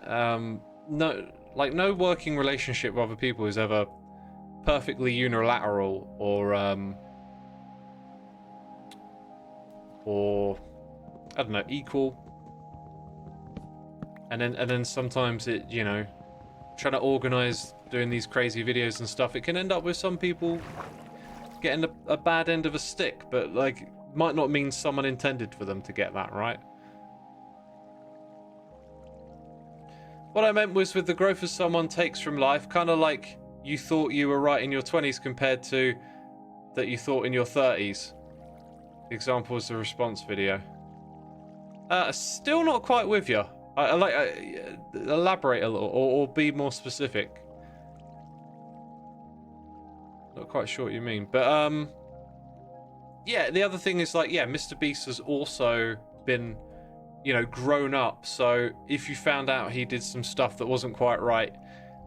No working relationship with other people is ever perfectly unilateral or I don't know, equal. And then sometimes it, you know, trying to organize doing these crazy videos and stuff, it can end up with some people getting a bad end of a stick, but like might not mean someone intended for them to get that, right? What I meant was with the growth as someone takes from life, kind of like you thought you were right in your 20s compared to that you thought in your 30s. The example was the response video. Still not quite with you. Elaborate a little, or be more specific. Not quite sure what you mean, but yeah. The other thing is like, yeah, Mr. Beast has also been, you know, grown up. So if you found out he did some stuff that wasn't quite right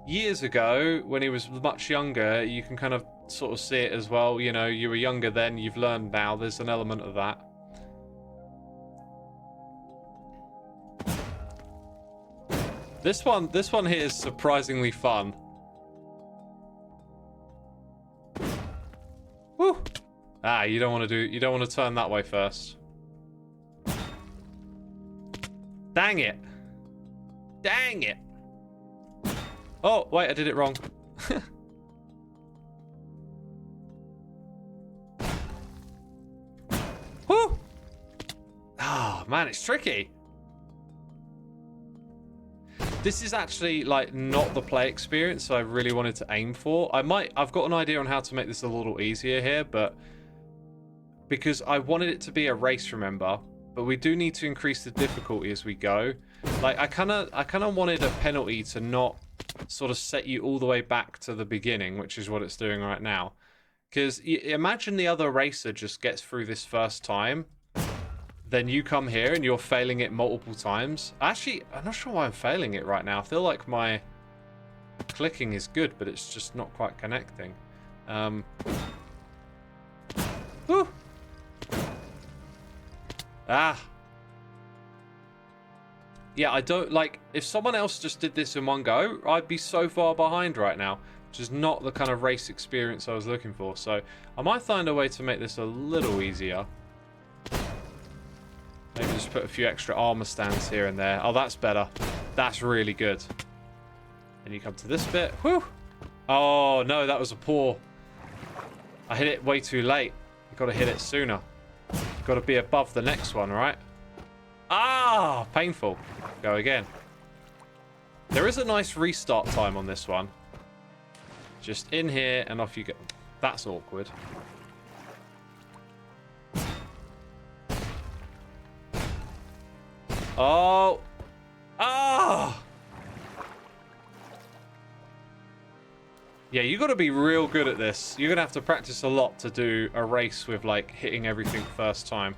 years ago when he was much younger, you can kind of sort of see it as well. You know, you were younger then, you've learned now. There's an element of that. This one here is surprisingly fun. Woo! Ah, you don't want to turn that way first. Dang it! Dang it! Oh, wait, I did it wrong. Woo! Oh, man, it's tricky. This is actually like not the play experience I really wanted to aim for. I've got an idea on how to make this a little easier here, but because I wanted it to be a race, remember, but we do need to increase the difficulty as we go. Like I kind of wanted a penalty to not sort of set you all the way back to the beginning, which is what it's doing right now. Because imagine the other racer just gets through this first time. Then you come here and you're failing it multiple times. Actually, I'm not sure why I'm failing it right now. I feel like my clicking is good, but it's just not quite connecting. Whew. Ah. Yeah, I don't like, if someone else just did this in one go, I'd be so far behind right now, which is not the kind of race experience I was looking for. So I might find a way to make this a little easier. Maybe just put a few extra armor stands here and there. Oh, that's better. That's really good. And you come to this bit. Whew. Oh, no, that was a poor... I hit it way too late. You've got to hit it sooner. You've got to be above the next one, right? Ah, painful. Go again. There is a nice restart time on this one. Just in here and off you go. That's awkward. Oh. Ah. Yeah, you got to be real good at this. You're going to have to practice a lot to do a race with, like, hitting everything first time.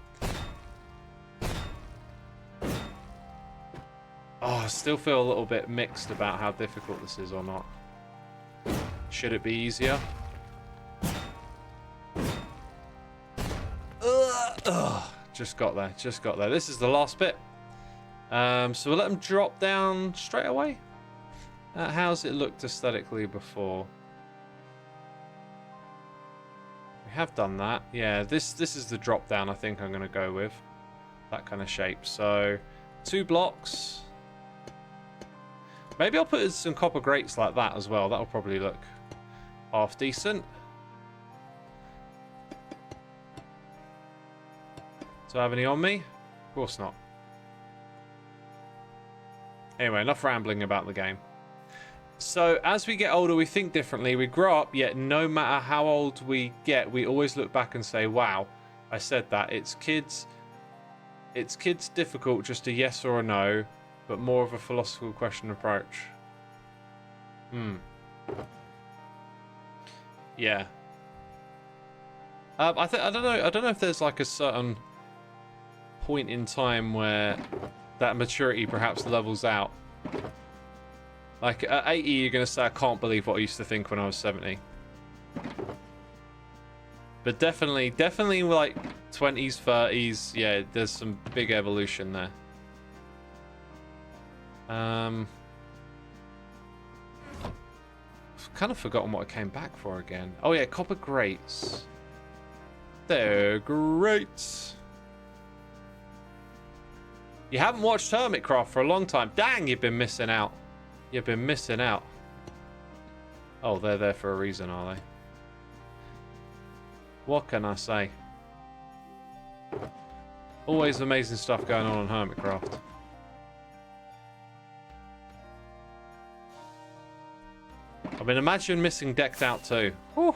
Oh, I still feel a little bit mixed about how difficult this is or not. Should it be easier? Ugh. Just got there. Just got there. This is the last bit. So we'll let them drop down straight away. How's it looked aesthetically before? We have done that. Yeah, this is the drop down I think I'm going to go with. That kind of shape. So 2 blocks. Maybe I'll put some copper grates like that as well. That'll probably look half decent. Do I have any on me? Of course not. Anyway, enough rambling about the game. So, as we get older, we think differently. We grow up, yet no matter how old we get, we always look back and say, wow, I said that. It's kids difficult, just a yes or a no, but more of a philosophical question approach. Yeah. I don't know if there's like a certain point in time where that maturity perhaps levels out. Like at 80 you're gonna say I can't believe what I used to think when I was 70. But definitely like 20s, 30s, yeah, there's some big evolution there. I've kind of forgotten what I came back for again. Oh yeah, copper grates. They're great. You haven't watched Hermitcraft for a long time. Dang, you've been missing out. You've been missing out. Oh, they're there for a reason, are they? What can I say? Always amazing stuff going on Hermitcraft. I mean, imagine missing Decked Out too. Whew.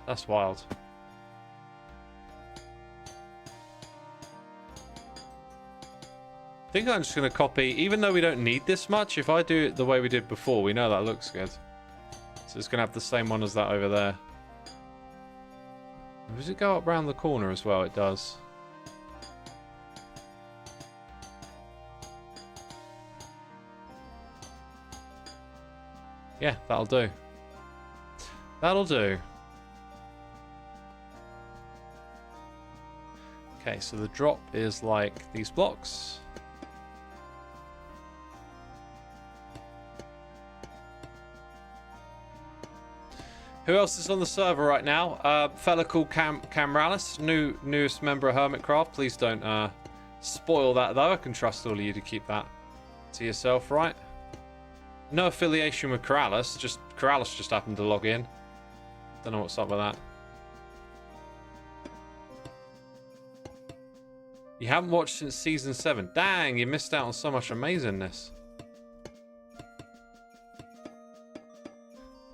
That's wild. think I'm just going to copy, even though we don't need this much, if I do it the way we did before, we know that looks good. So it's going to have the same one as that over there. Does it go up around the corner as well? It does. Yeah, that'll do. That'll do. Okay, so the drop is like these blocks. Who else is on the server right now? Fella called Camralis, newest member of Hermitcraft. Please don't spoil that though. I can trust all of you to keep that to yourself, right? No affiliation with Corrales. Just Corrales just happened to log in. Don't know what's up with that. You haven't watched since season 7. Dang, you missed out on so much amazingness.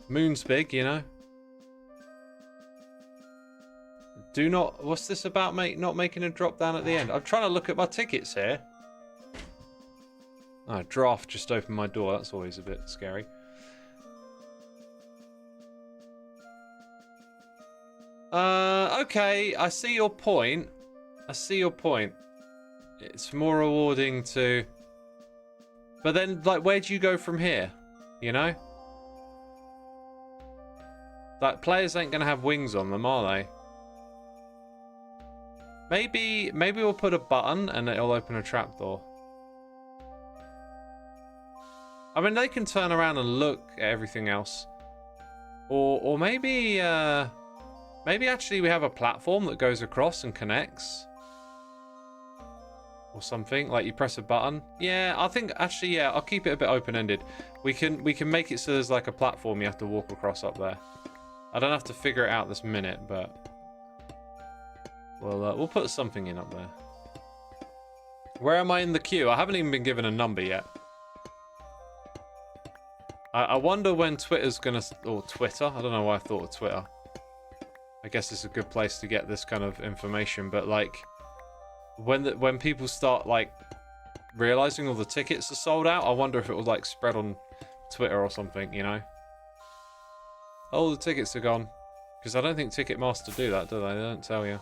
Moon's big, you know. Do not... What's this about, mate? Not making a drop down at the end. I'm trying to look at my tickets here. Oh, draft just opened my door. That's always a bit scary. Okay. I see your point. I see your point. It's more rewarding to... But then, like, where do you go from here? You know? Like, players ain't gonna have wings on them, are they? Maybe we'll put a button and it'll open a trapdoor. I mean, they can turn around and look at everything else. Or maybe actually we have a platform that goes across and connects. Or something, like you press a button. Yeah, I think, actually, yeah, I'll keep it a bit open-ended. We can make it so there's like a platform you have to walk across up there. I don't have to figure it out this minute, but... we'll put something in up there. Where am I in the queue? I haven't even been given a number yet. I wonder when Twitter's gonna... Or Twitter? I don't know why I thought of Twitter. I guess it's a good place to get this kind of information, but like... When people start, like, realizing all the tickets are sold out, I wonder if it will, like, spread on Twitter or something, you know? Oh, the tickets are gone. Because I don't think Ticketmaster do that, do they? They don't tell you.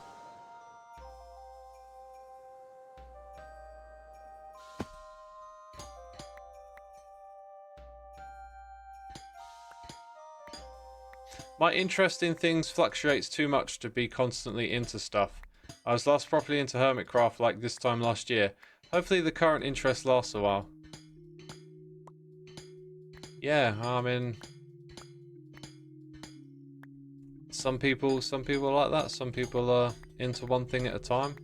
My interest in things fluctuates too much to be constantly into stuff. I was last properly into Hermitcraft like this time last year. Hopefully the current interest lasts a while. Yeah, I mean... Some people are like that. Some people are into one thing at a time.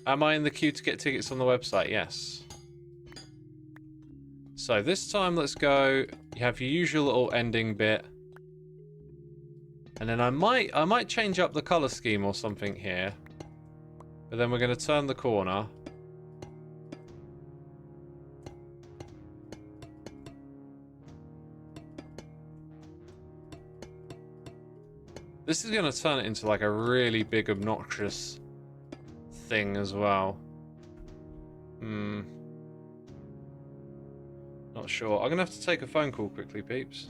Am I in the queue to get tickets on the website? Yes. So this time, let's go. You have your usual little ending bit, and then I might change up the color scheme or something here. But then we're going to turn the corner. This is going to turn it into like a really big, obnoxious thing as well. Not sure. I'm going to have to take a phone call quickly, peeps.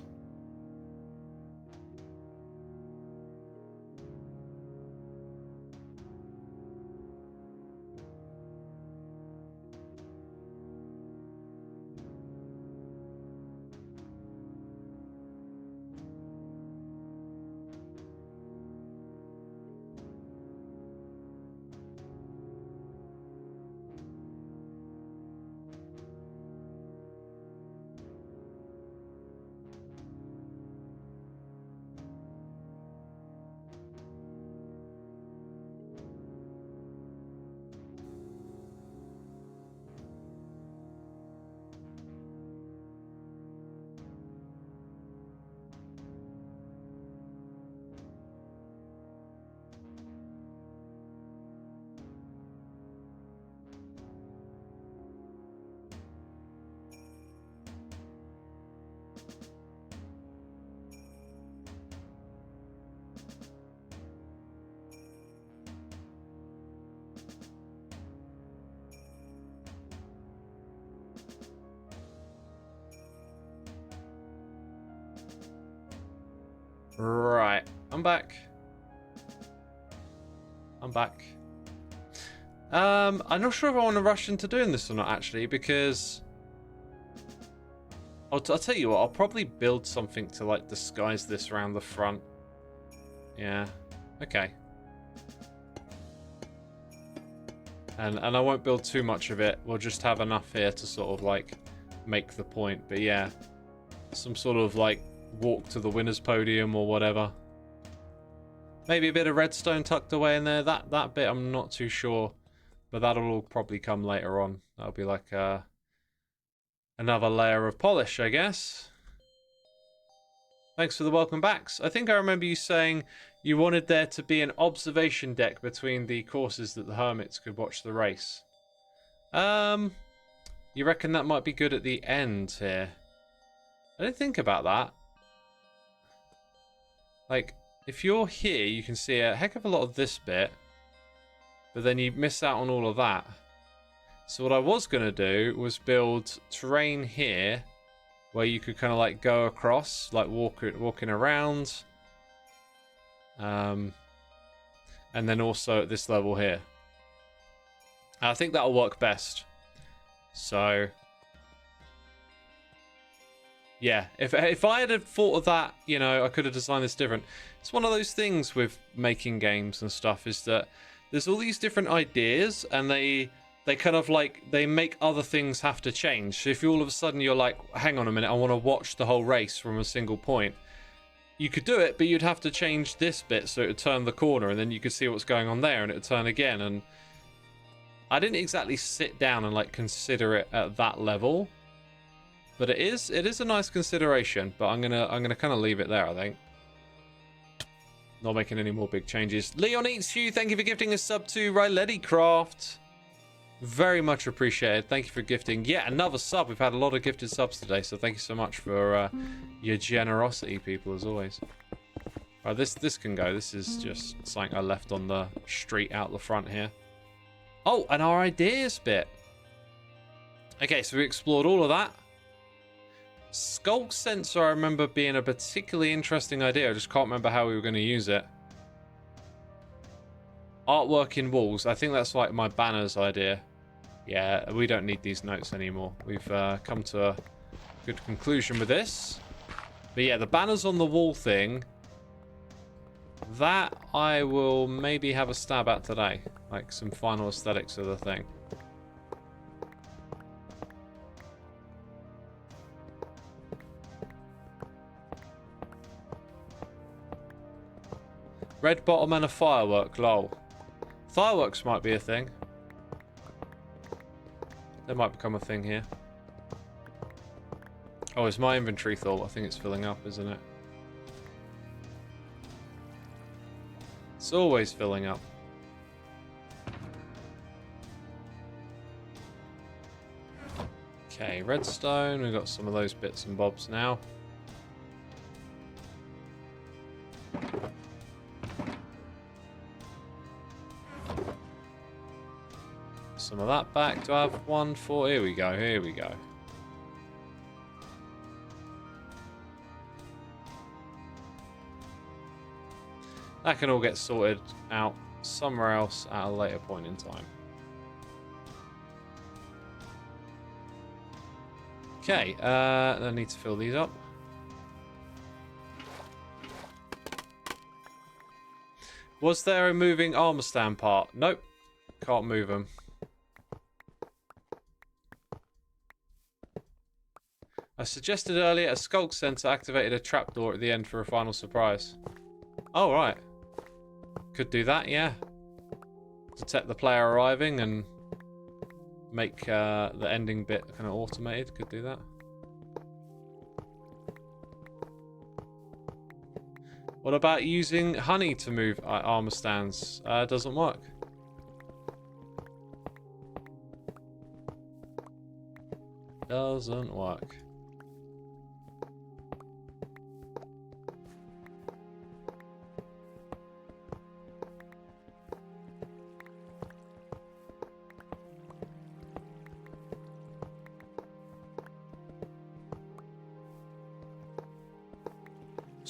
Right, I'm back. I'm back. I'm not sure if I want to rush into doing this or not, actually, because I'll tell you what, I'll probably build something to like disguise this around the front. Yeah, okay. And I won't build too much of it. We'll just have enough here to sort of like make the point. But yeah, some sort of like walk to the winner's podium or whatever. Maybe a bit of redstone tucked away in there. That bit I'm not too sure, but that'll all probably come later on. That'll be like another layer of polish, I guess. Thanks for the welcome backs. I think I remember you saying you wanted there to be an observation deck between the courses that the hermits could watch the race. You reckon that might be good at the end here? I didn't think about that. Like, if you're here, you can see a heck of a lot of this bit, but then you miss out on all of that. So what I was going to do was build terrain here where you could kind of like go across, like walking around. And then also at this level here. I think that'll work best. So yeah, if I had thought of that, you know, I could have designed this different. It's one of those things with making games and stuff, is that there's all these different ideas, and they kind of like, they make other things have to change. So if you all of a sudden you're like, hang on a minute, I want to watch the whole race from a single point, you could do it, but you'd have to change this bit so it would turn the corner, and then you could see what's going on there, and it would turn again. And I didn't exactly sit down and like consider it at that level, but it is a nice consideration. But I'm gonna kind of leave it there, I think. Not making any more big changes. Leon Eats You, thank you for gifting a sub to Ryletticraft. Very much appreciated. Thank you for gifting yet another sub. We've had a lot of gifted subs today, so thank you so much for your generosity, people, as always. Right, this can go. This is just something I left on the street out the front here. Oh, and our ideas bit. Okay, so we explored all of that. Skulk sensor, I remember being a particularly interesting idea. I just can't remember how we were going to use it. Artwork in walls. I think that's like my banners idea. Yeah, we don't need these notes anymore. We've come to a good conclusion with this. But yeah, the banners on the wall thing, that I will maybe have a stab at today. Like some final aesthetics of the thing. Red bottom and a firework, lol. Fireworks might be a thing. They might become a thing here. Oh, it's my inventory full. I think it's filling up, isn't it? It's always filling up. Okay, redstone. We've got some of those bits and bobs now. Some of that back. Do I have one for... Here we go, here we go. That can all get sorted out somewhere else at a later point in time. Okay, I need to fill these up. Was there a moving armor stand part? Nope. Can't move them. I suggested earlier a skulk sensor activated a trapdoor at the end for a final surprise. Oh, right. Could do that, yeah. Detect the player arriving and make the ending bit kind of automated. Could do that. What about using honey to move armor stands? Doesn't work. Doesn't work.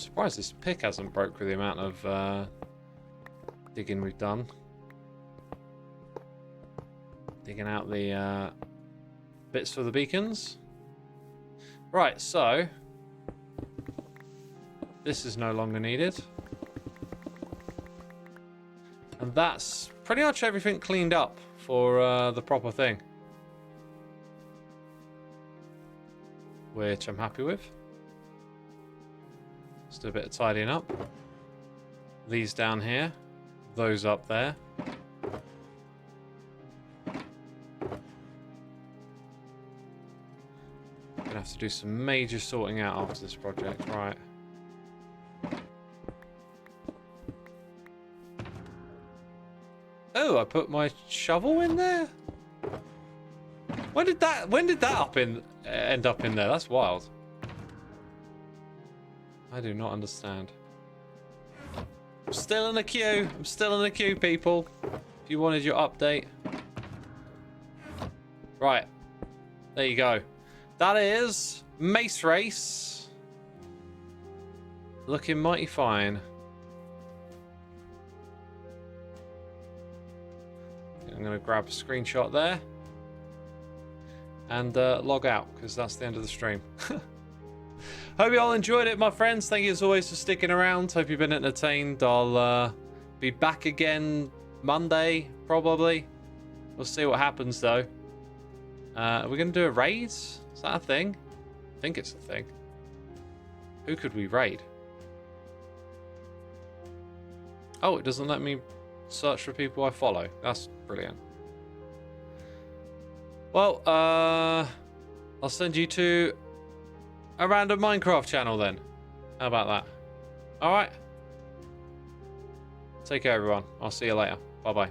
surprised this pick hasn't broke with the amount of digging we've done. Digging out the bits for the beacons. Right, so this is no longer needed. And that's pretty much everything cleaned up for the proper thing. Which I'm happy with. Let's do a bit of tidying up. These down here. Those up there. Gonna have to do some major sorting out after this project, right. Oh, I put my shovel in there? When did that end up in there? That's wild. I do not understand. I'm still in the queue. I'm still in the queue, people. If you wanted your update. Right. There you go. That is Mace Race. Looking mighty fine. I'm going to grab a screenshot there. And log out, because that's the end of the stream. Hope you all enjoyed it, my friends. Thank you as always for sticking around. Hope you've been entertained. I'll be back again Monday, probably. We'll see what happens, though. Are we going to do a raid? Is that a thing? I think it's a thing. Who could we raid? Oh, it doesn't let me search for people I follow. That's brilliant. Well, I'll send you to a random Minecraft channel then. How about that? Alright. Take care, everyone. I'll see you later. Bye-bye.